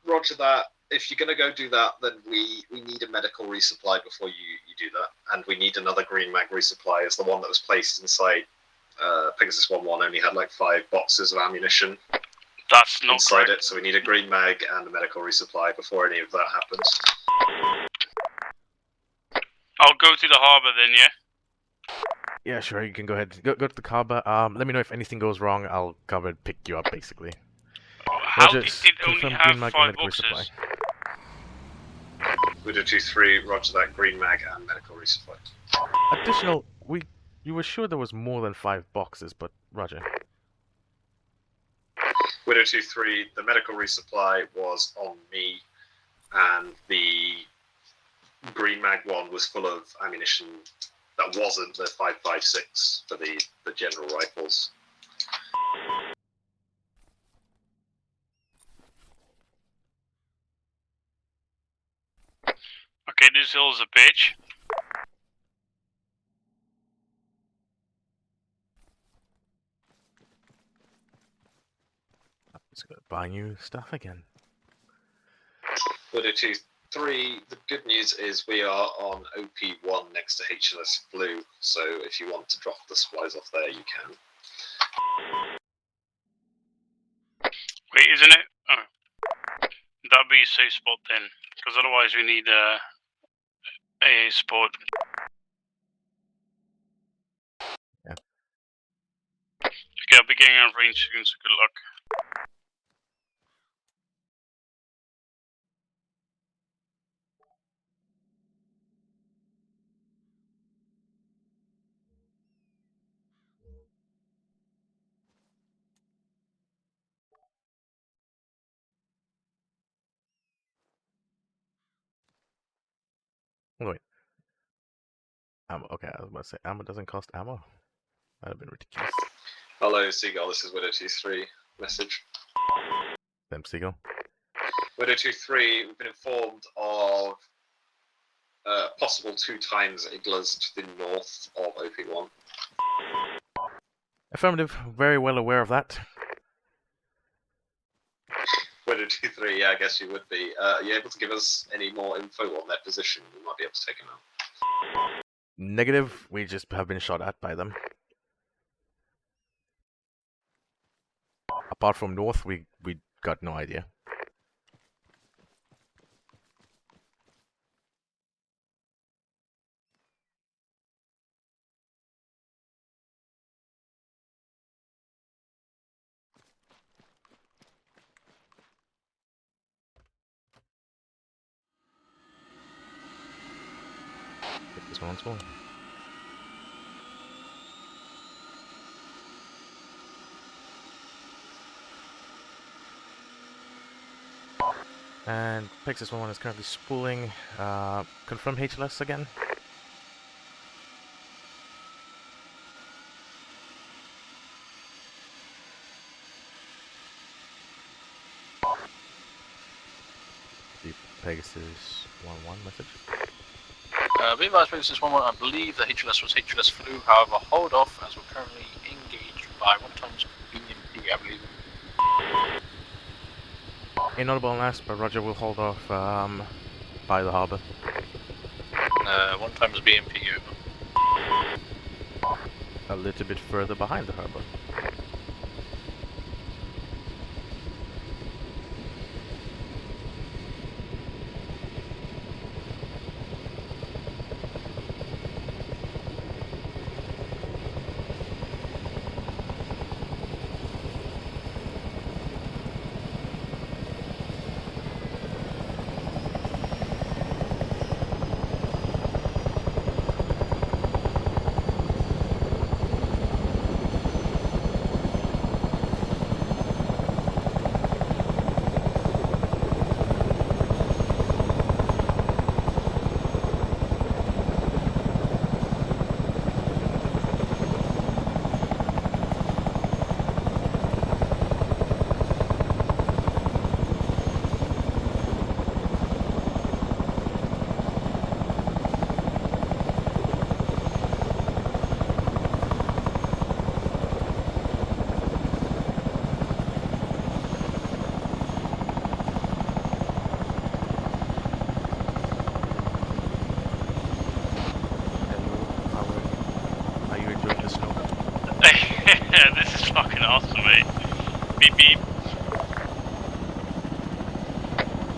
roger that. If you're going to go do that, then we need a medical resupply before you do that. And we need another green mag resupply, as the one that was placed inside Pegasus 1-1 only had like 5 boxes of ammunition. That's not inside correct. it, so we need a green mag and a medical resupply before any of that happens. I'll go to the harbour then, yeah? Yeah, sure, you can go ahead. Go to the harbour. Let me know if anything goes wrong. I'll come and pick you up, basically. How Roger, did it only confirm have green mag 5 and medical resupply. boxes? Widow 2-3, roger that, green mag and medical resupply. Additional, you were sure there was more than 5 boxes, but Roger. Widow 2-3, the medical resupply was on me, and the green mag one was full of ammunition that wasn't the 5.56 for the general rifles. Okay, this hill's a bitch. I'm just gonna buy new stuff again. Widow 2-3, the good news is we are on OP1 next to HLS Blue, so if you want to drop the supplies off there, you can. Wait, isn't it? Oh. That'd be a safe spot then, because otherwise we need a spot. Yeah. Okay, I'll be getting out of range soon, so good luck. Wait. Ammo. Okay, I was about to say ammo doesn't cost ammo. That'd have been ridiculous. Hello, Seagull, this is Widow 2-3. Message. Them Seagull. Widow 2-3, we've been informed of possible 2 times Iglas to the north of OP1. Affirmative. Very well aware of that. Widow 2-3, yeah, I guess you would be. Are you able to give us any more info on their position? We might be able to take them out. Negative. We just have been shot at by them. Apart from north, we got no idea. Take this one once more. And Pegasus 1-1 is currently spooling. Confirm HLS again. The Pegasus 1-1 message. Be advised, Pegasus 1-1, I believe the HLS was HLS Flu, however, hold off as we're currently engaged by 1 times BMP, I believe. Inaudible and last, but Roger will hold off by the harbour. 1 times BMP over. A little bit further behind the harbour. Yeah, this is fucking awesome, mate. Beep beep.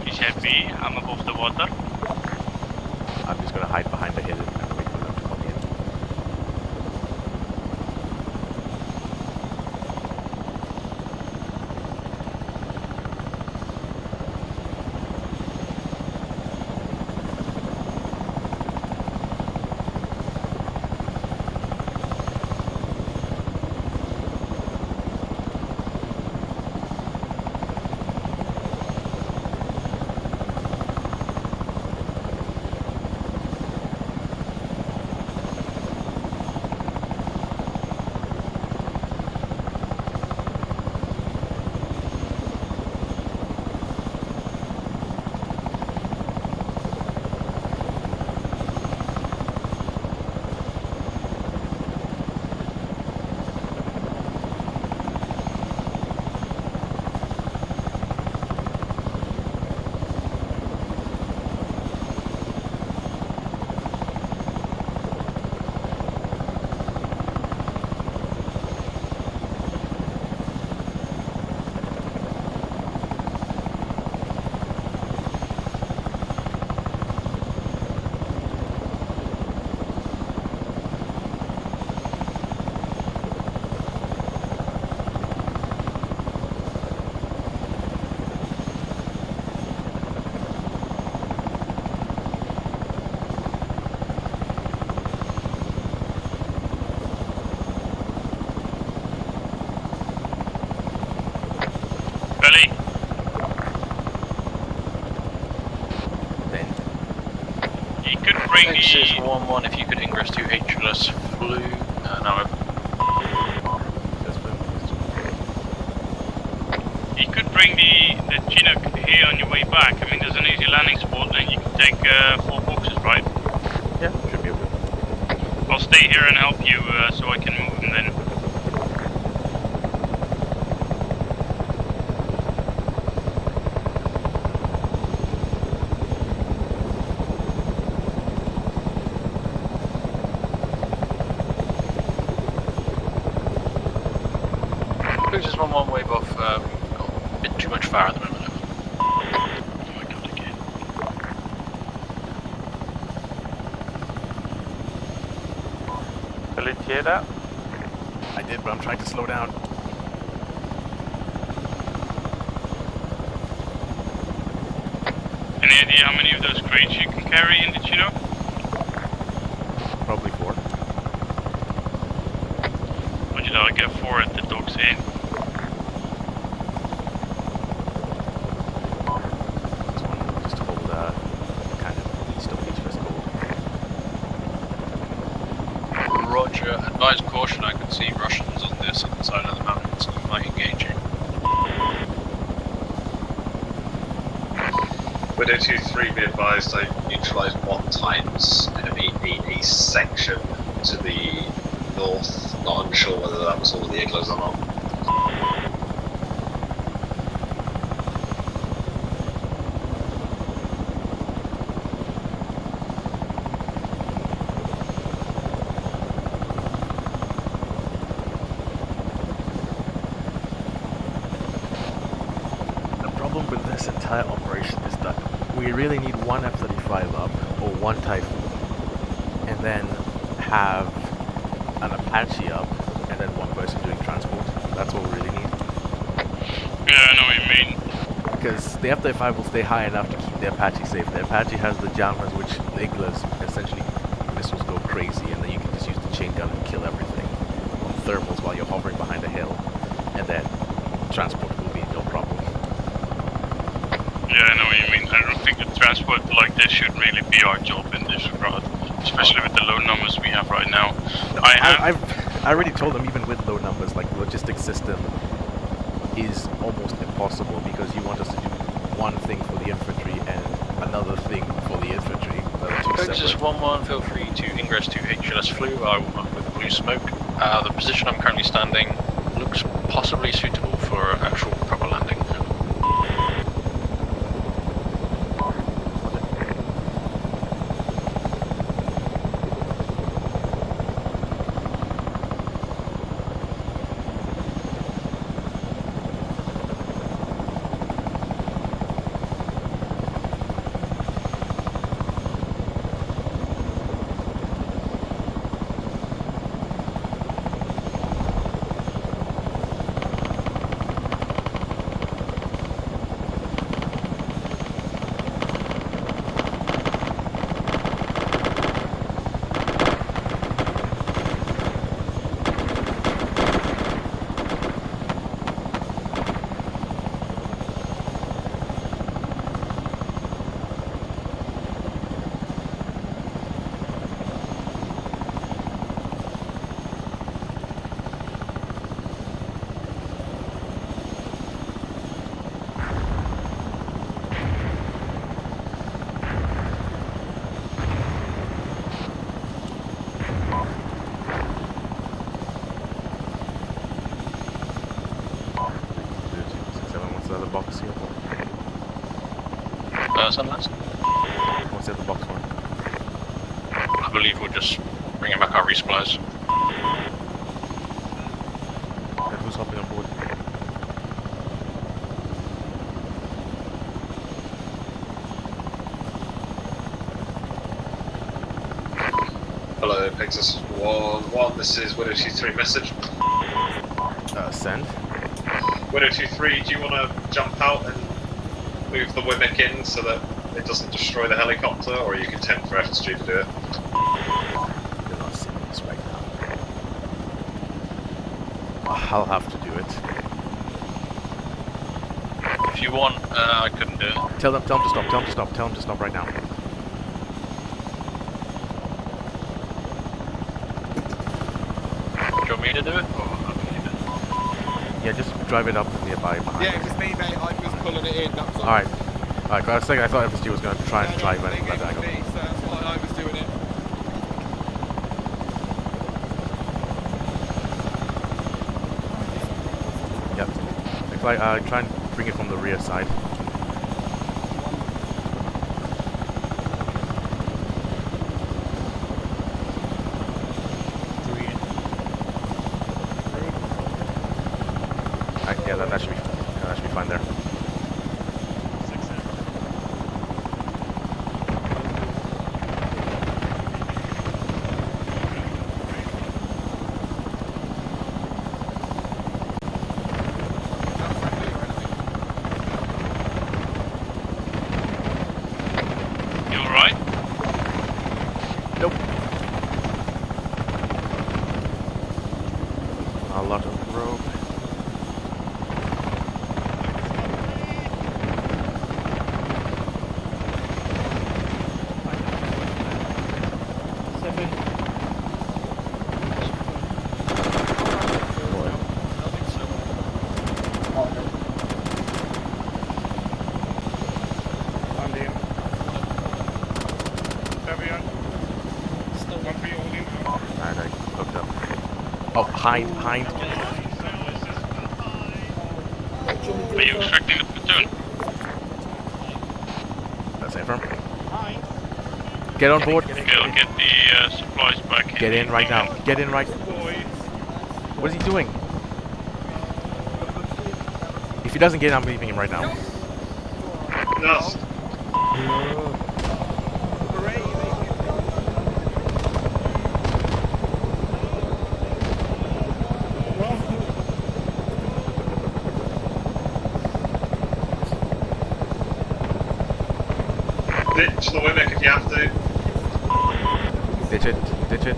He said B, I'm above the water. I'm just gonna hide behind the hill and wait for them to come in. Belly. You could bring This is the... 1-1 if you could ingress to HLS Flu. No, You could bring the Chinook here on your way back. I mean, there's an easy landing spot and you can take 4 boxes, right? Yeah, should be okay. I'll stay here and help you so I can move them then. Who's just 1-1 wave off? Got a bit too much fire at the moment. Billy, did you hear that? I did, but I'm trying to slow down. Any idea how many of those crates you can carry in the Chinook? Probably 4. Would you like to get 4 at the docks in? This one will just hold kind of east of HLS Gold. Roger. Advise caution. I can see Russians on this side of the mountain, so we might engage you. Widow 2-3, be advised, I neutralised 1 times enemy in a section to the north. Not unsure whether that was all the igloos or not. The problem with this entire operation is that we really need 1 F-35 up or 1 Typhoon, and then have an Apache up, and then 1 person doing transport. That's what we really need. Yeah, I know what you mean. Because the F-35 will stay high enough to keep the Apache safe. The Apache has the jammers, which the Iglas, essentially, missiles go crazy, and then you can just use the chain gun and kill everything on thermals while you're hovering behind a hill, and then transport will be no problem. Yeah, I know what you mean. I don't think a transport like this should really be our job in this regard, especially with the low numbers we have right now. I already told them, even with low numbers, like the logistics system is almost impossible because you want us to do 1 thing for the infantry and another thing for the infantry. Folks, just 1-1, feel free to ingress to HLS Flu. I will move with blue smoke. The position I'm currently standing looks possibly suitable for actual proper landing. unless? What's the other box one? I believe we're just bringing back our resupplies. And who's hopping on board? Hello, Pegasus 1-1, this is Widow 2-3 message. Send. Widow 2-3, do you want to jump out and move the Wimmick in so that it doesn't destroy the helicopter, or you can tempt for FSG to do it? You're not seeing this right now. I'll have to do it. If you want, I couldn't do it. Tell them to stop, tell them to stop, tell them to stop right now. Do you want me to do it? Or Yeah, just drive it up nearby behind. Yeah, it was me, mate. I was pulling it in. That was all. Alright. Alright, I was thinking, I thought FSG was going to try and drive it. They gave it to me, so that's why I was doing it. Yep. If I try and bring it from the rear side. Yeah, that should be fine there. You alright? Nope. A lot of rope. Behind. Are you expecting the platoon? That's it, firm. Get on board. I'll get the supplies back. Get in right now. Get in right. What is he doing? If he doesn't get in, I'm leaving him right now. No. Ditch the Wimmick if you have to. Ditch it. Ditch it.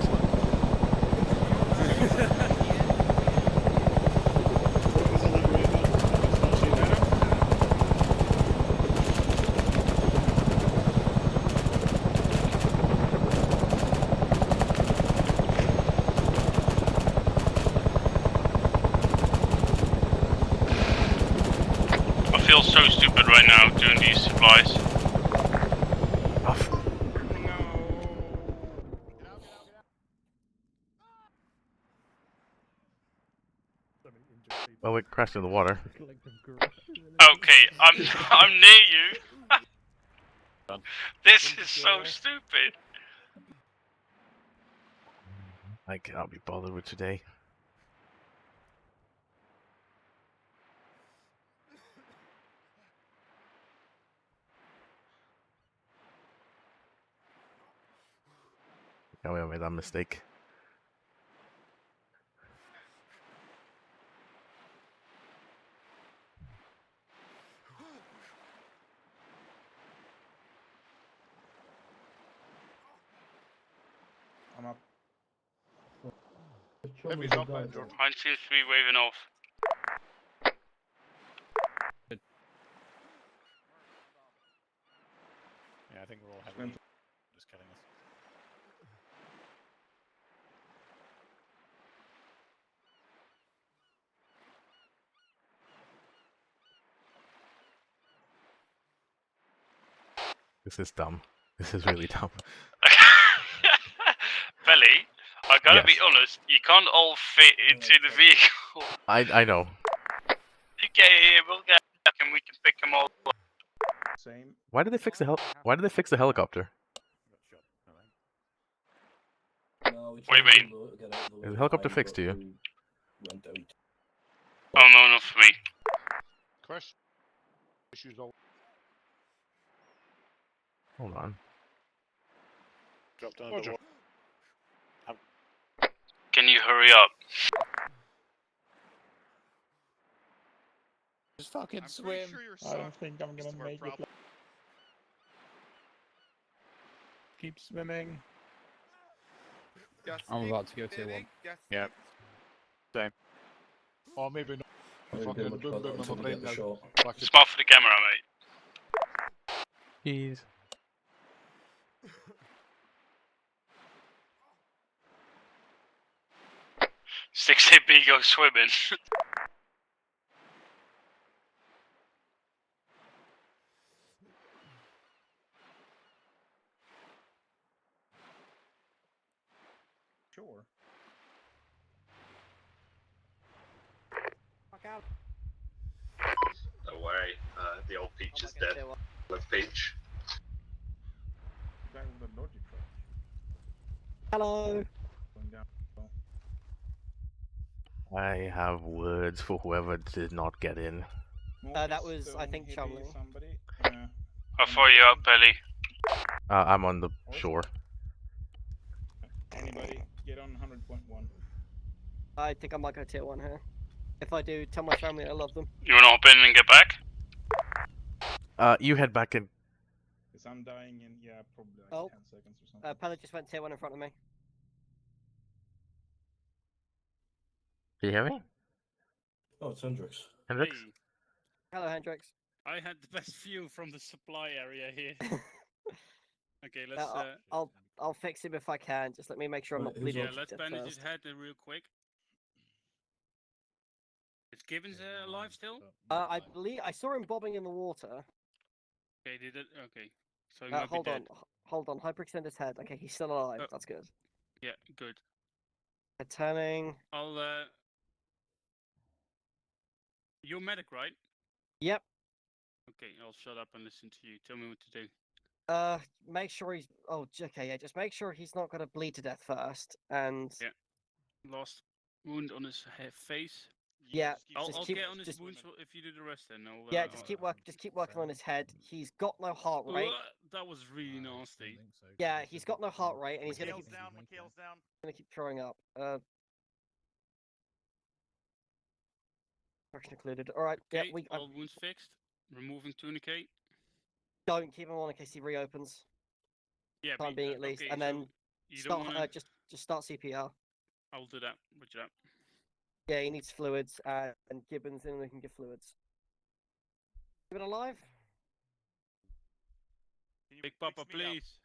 I feel so stupid right now doing these supplies. Well, it crashed in the water. Okay, I'm near you. This is so stupid. I cannot be bothered with today. Yeah, we made that mistake. I'm up. Heavy's up, Andrew. 123 waving off. Yeah, I think we're all heavy. Just killing us. This is dumb. This is really dumb. Belly, I gotta Yes. be honest, you can't all fit into the vehicle. I know. You get here, we'll get back and we can pick them all up. Same. Why did they fix the Why did they fix the helicopter? No, What do you mean? Is the helicopter fixed to you? Oh no, not for me. Crash. Issues all. Hold on. Drop down Roger. the water. Can you hurry up? Just fucking swim. I don't think I'm gonna make it. Keep swimming. I'm about to go tier 1. Yeah. Same. Or maybe not. I didn't do much about that until we get the shot. Smart for the camera, mate. Jeez. Six B go swimming. Sure. Fuck out. Don't worry, the old Peach is dead. Love Peach. Guy with the logic truck. Hello. Going down. I have words for whoever did not get in. That was, I think, Chumley. Somebody. How far are you out, Belly? I'm on the shore. Anybody get on 100.1? I think I might go tier 1 here. If I do, tell my family I love them. You wanna hop in and get back? You head back in. Because I'm dying in, yeah, probably like 10 seconds or something. Pella just went tier 1 in front of me. Do you hear me? Oh, it's Hendrix. Hendrix? Hey, Hello, Hendrix. I had the best view from the supply area here. Okay, let's. I'll fix him if I can. Just let me make sure I'm not bleeding. Yeah, let's bandage his head real quick. Is Gibbons alive still? I believe I saw him bobbing in the water. Okay, did it? Okay, so he might Hold be on, dead. hold on. Hyperextend his head. Okay, he's still alive. That's good. Yeah, good. Turning. I'll. You're medic, right? Yep. Okay, I'll shut up and listen to you. Tell me what to do. Make sure he's. Oh, okay, yeah. Just make sure he's not gonna bleed to death first, and. Yeah. Lost wound on his face. Yeah. I'll keep, get on his wounds if you do the rest. Then I'll. Yeah, just keep working on his head. He's got no heart rate. That was really nasty. Yeah, he's got no heart rate, and he's gonna keep. Mikhail's down. Gonna keep throwing up. Action included. All right. Okay, Yeah, all wounds fixed. Removing tourniquet. Don't keep him on in case he reopens. Yeah, time being at least, okay, and so then you start. don't wanna... Just start CPR. I'll do that. Roger that. Yeah, he needs fluids, and Gibbons in, we can give fluids. Gibbon alive? Big Papa, please.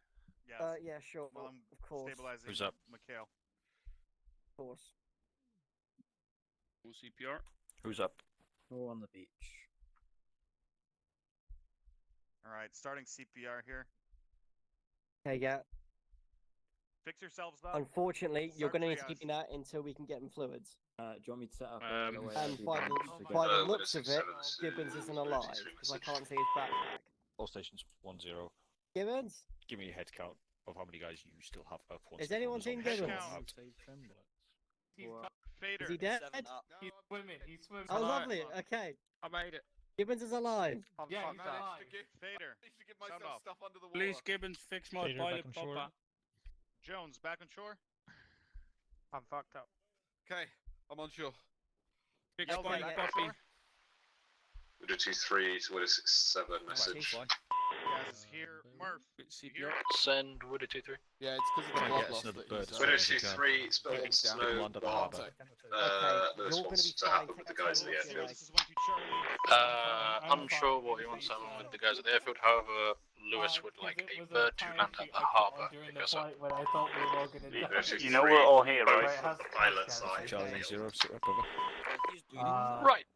Yes. Yeah, sure. While I'm of course. stabilizing Who's up? Mikhail. Of course. Full CPR. Who's up? We're on the beach. Alright, starting CPR here. Okay, yeah. Fix yourselves up. Unfortunately, you're Start going to need to triage. keep me that until we can get him fluids. Do you want me to set up And by the looks of it, Gibbons isn't alive, because I can't see his backpack. All stations 1-0. Gibbons? Give me a head count of how many guys you still have up. Is anyone seen Gibbons? Fader. Is he dead? He's swimming. He's swimming. Oh, lovely. Okay. I made it. Gibbons is alive. Yeah, he's alive. Fader. Sound off. Please, Gibbons, fix my Fader pilot, back on shore. Papa. Jones, back on shore. I'm fucked up. Okay, I'm on shore. Fix Elvin, pilot, back on Poppy. shore. Would a 2-3 to a 6-7 message. Guys is here. Murph. CPR. Send Wood a 2-3. Yeah, it's because of the Yeah, blood it's loss. another that bird. he's, Widow 2-3, Spill wants to know Land at the what harbour. Lewis wants to happen with the guys at the airfield. Unsure what he wants to happen with the guys at the airfield. However, Lewis would like a bird to land at the harbour. Because When I thought we were all gonna You know we're all here, right? Both the pilot side. Charlie 1-0, sit up over. Right.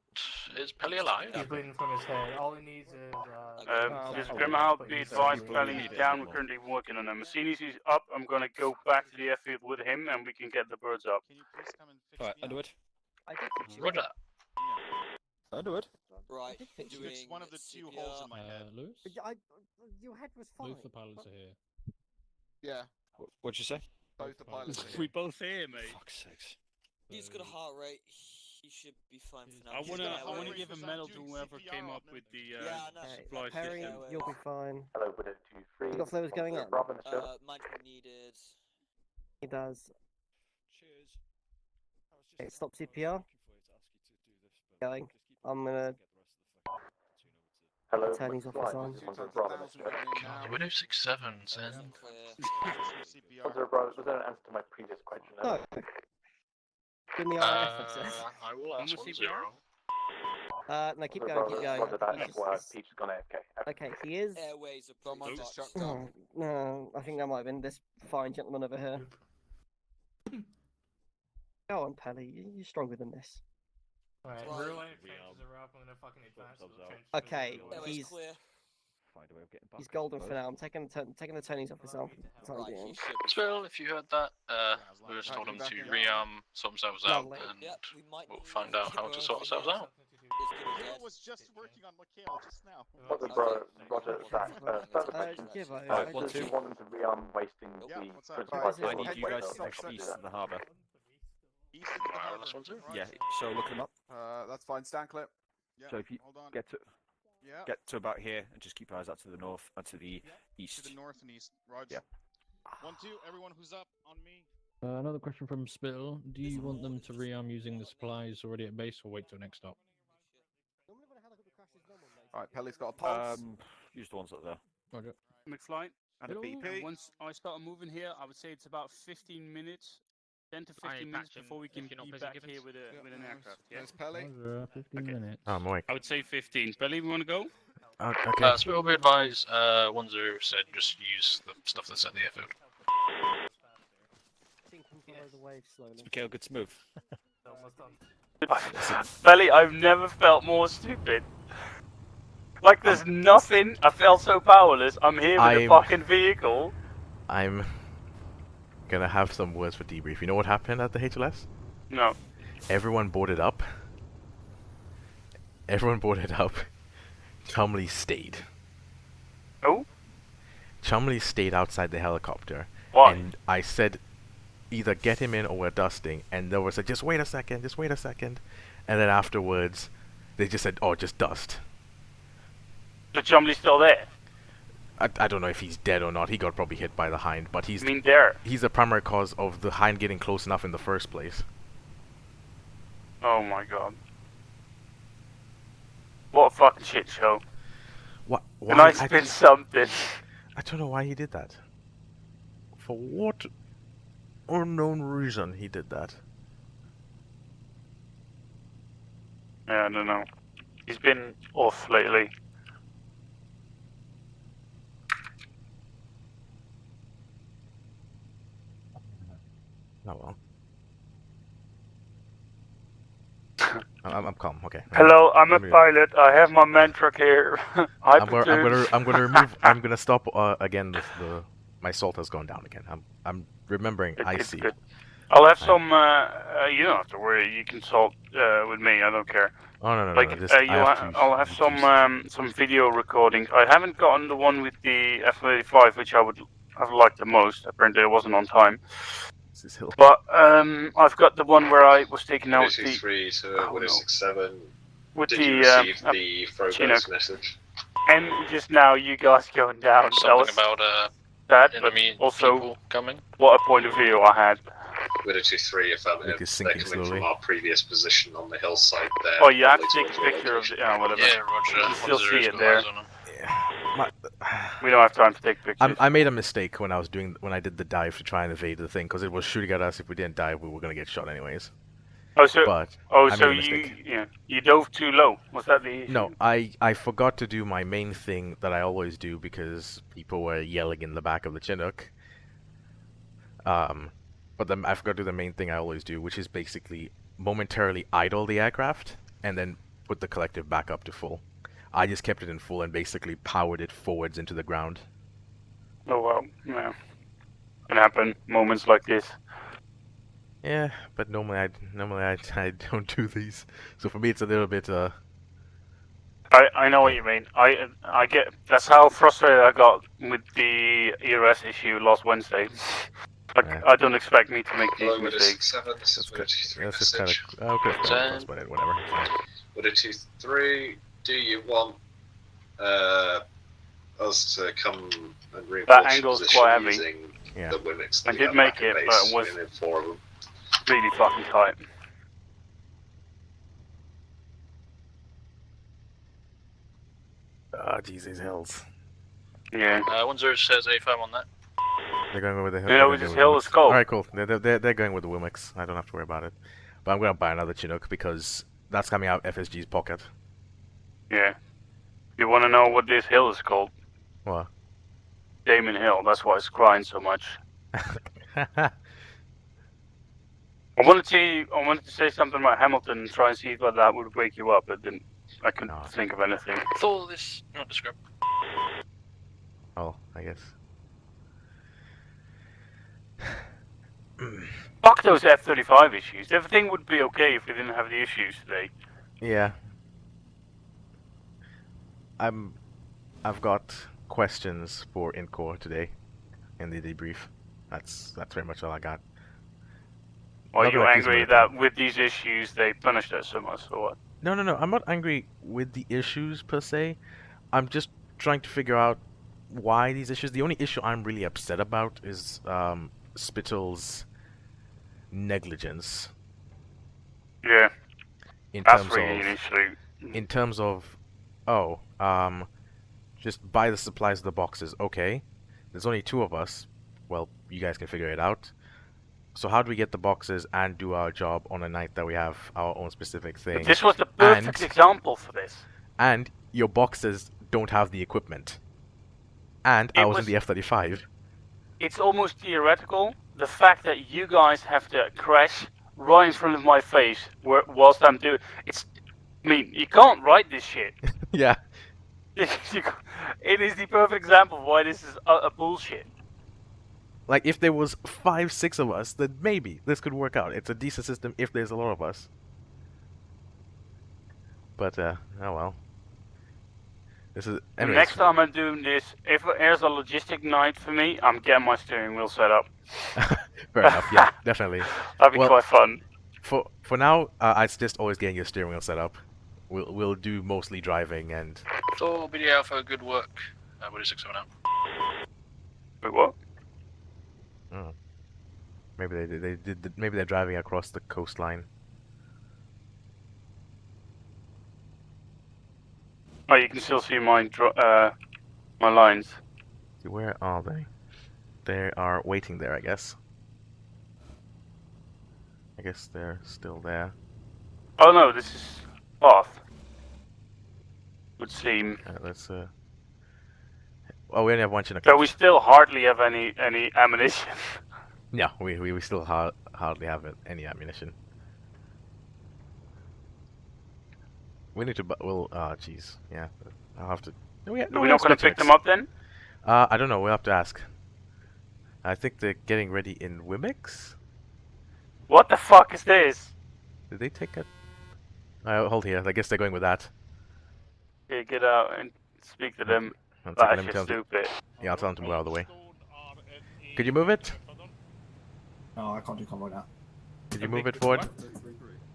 Is Pelly alive? He's bleeding from his head. All he needs is. Just Grimhouse, be advised, Pelly's down. We're currently working on him. As soon as he's up, I'm gonna go back to the airfield with him, and we can get the birds up. Alright, Underwood. I did fix you. Roger. Underwood. Right. It's one of the two holes in my head. Lewis? Your head was fine. Both the pilots are here. Yeah. What'd you say? Both the pilots. are We here. both here, mate. Fuck's sakes. He's got a heart rate. He should be fine for now. I He's wanna, got I wanna airways. give a medal to whoever came up with the supply Perry, system. you'll be fine. Hello, Widow 2-3. You got fluids going in? Management needed. He does. Cheers. Okay, stop CPR. Going. I'm gonna. Hello, Turn his office on. Widow 67 send. Was there an answer to my previous question? No. In the RF, I said. I will ask Almost 10. No, keep going, keep going. Roger that, He's FYI, just- Peach has gone AFK. Okay, he is. Airways are Someone pretty just fucked. shut down. No, I think that might have been this fine gentleman over here. Go on, Pelly. You're stronger than this. Alright, Right. real life changes are up. I'm gonna fucking advance. We'll change Okay, Airways he's clear. Find a way of getting back. he's golden for now. I'm taking the Tony's office off. Right, he should be Spill, if you heard that, we just told him to sort themselves out, Lovely. and Yep, we might we'll need find out how to sort ourselves out. I was just working on Mikhail just now. Roger that. Further question. Gibbo, Do you want them to rearm wasting the what's up? principal Right, I need you guys Wait, next east of the harbour. East of the Alright, harbour. this one too? Yeah, so look them up. That's fine. Stand clear. Yeah, so if you hold on. get Yeah. to about here and just keep your eyes out to the north and to the east. To the north and east. Roger. Yeah. 1, 2. Everyone who's up on me. Another question from Spill. Do you want them to rearm using the supplies already at base or wait till next stop? Alright, Pelly's got a pulse. Use the ones that are there. Roger. McFly. And a And BP. once I start moving here, I would say it's about 15 minutes, 10 to 15 minutes before we can be back here with an aircraft. Yeah. There's Pelly. Roger, 15 minutes. I'm awake. I would say 15. Pelly, we want to go? Okay. Spill, be advised, 10 said just use the stuff that's at the airfield. Mikhail, good to move. Almost done. Belly, I've never felt more stupid. Like there's nothing. I felt so powerless. I'm here with a fucking vehicle. I'm gonna have some words for debrief. You know what happened at the HLS? No. Everyone boarded up. Chumley stayed. Oh? Chumley stayed outside the helicopter. Why? And I said, either get him in or we're dusting. And they were said, just wait a second. And then afterwards, they just said, oh, just dust. So Chumley's still there? I don't know if he's dead or not. He got probably hit by the hind, but he's there. He's the primary cause of the hind getting close enough in the first place. Oh my god. What a fucking shit show. What? Can I spin something? I don't know why he did that. For what unknown reason he did that. Yeah, I don't know. He's been off lately. Oh well. I'm calm. Okay. Hello, I'm a Let me- pilot. I have my mantra here. I'm gonna remove. I'm gonna stop again. My salt has gone down again. I'm remembering. I It's see. good. I'll have some. You don't have to worry. You can salt with me. I don't care. Oh no. Like I'll have some video recordings. I haven't gotten the one with the F-35, which I would have liked the most. Apparently, it wasn't on time. But I've got the one where I was taking out the 3 to Windows 67. with Did the you receive the Chinook. Frobos message? And just now, you guys going down. That Something was about that, but enemy also people coming. what a point of view I had. Widow 2-3, if It is they're sinking coming slowly. from our previous position on the hillside there. Oh, you have to probably take a towards your picture of location. the whatever. Yeah, Roger. You can still see 10's it got there. eyes on him. We don't have time to take pictures. I made a mistake when I did the dive to try and evade the thing because it was shooting at us. If we didn't dive, we were gonna get shot anyways. Oh, so but I so made a mistake. you dove too low. Was that the issue? No, I forgot to do my main thing that I always do because people were yelling in the back of the Chinook. But then I forgot to do the main thing I always do, which is basically momentarily idle the aircraft and then put the collective back up to full. I just kept it in full and basically powered it forwards into the ground. Oh well, yeah. Can happen. Moments like this. Yeah, but normally I don't do these. So for me it's a little bit I know what you mean. I get. That's how frustrated I got with the ERS issue last Wednesday. Like, I don't expect me to make these Hello, mistakes. 7, this is Widow 2-3 That's just kind of. message. Oh, okay, postpone it, whatever. It's fine. Widow 2-3, do you want us to come and reinforce That your angle's position quite heavy. using the Wimix that I we did have make back in it, but base? it was We need 4 of them. really fucking tight. Ah, Jesus hills. Yeah. 10 says A5 on that. They're going with the hill. You know what this hill is called? Alright, cool. They're going with the Wimix. I don't have to worry about it. But I'm going to buy another Chinook because that's coming out of FSG's pocket. Yeah. You want to know what this hill is called? What? Damon Hill. That's why it's crying so much. I wanted to say something about Hamilton and try and see if that would wake you up, but then I couldn't think of anything. Thor, this not descript. Oh, I guess. Fuck those F-35 issues. Everything would be okay if we didn't have the issues today. Yeah. I've got questions for Incore today in the debrief. That's pretty much all I got. Are Nothing you that keeps me angry at that with these issues they punished us so much, or what? No, I'm not angry with the issues per se. I'm just trying to figure out why these issues. The only issue I'm really upset about is Spittle's negligence. Yeah. In That's terms really of, an issue. in terms of, just buy the supplies of the boxes. Okay, there's only 2 of us. Well, you guys can figure it out. So how do we get the boxes and do our job on a night that we have our own specific thing? But this was the perfect example for this. And your boxes don't have the equipment. And I was in the F-35. It's almost theoretical. The fact that you guys have to crash right in front of my face whilst I'm doing it's. I mean, you can't write this shit. Yeah. It is the perfect example of why this is a bullshit. Like, if there was 5, 6 of us, then maybe this could work out. It's a decent system if there's a lot of us. But, oh well. This is. The Anyways. next time I'm doing this, if there's a logistic night for me, I'm getting my steering wheel set up. Fair enough, yeah, definitely. That'd be quite fun. For now, I suggest always getting your steering wheel set up. We'll do mostly driving and. Thor, BD Alpha, good work. What is 67 out? Wait, what? Oh. Maybe maybe they're driving across the coastline. Oh, you can still see my my lines. Where are they? They are waiting there, I guess. I guess they're still there. Oh no, this is off. Would seem. Let's Oh, we only have 1 Chinook. So we still hardly have any ammunition. No, we still hardly have any ammunition. We need to. Jeez. Yeah. I'll have to. We're not going to pick them up then? I don't know. We'll have to ask. I think they're getting ready in Wimix. What the fuck is this? Did they take a? Hold here. I guess they're going with that. Yeah, get out and speak to them. That's stupid. Yeah, I'll tell them to move out of the way. Could you move it? No, I can't do convoy now. Could you move it forward?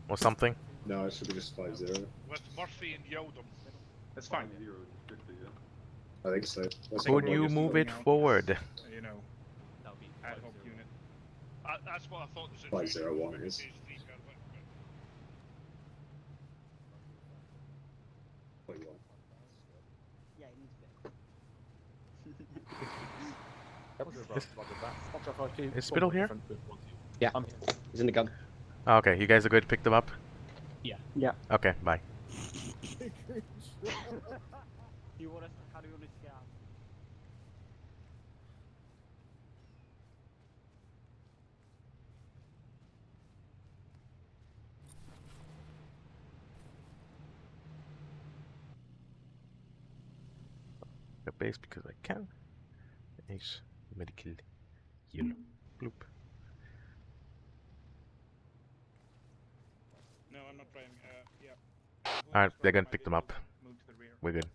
Or something? No, it should be just 5-0. With Murphy and Yeldon. That's fine. I think so. Could you move it forward? You know, ad hoc unit. That's what I thought was 5-0-1 it is. Yeah, it needs Is Spittle here? Yeah, he's in the gun. Oh, okay, you guys are good to pick them up? Yeah. Yeah. Okay, bye. Do you want us? How do you want us to get out? The base because I can. Ace medical heal. Bloop. No, I'm not driving. Yeah. Alright, they're gonna pick them up. Move to the rear. we're good.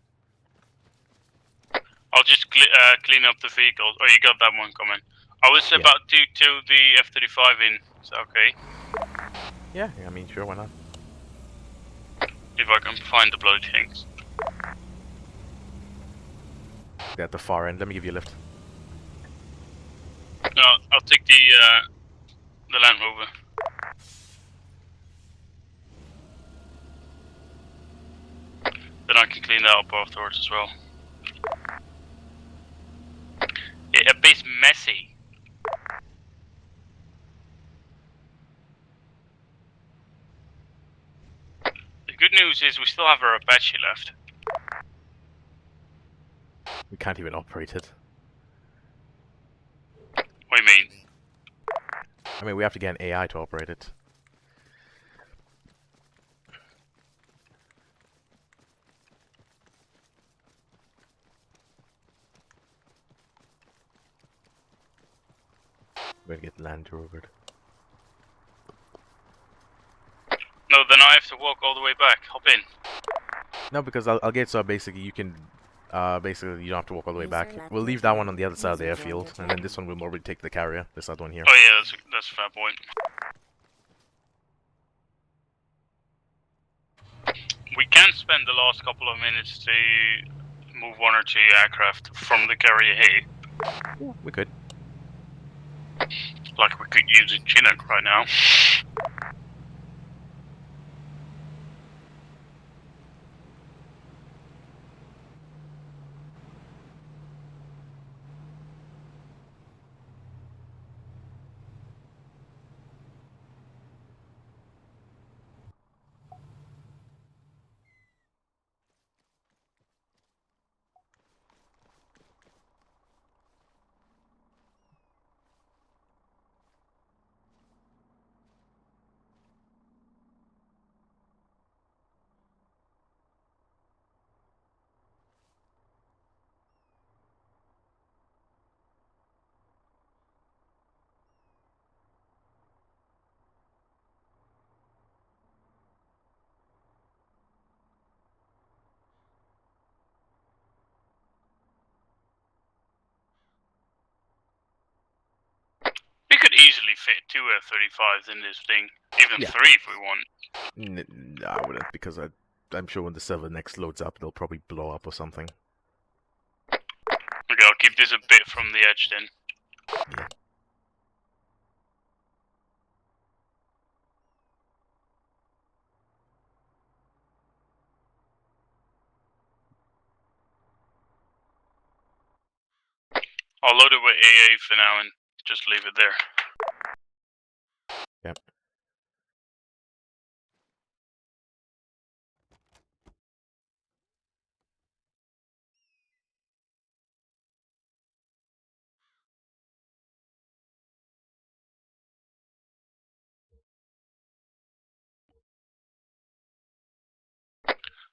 I'll just clean up the vehicles. Oh, you got that one coming. I was about to tow the F-35 in. Is that okay? Yeah, I mean, sure, why not? If I can find the bloody things. They're at the far end. Let me give you a lift. No, I'll take the Land Rover. Then I can clean that up afterwards as well. Yeah, a bit messy. The good news is we still have our Apache left. We can't even operate it. What do you mean? I mean, we have to get an AI to operate it. Better get Land Rovered. No, then I have to walk all the way back. Hop in. No, because I'll get so basically you can, basically you don't have to walk all the way back. We'll leave that one on the other side of the airfield, and then this one will already take the carrier. This other one here. Oh yeah, that's a fair point. We can spend the last couple of minutes to move 1 or 2 aircraft from the carrier here. Yeah, we could. Like we could use a Chinook right now. We could easily fit 2 F-35s in this thing, even 3 if we want. No, I wouldn't, because I'm sure when the server next loads up, they'll probably blow up or something. Okay, I'll keep this a bit from the edge then. Yeah. I'll load it with AA for now and just leave it there. Yep.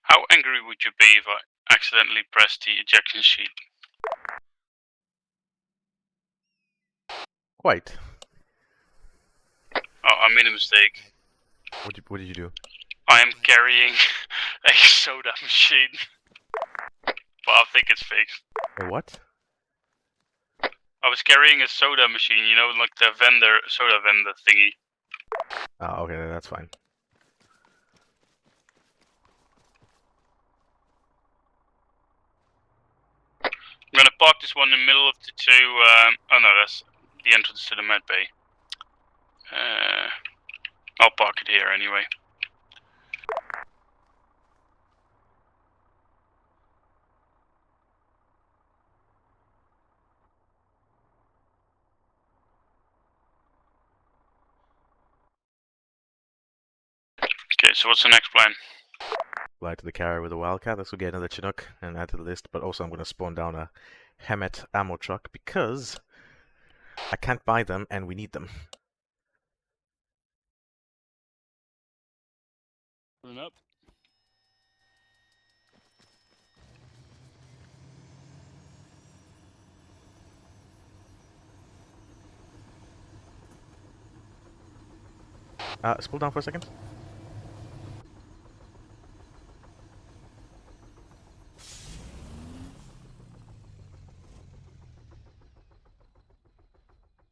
How angry would you be if I accidentally pressed the ejection sheet? Quite. Oh, I made a mistake. What did you do? I am carrying a soda machine. But I think it's fixed. A what? I was carrying a soda machine, you know, like the soda vendor thingy. Oh, okay, that's fine. I'm gonna park this one in the middle of the 2, oh no, that's the entrance to the med bay. I'll park it here anyway. Okay, so what's the next plan? Fly to the carrier with a Wildcat. Let's go get another Chinook and add to the list. But also I'm going to spawn down a Hemet ammo truck because I can't buy them and we need them. Pulling up. Scroll down for a second.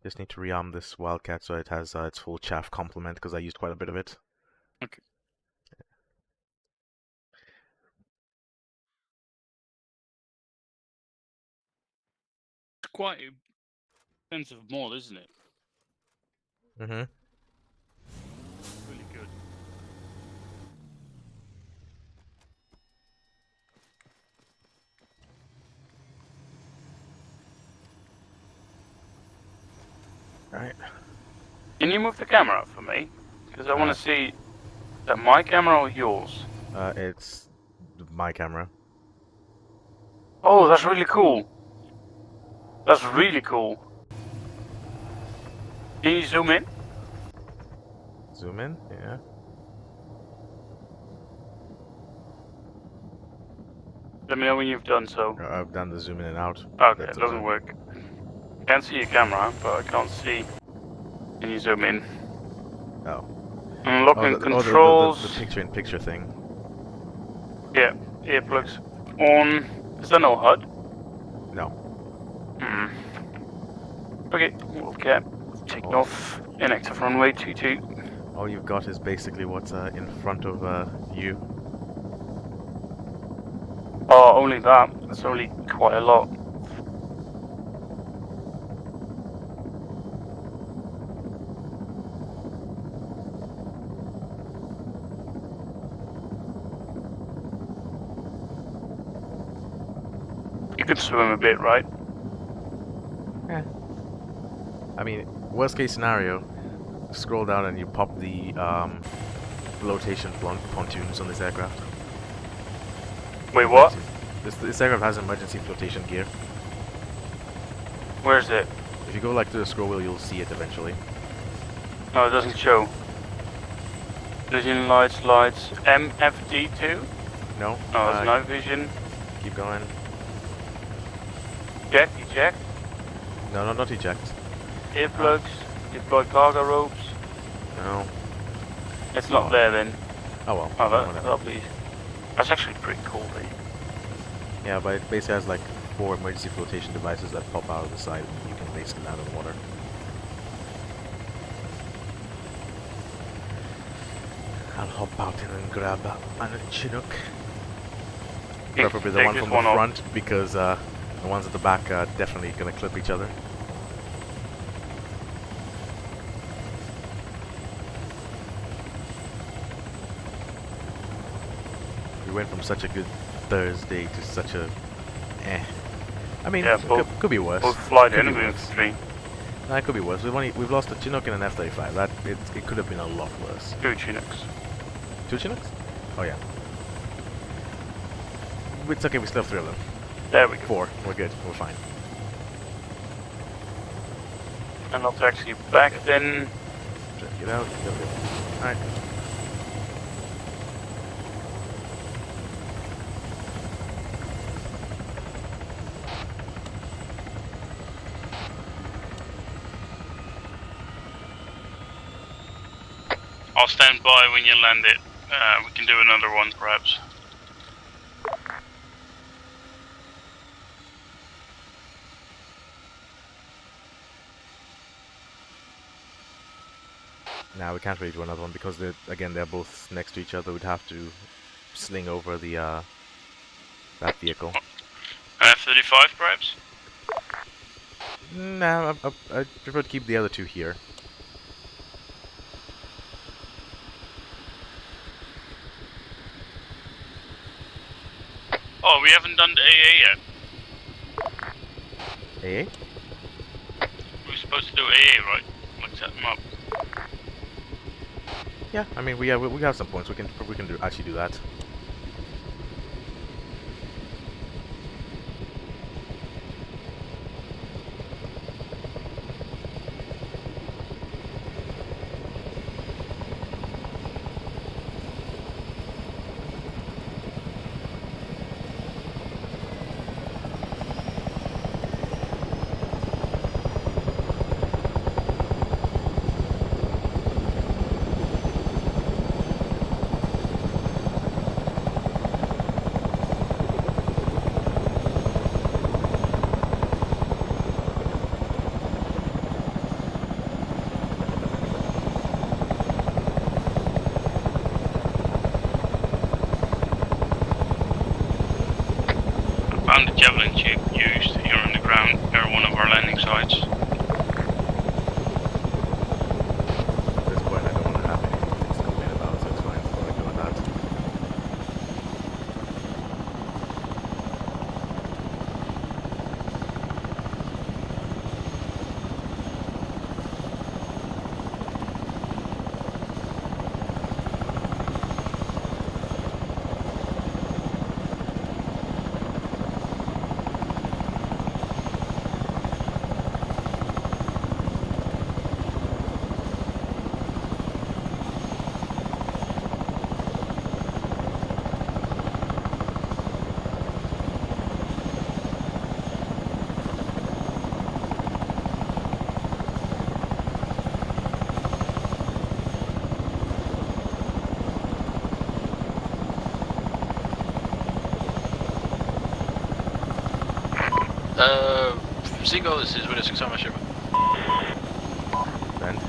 Just need to rearm this Wildcat so it has its full chaff complement because I used quite a bit of it. Okay. It's quite expensive mod, isn't it? Mm-hmm. Really good. Alright. Can you move the camera up for me? Because I want to see, is that my camera or yours? It's my camera. Oh, that's really cool. That's really cool. Can you zoom in? Zoom in? Yeah. Let me know when you've done so. I've done the zoom in and out. Okay, it doesn't work. Can't see your camera, but I can't see. Can you zoom in? Oh. Unlocking controls. The picture-in-picture thing. Yeah, earplugs on. Is there no HUD? No. Hmm. Okay, Wildcat taking off. Inactive runway 22. All you've got is basically what's in front of you. Oh, only that. That's only quite a lot. You could swim a bit, right? Yeah. I mean, worst case scenario, scroll down and you pop the flotation pontoons on this aircraft. Wait, what? This aircraft has emergency flotation gear. Where's it? If you go like to the scroll wheel, you'll see it eventually. No, it doesn't show. Collision lights, MFD2? No. No, it's night vision. Keep going. Eject. No, not eject. Earplugs, deploy cargo ropes. No. It's not there then. Oh well. Oh, that'll be. That's actually pretty cool, then. Yeah, but it basically has like 4 emergency flotation devices that pop out of the side and you can basically land on the water. I'll hop out in and grab a Chinook. Preferably the one from the front because the ones at the back are definitely gonna clip each other. We went from such a good Thursday to such a I mean, yeah, could be worse. Both flight enemy infantry. No, it could be worse. We've lost a Chinook and an F-35. It could have been a lot worse. 2 Chinooks. 2 Chinooks? Oh yeah. It's okay. We still have 3 of them. There we go. 4. We're good. We're fine. And not actually back then. Get out. Alright. I'll stand by when you land it. We can do another one, perhaps. Nah, we can't really do another one because they're both next to each other. We'd have to sling over the that vehicle. An F-35, perhaps? Nah, I prefer to keep the other 2 here. Oh, we haven't done the AA yet. AA? We were supposed to do AA, right? Like set them up. Yeah, I mean we have some points. We can actually do that. find the javelins you used here on the ground near one of our landing sites. At this point, I don't want to have anything to complain about, so it's fine. I like doing that. Seagull, this is Widow 6 Armor ship. And?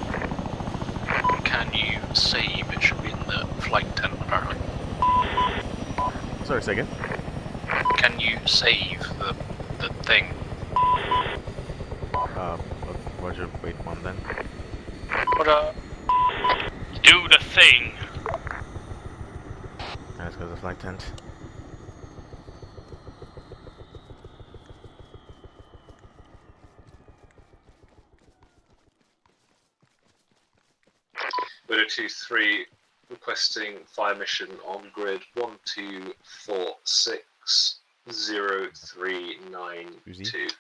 Can you save? It should be in the flight tent, apparently. Sorry, say again? Can you save the thing? Roger, wait one then. What Do the thing! Let's go to the flight tent. Widow 2-3 requesting fire mission on grid 12460392.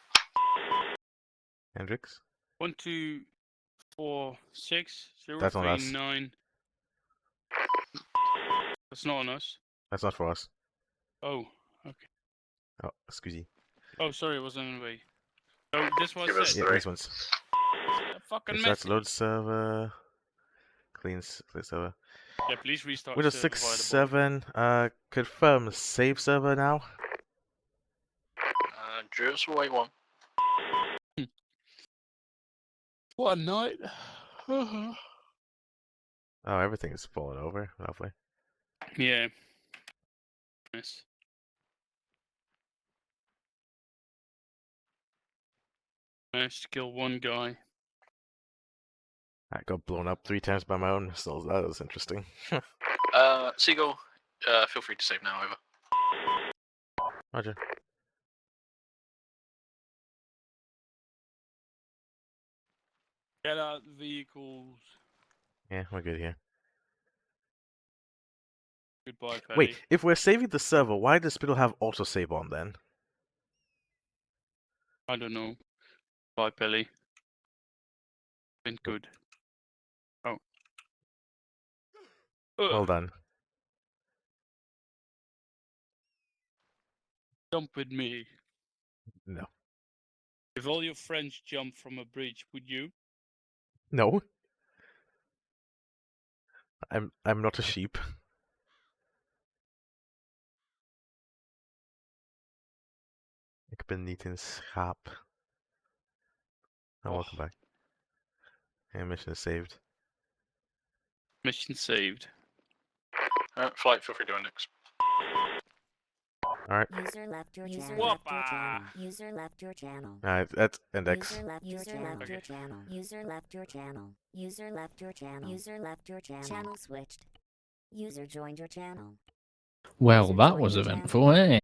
Hendrix? 12460339. That's not on us. That's not for us. Oh, okay. Oh, excuse me. Oh, sorry, it wasn't in the way. Oh, this was Give us it. Yeah, these ones. Fucking Let's message. load server. Clean server. Yeah, please restart. Windows server 6 via the 7. Confirm save server now. Just wait one. What a night. Oh, everything is falling over. Lovely. Yeah. Nice. Managed to kill one guy. I got blown up 3 times by my own missiles. That was interesting. Seagull, feel free to save now, over. Roger. Get out the vehicles. Yeah, we're good here. Goodbye, Paddy. Wait, if we're saving the server, why does Spittle have autosave on then? I don't know. Bye, Pelly. Been good. Oh. Well done. Jump with me. No. If all your friends jump from a bridge, would you? No. I'm not a sheep. Ik ben niet een schaap. Oh, welcome back. And mission is saved. Mission saved. Flight, feel free to index. Alright. User left your channel. User left your channel. That's index. User left your channel. User left your channel. User left your channel. User left your channel. Channel switched. User joined your channel. Well, that was eventful, eh?